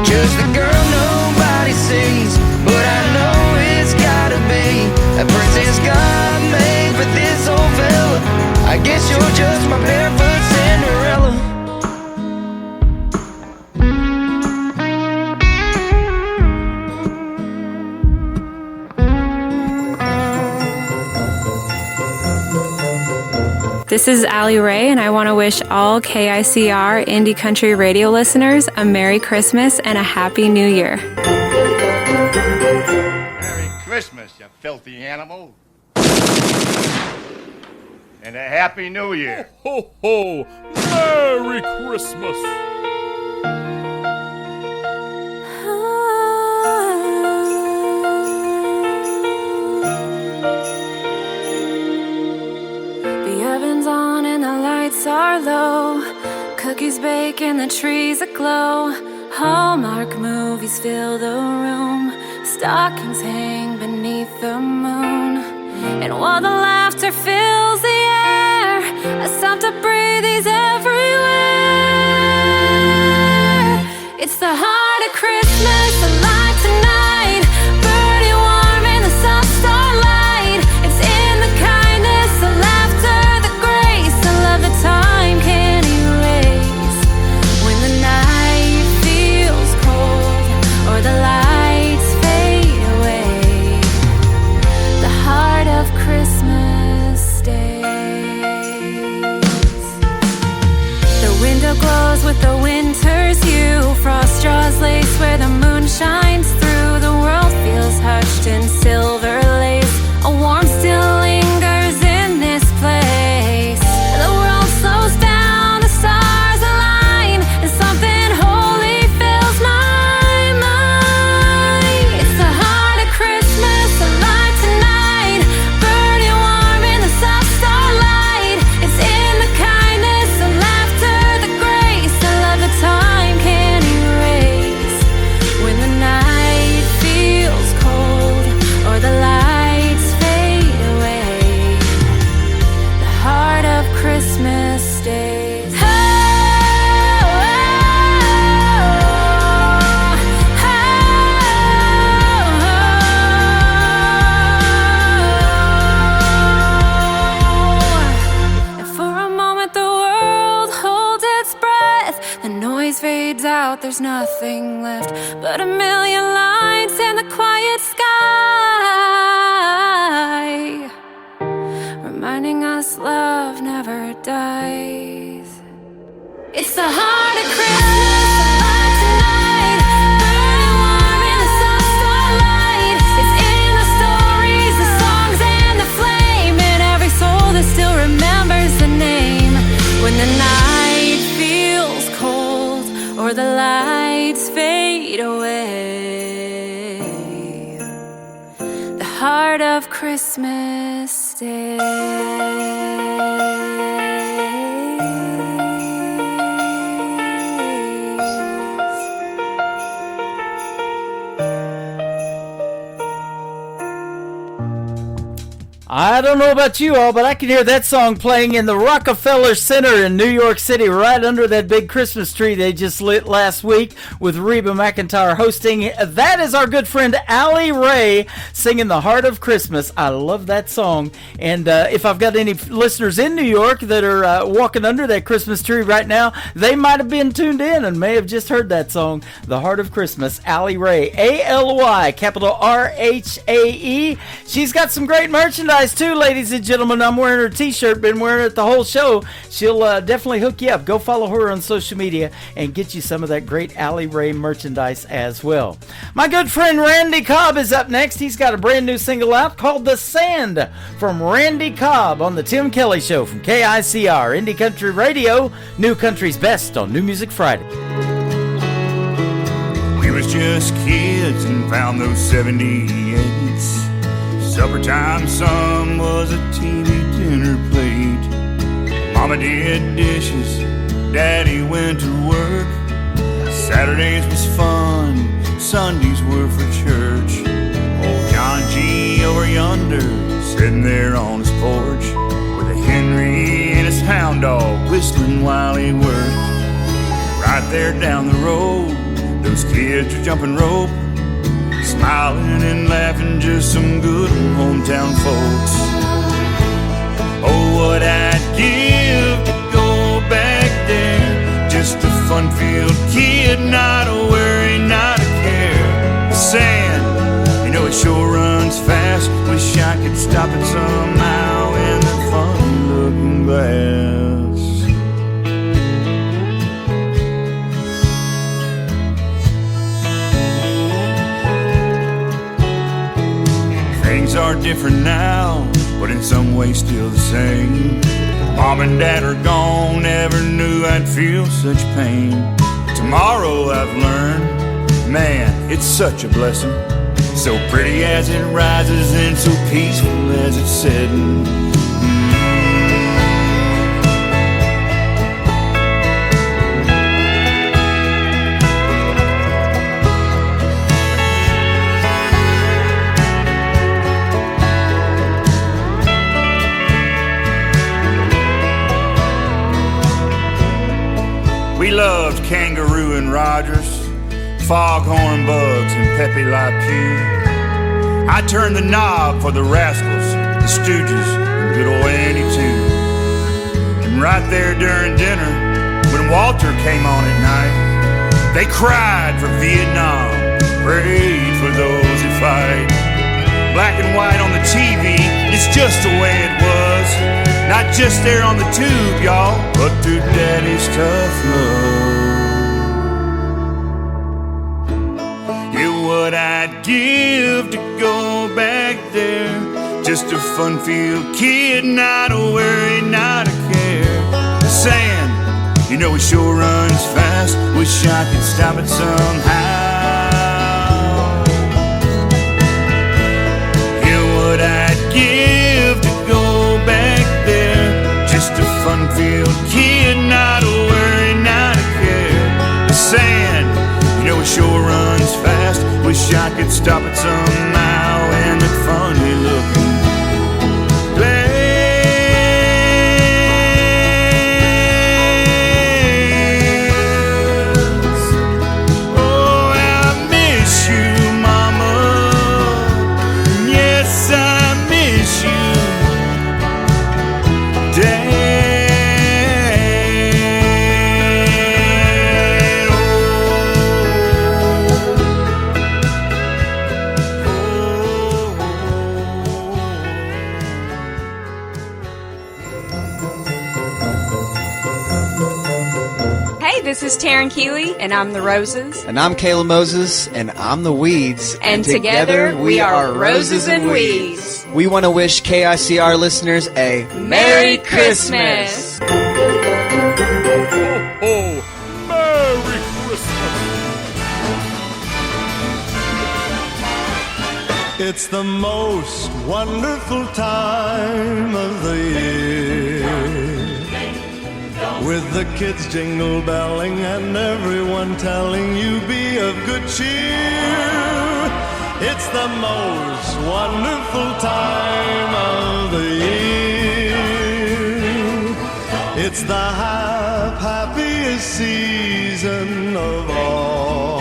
Just the girl nobody sees, but I know it's gotta be a princess God made for this old fella. I guess you're just my barefoot Cinderella. This is Allie Ray, and I want to wish all KICR Indie Country Radio listeners a Merry Christmas and a Happy New Year. Merry Christmas, you filthy animal. And a Happy New Year. Ho, ho, ho. Merry Christmas. On and the lights are low, cookies bake and the trees aglow. Hallmark movies fill the room, stockings hang beneath the moon. And while the laughter fills the air, a sound to breathe is everywhere. It's the heart of Christmas, alive tonight, burning warm in the soft starlight. It's in the kindness, the laughter, the grace, the love that time can't erase. When the night feels cold or the lights fade away, the heart of Christmas stays. The window glows with the winter's hue, frost draws lace where the moon shines through. The world feels hushed in silver lace, a warmth still lingers in this place. The world slows down fades out, there's nothing left but a million lights in the quiet sky, reminding us love never dies. It's the heart of Christmas, alive tonight, burning warm in the soft starlight. It's in the stories, the songs, and the flame, in every soul that still remembers the name. When the night feels cold or the lights fade away, the heart of Christmas stays. I don't know about you all, but I can hear that song playing in the Rockefeller Center in New York City, right under that big Christmas tree they just lit last week with Reba McEntire hosting. That is our good friend Allie Ray singing The Heart of Christmas. I love that song. And if I've got any listeners in New York that are walking under that Christmas tree right now, they might have been tuned in and may have just heard that song, The Heart of Christmas. Allie Ray, A-L-Y, capital R-H-A-E. She's got some great merchandise too, ladies and gentlemen. I'm wearing her t-shirt, been wearing it the whole show. She'll definitely hook you up. Go follow her on social media and get you some of that great Allie Ray merchandise as well. My good friend Randy Cobb is up next. He's got a brand new single out called The Sand from Randy Cobb on the Tim Kelly Show from KICR Indie Country Radio, New Country's best on New Music Friday. We was just kids and found those 78s. Supper time, son, was a TV dinner plate. Mama did dishes, Daddy went to work. Saturdays was fun, Sundays were for church. Old John G. over yonder, sitting there on his porch, with a Henry and his hound dog whistling while he worked. Right there down the road, those kids were jumping rope, smiling and laughing, just some good hometown folks. Oh, what I'd give to go back there, just a fun-filled kid, not a worry, not a care. The sand, you know it sure runs fast, wish I could stop it somehow in that funny-looking glass. Things are different now, but in some ways still the same. Mom and Dad are gone, never knew I'd feel such pain. Tomorrow I've learned, man, it's such a blessing. So pretty as it rises and so peaceful as it's setting. We loved Kangaroo and Rogers, Foghorn Bugs and Pepe Le Pew. I turned the knob for the Rascals, the Stooges, and good old Annie too. And right there during dinner, when Walter came on at night, they cried for Vietnam, prayed for those who fight. Black and white on the TV, it's just the way it was. Not just there on the tube, y'all, but through Daddy's tough love. Yeah, what I'd give to go back there, just a fun-filled kid, not a worry, not a care. The sand, you know it sure runs fast, wish I could stop it somehow. Yeah, what I'd give to go back there, just a fun-filled kid, not a worry, not a care. The sand, you know it sure runs fast, wish I could stop it somehow in that funny-looking glass. Oh, I miss you, Mama. Yes, I miss you, Dad. Oh, Hi, this is Taryn Keeley, and I'm the Roses. And I'm Kayla Moses, and I'm the Weeds. And together we are Roses and Weeds. We want to wish KICR listeners a Merry Christmas! Ho, ho! Merry Christmas! It's the most wonderful time of the year, with the kids jingle belling and everyone telling you be of good cheer. It's the most wonderful time of the year. It's the happiest season of all,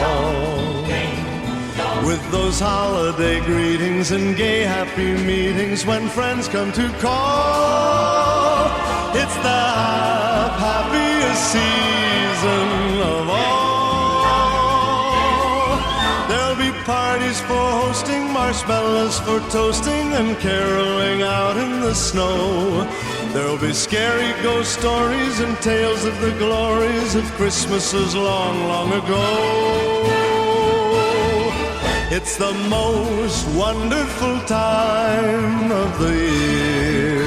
with those holiday greetings and gay happy meetings when friends come to call. It's the happiest season of all. There'll be parties for hosting, marshmallows for toasting, and caroling out in the snow. There'll be scary ghost stories and tales of the glories of Christmases long, long ago. It's the most wonderful time of the year.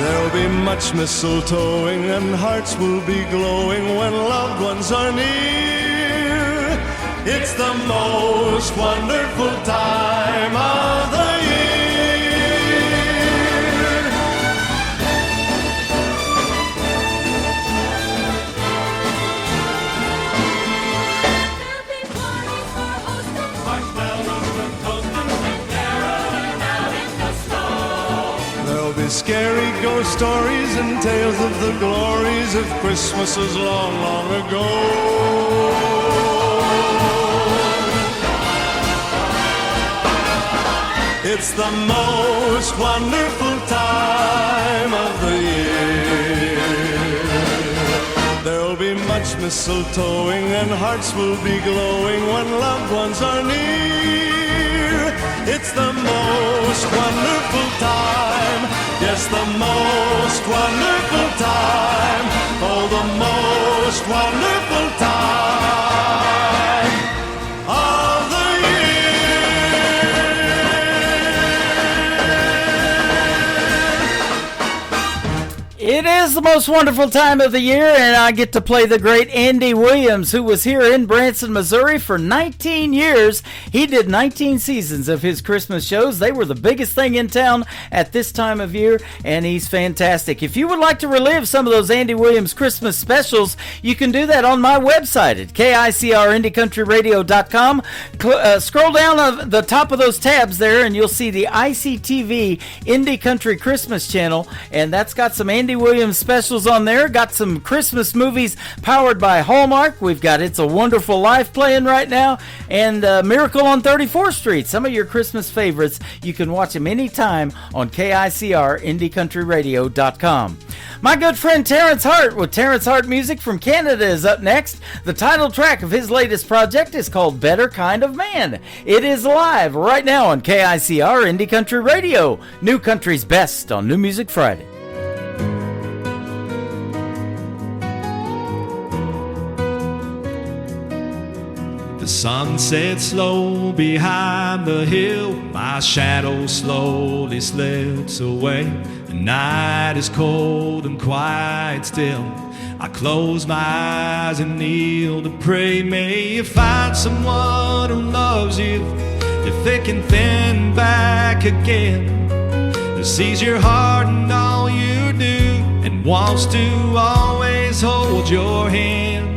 There'll be much mistletoeing and hearts will be glowing when loved ones are near. It's the most wonderful time of the year. Scary ghost stories and tales of the glories of Christmases long, long ago. It's the most wonderful time of the year. There'll be much mistletoeing and hearts will be glowing when loved ones are near. It's the most wonderful time. Yes, the most wonderful time. Oh, the most wonderful time of the year. It is the most wonderful time of the year, and I get to play the great Andy Williams, who was here in Branson, Missouri for 19 years. He did 19 seasons of his Christmas shows. They were the biggest thing in town at this time of year, and he's fantastic. If you would like to relive some of those Andy Williams Christmas specials, you can do that on my website at KICRIndieCountryRadio.com. Scroll down the top of those tabs there, and you'll see the ICTV Indie Country Christmas channel, and that's got some Andy Williams specials on there. Got some Christmas movies powered by Hallmark. We've got It's a Wonderful Life playing right now, and Miracle on 34th Street. Some of your Christmas favorites. You can watch them anytime on KICRIndieCountryRadio.com. My good friend Terrence Hart with Terrence Hart Music from Canada is up next. The title track of his latest project is called Better Kind of Man. It is live right now on KICR Indie Country Radio. New Country's best on New Music Friday. The sun sets slow behind the hill. My shadow slowly slips away. The night is cold and quiet still. I close my eyes and kneel to pray. May you find someone who loves you, they're thick and thin back again, who sees your heart and all you do, and wants to always hold your hand.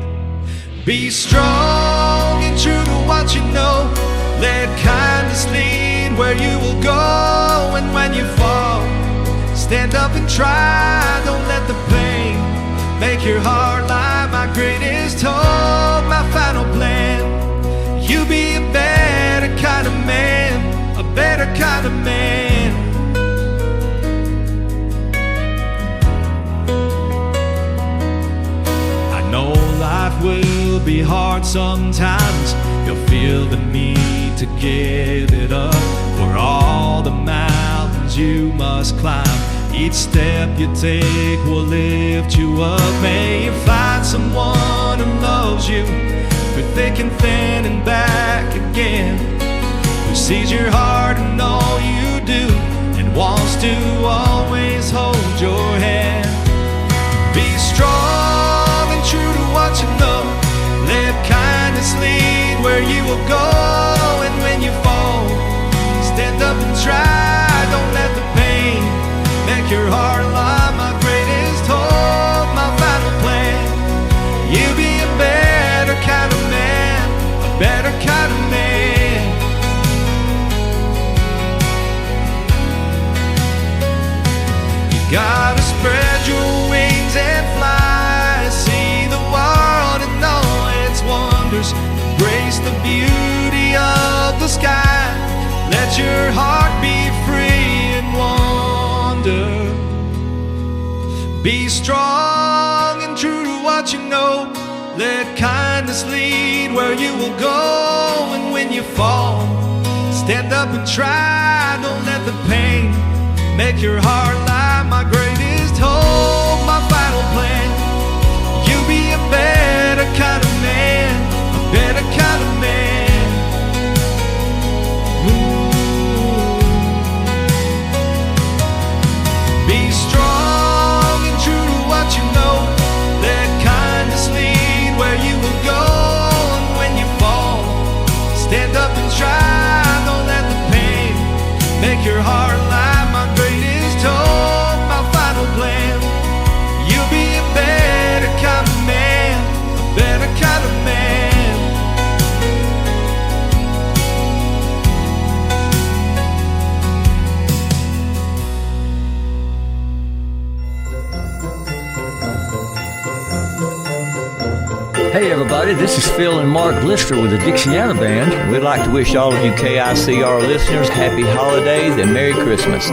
Be strong and true to what you know. Let kindness lead where you will go. And when you fall, stand up and try. Don't let the pain make your heart lie. My greatest hope, my final plan. You be a better kind of man, a better kind of man. I know life will be hard sometimes. You'll feel the need to give it up. For all the mountains you must climb, each step you take will lift you up. May you find loves you through thick and thin and back again. Who sees your heart and all you do and wants to always hold your hand. Be strong and true to what you know. Let kindness lead where you will go. And when you fall, stand up and try. Don't let the pain make your heart lie. My greatest hope, my final plan. You be a better kind of man, a better kind of man. You gotta spread your wings and fly. See the world and all its wonders. Embrace the beauty of the sky. Let your heart be free and wander. Be strong and true to what you know. Let kindness lead where you will go. And when you fall, stand up and try. Don't let the pain make your heart lie. My greatest hope, my final plan. You be a better kind of man, a better kind of man. Ooh. Be strong and true to what you know. Let kindness lead where you will go. And when you fall, stand up and try. Don't let the pain make your heart lie. My greatest hope, my final plan. You'll be a better kind of man, a better kind of man. Hey everybody, this is Phil and Mark Lister with the Dixiana Band. We'd like to wish all of you KICR listeners happy holidays and Merry Christmas.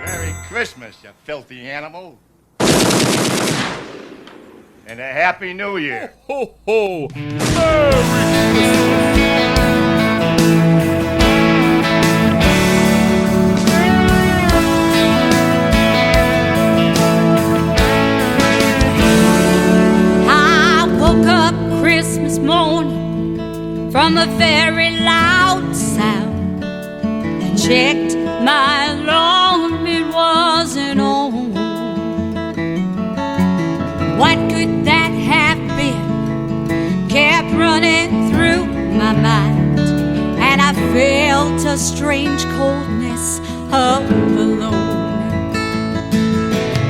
Merry Christmas, you filthy animal. And a Happy New Year. Ho, ho, Merry Christmas. Christmas morning from a very loud sound. I checked my alarm, it wasn't on. What could that have been? Kept running through my mind, and I felt a strange coldness up alone.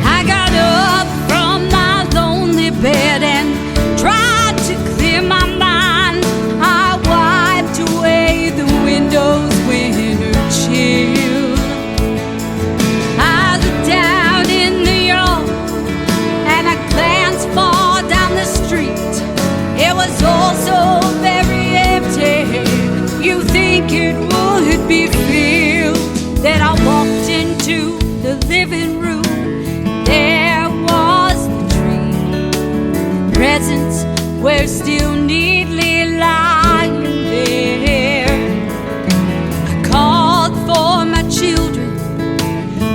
I got up from my lonely bed and tried to clear my mind. I wiped away the window's winter chill. I looked down in the yard and I glanced far down the street. It was all so very empty. You think it would be filled. Then I walked into the living room. There was the tree. Presents were still neatly lying there. I called for my children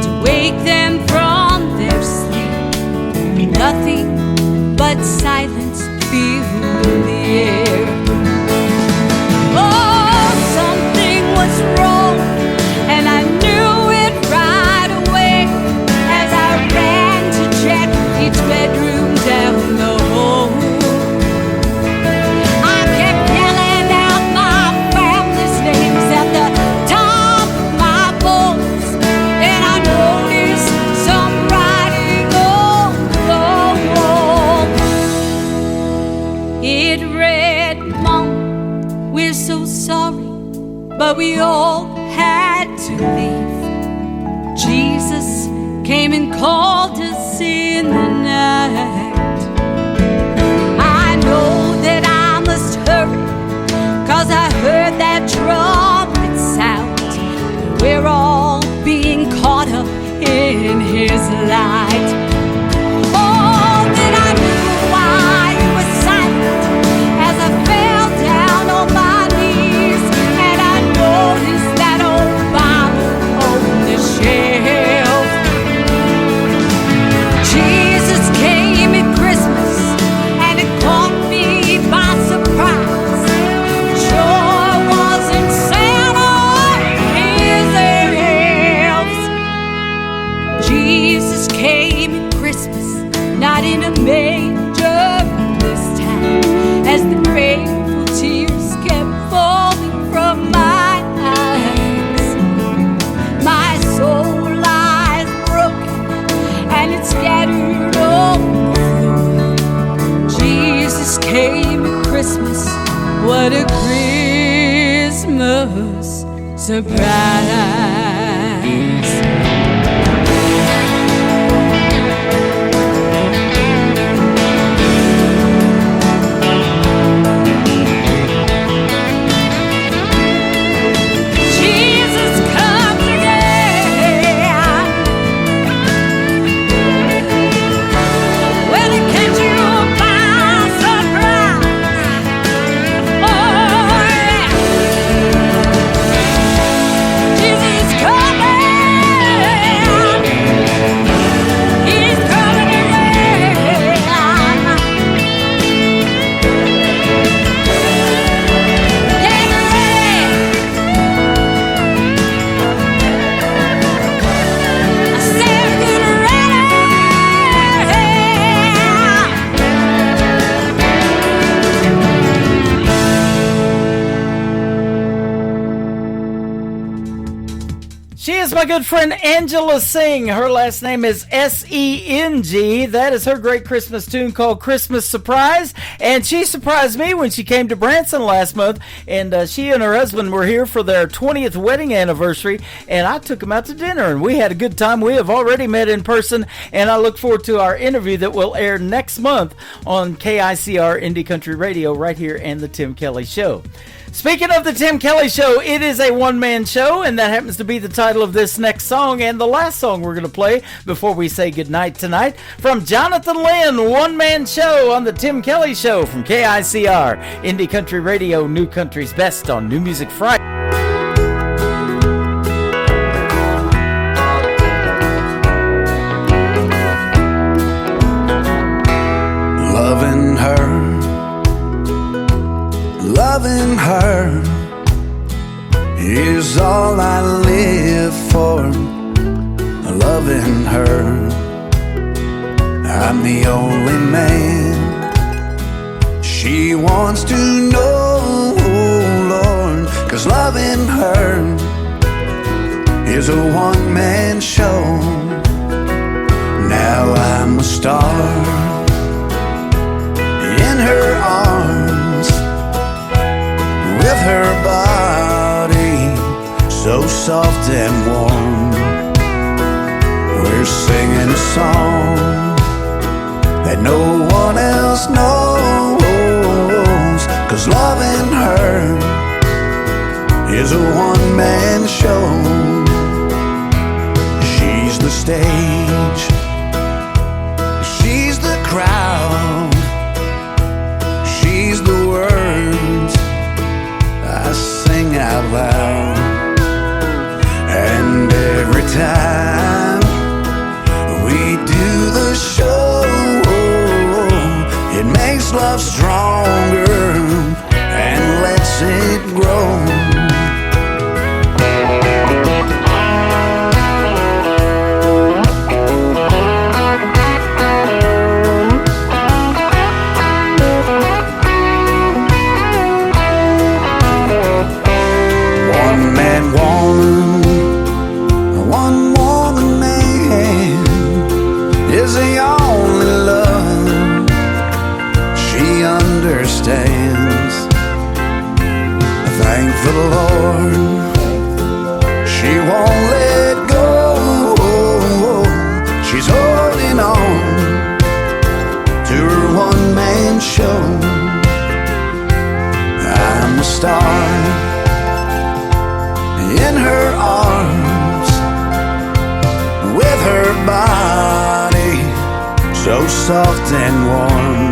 to wake them from their sleep. Nothing but silence filled the air. Oh, something was wrong, and I knew it right away as I ran to check each bedroom down the hall. But we all had to leave. Jesus came and called us in the night. I know that I must hurry, 'cause I heard that trumpet sound. We're all being caught up in his light. Oh, then I knew why he was silent as I fell down on my knees, and I noticed that old Bible on the shelf. Jesus came came at Christmas, not in a manger this time, as the grateful tears kept falling from my eyes. My soul lies broken and it's scattered all over. Jesus came at Christmas, what a Christmas surprise. My good friend Angela Singh. Her last name is S-E-N-G. That is her great Christmas tune called Christmas Surprise. And she surprised me when she came to Branson last month. And she and her husband were here for their 20th wedding anniversary. And I took them out to dinner and we had a good time. We have already met in person. And I look forward to our interview that will air next month on KICR Indie Country Radio right here in the Tim Kelly Show. Speaking of the Tim Kelly Show, it is a one-man show, and that happens to be the title of this next song and the last song we're going to play before we say goodnight tonight. From Jonathan Lynn, One-Man Show on the Tim Kelly Show from KICR, Indie Country Radio, New Country's Best on New Music Friday. Loving her, loving her is all I live for. Loving her, I'm the only man she wants to know, Lord, 'cause loving her is a one-man show. Now I'm a star in her arms, with her body so soft and warm. We're singing a song that no one else knows, 'cause loving her is a one-man show. She's the stage, she's the crowd, she's the words I sing out loud. And every time we do the show, it makes love stronger and lets it grow. Thank the Lord, she won't let go. She's holding on to her one-man show. I'm a star in her arms, with her body so soft and warm.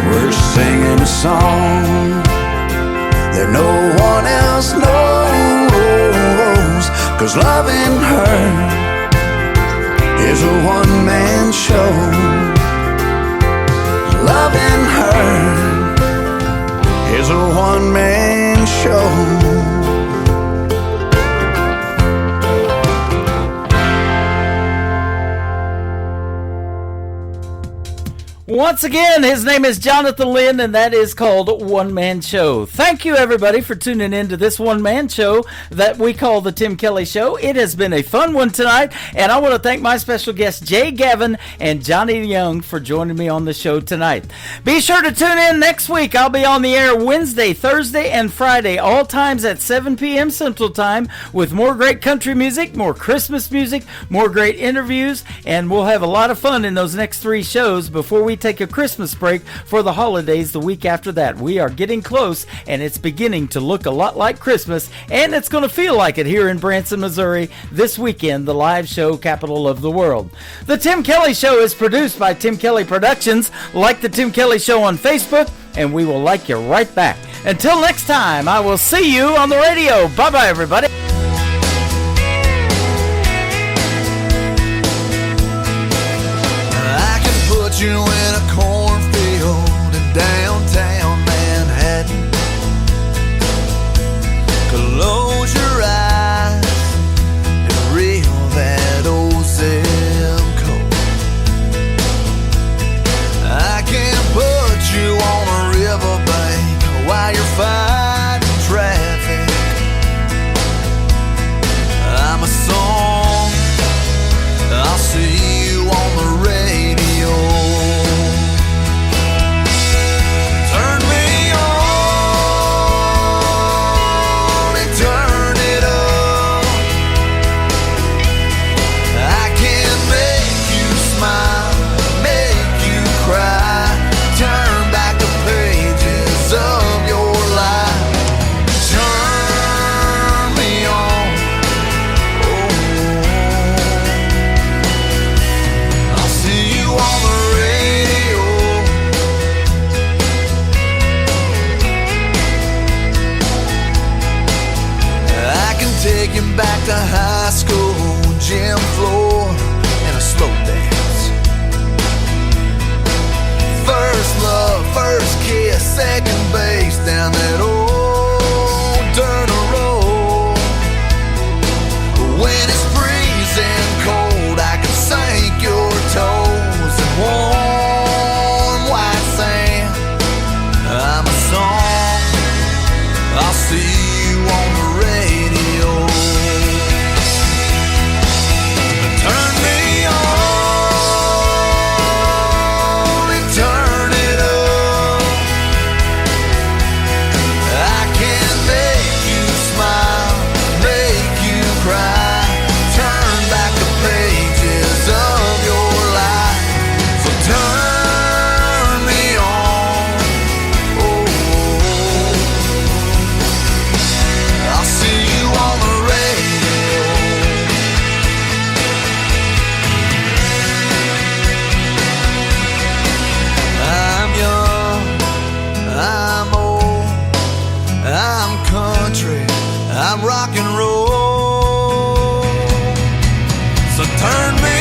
We're singing a song that no one else knows, 'cause loving her is a one-man show. Loving her is a one-man show. Once again, his name is Jonathan Lynn, and that is called One Man Show. Thank you, everybody, for tuning in to this one-man show that we call The Tim Kelly Show. It has been a fun one tonight, and I want to thank my special guests, Jay Gavin and Johnny Young, for joining me on the show tonight. Be sure to tune in next week. I'll be on the air Wednesday, Thursday, and Friday, all times at 7 p.m. Central Time, with more great country music, more Christmas music, more great interviews, and we'll have a lot of fun in those next 3 shows before we take a Christmas break for the holidays the week after that. We are getting close, and it's beginning to look a lot like Christmas, and it's going to feel like it here in Branson, Missouri this weekend, the live show capital of the world. The Tim Kelly Show is produced by Tim Kelly Productions. Like the Tim Kelly Show on Facebook, and we will like you right back. Until next time, I will see you on the radio. Bye-bye, everybody. Put you in a cornfield in downtown Manhattan. Close your eyes and reel that old zip code. I can put you on a riverbank while you're fighting traffic. I'm a song, I'll see you on the radio. Back to high school, gym floor, and a slow dance. First love, first kiss, second base down that old dirt road. When it's freezing cold, I can sink your toes in warm white sand. I'm a song, I'll see you on the radio. I'm rock and roll, so turn me